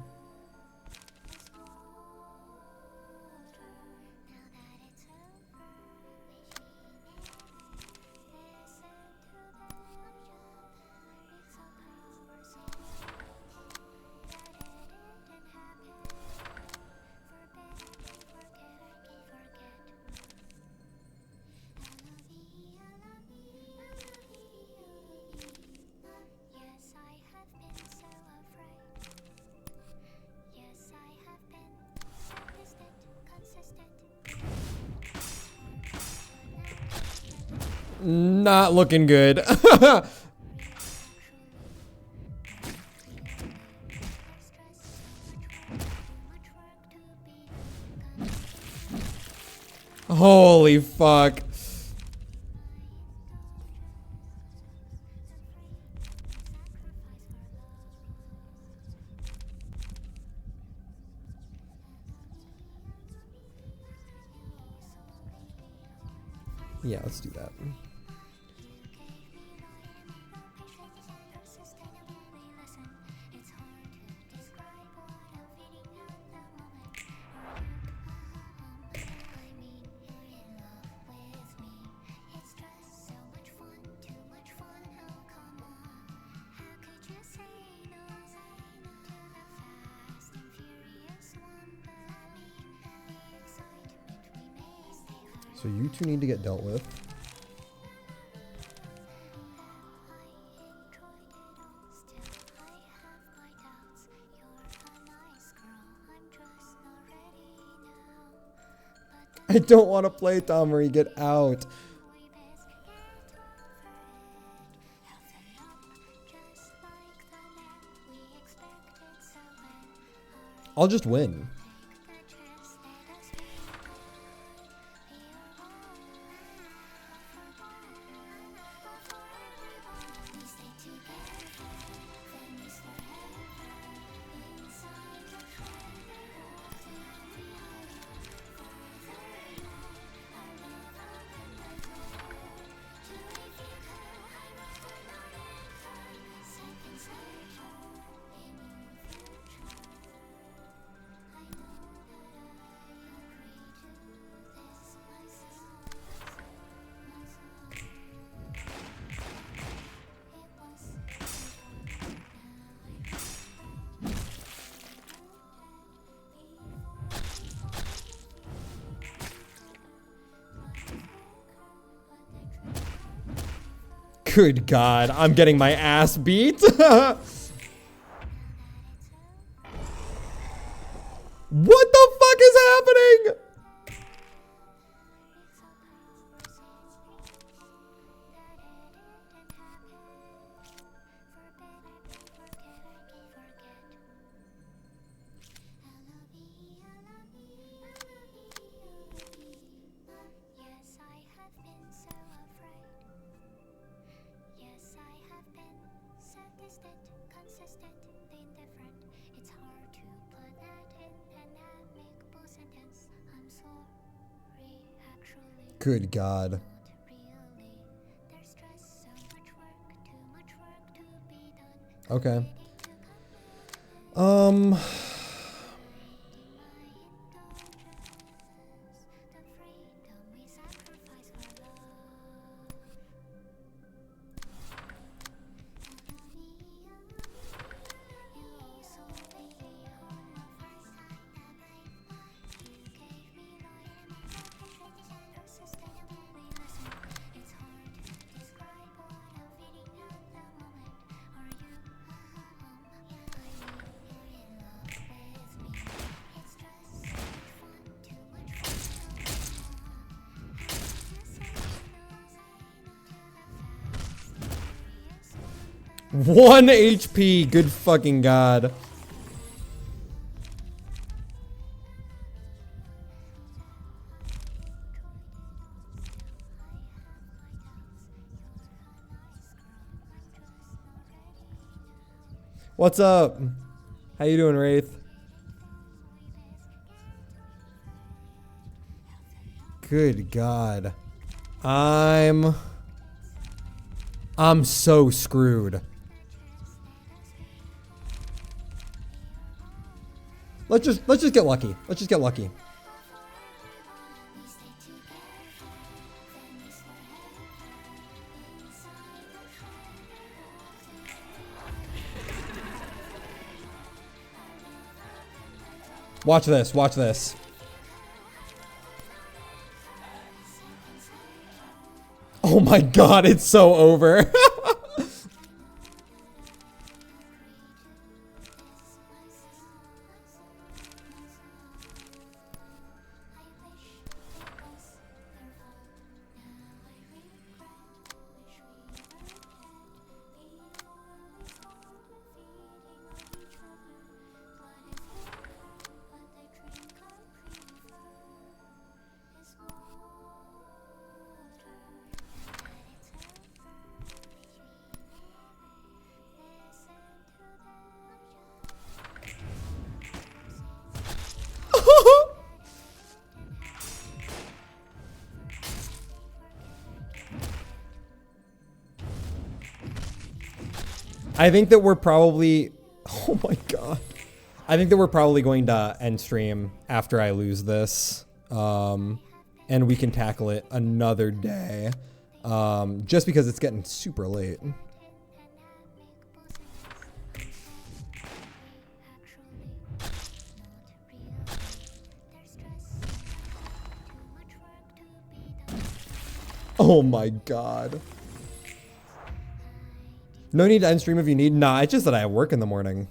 [SPEAKER 1] Not looking good. Holy fuck. Yeah, let's do that. So you two need to get dealt with. I don't want to play Tom Marie. Get out. I'll just win. Good God, I'm getting my ass beat. What the fuck is happening? Good God. Okay. One HP. Good fucking God. What's up? How you doing, Wraith? Good God. I'm so screwed. Let's just get lucky. Let's just get lucky. Watch this. Watch this. Oh my God, it's so over. I think that we're probably, oh my God. I think that we're probably going to end stream after I lose this. And we can tackle it another day. Just because it's getting super late. Oh my God. No need to end stream if you need. Nah, it's just that I have work in the morning.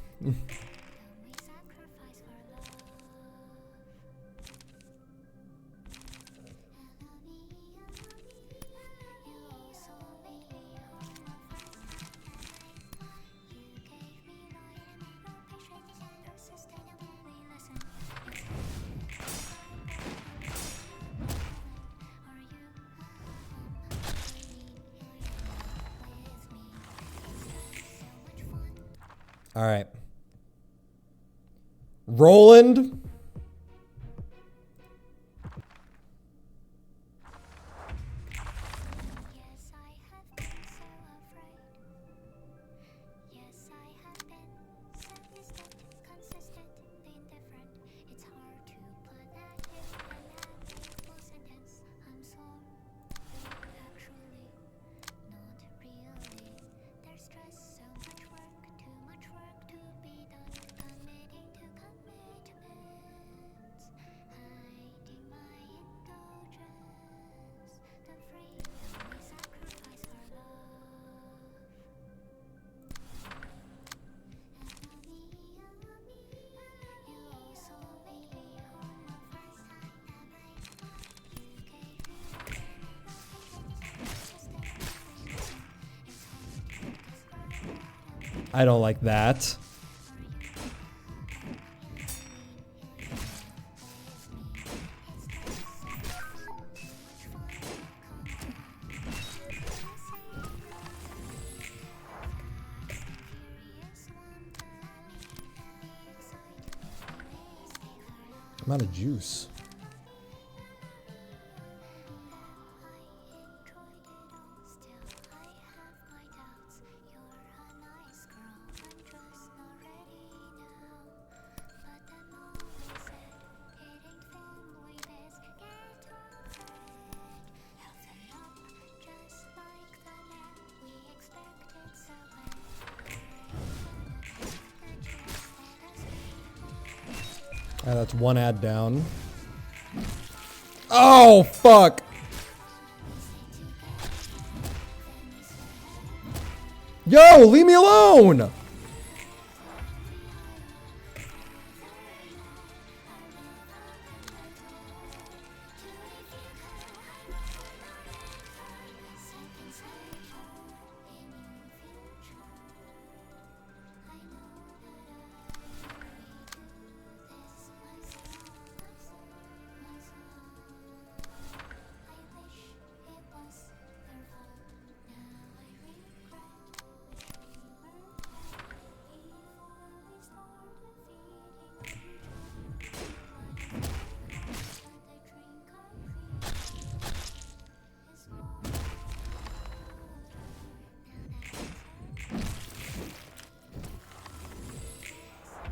[SPEAKER 1] All right. Roland.
[SPEAKER 4] Yes, I have been so afraid. Yes, I have been so distant, consistent, indifferent. It's hard to put that in an ambiguous sentence. I'm sorry. Actually, not really. There's just so much work, too much work to be done. Committing to commitments, hiding my indulgence, the freedom we sacrifice for love. You also made me on the first time that you gave me it's hard to describe.
[SPEAKER 1] I don't like that. I'm out of juice. That's one ad down. Oh, fuck. Yo, leave me alone.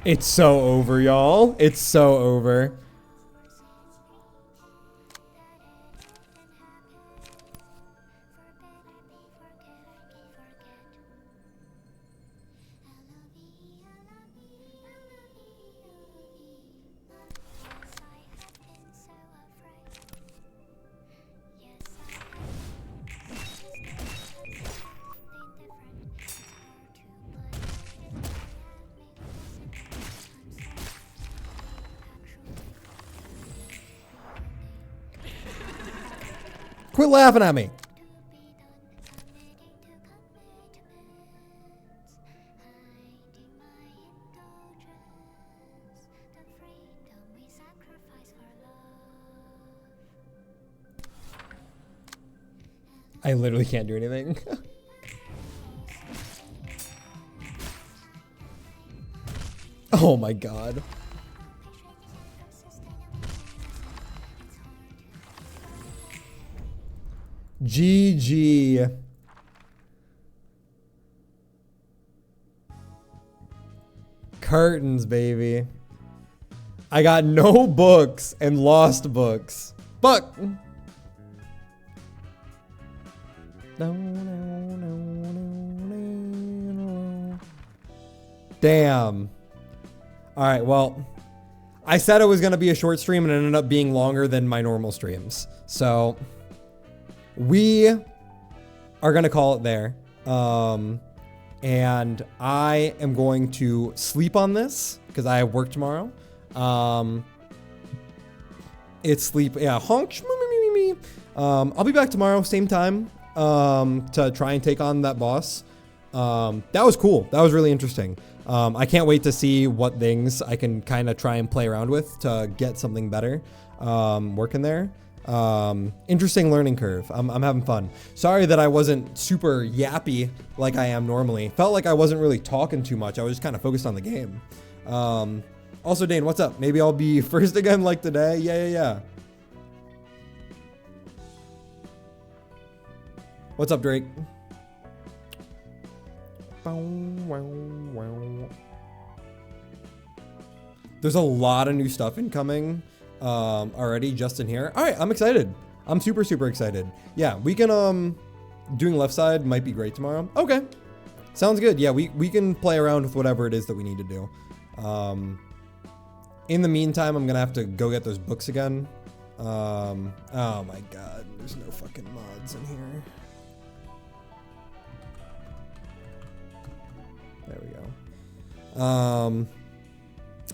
[SPEAKER 1] It's so over, y'all. It's so over. Quit laughing at me. I literally can't do anything. Oh my god. GG. Curtains, baby. I got no books and lost books. Fuck. Damn. All right, well, I said it was going to be a short stream and it ended up being longer than my normal streams. So we are going to call it there. And I am going to sleep on this because I have work tomorrow. It's sleep. Yeah. Honk. I'll be back tomorrow, same time, to try and take on that boss. That was cool. That was really interesting. I can't wait to see what things I can kind of try and play around with to get something better, working there. Interesting learning curve. I'm having fun. Sorry that I wasn't super yappy like I am normally. Felt like I wasn't really talking too much. I was just kind of focused on the game. Also, Dane, what's up? Maybe I'll be first again like today. Yeah. What's up, Drake? There's a lot of new stuff incoming already just in here. All right, I'm excited. I'm super excited. Yeah, we can doing left side might be great tomorrow. Okay, sounds good. Yeah, we can play around with whatever it is that we need to do. In the meantime, I'm gonna have to go get those books again. Oh my god, there's no fucking mods in here. There we go.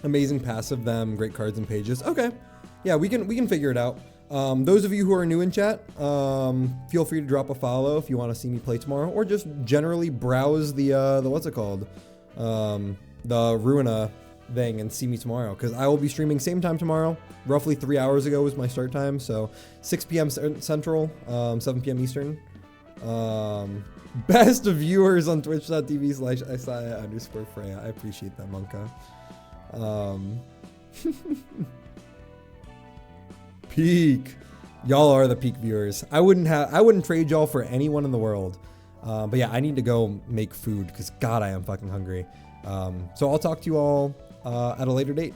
[SPEAKER 1] Amazing passive them, great cards and pages. Okay. Yeah, we can figure it out. Those of you who are new in chat, feel free to drop a follow if you want to see me play tomorrow, or just generally browse the what's it called? The Ruina thing and see me tomorrow, because I will be streaming same time tomorrow. Roughly 3 hours ago was my start time, so 6 p.m. Central, 7 p.m. Eastern. Best viewers on twitch.tv/Isaiah_Freya. I appreciate that, Monka. Peak. Y'all are the peak viewers. I wouldn't trade y'all for anyone in the world. But yeah, I need to go make food because God, I am fucking hungry. So I'll talk to you all at a later date.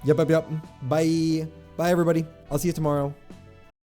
[SPEAKER 1] Yep. Bye. Bye, everybody. I'll see you tomorrow.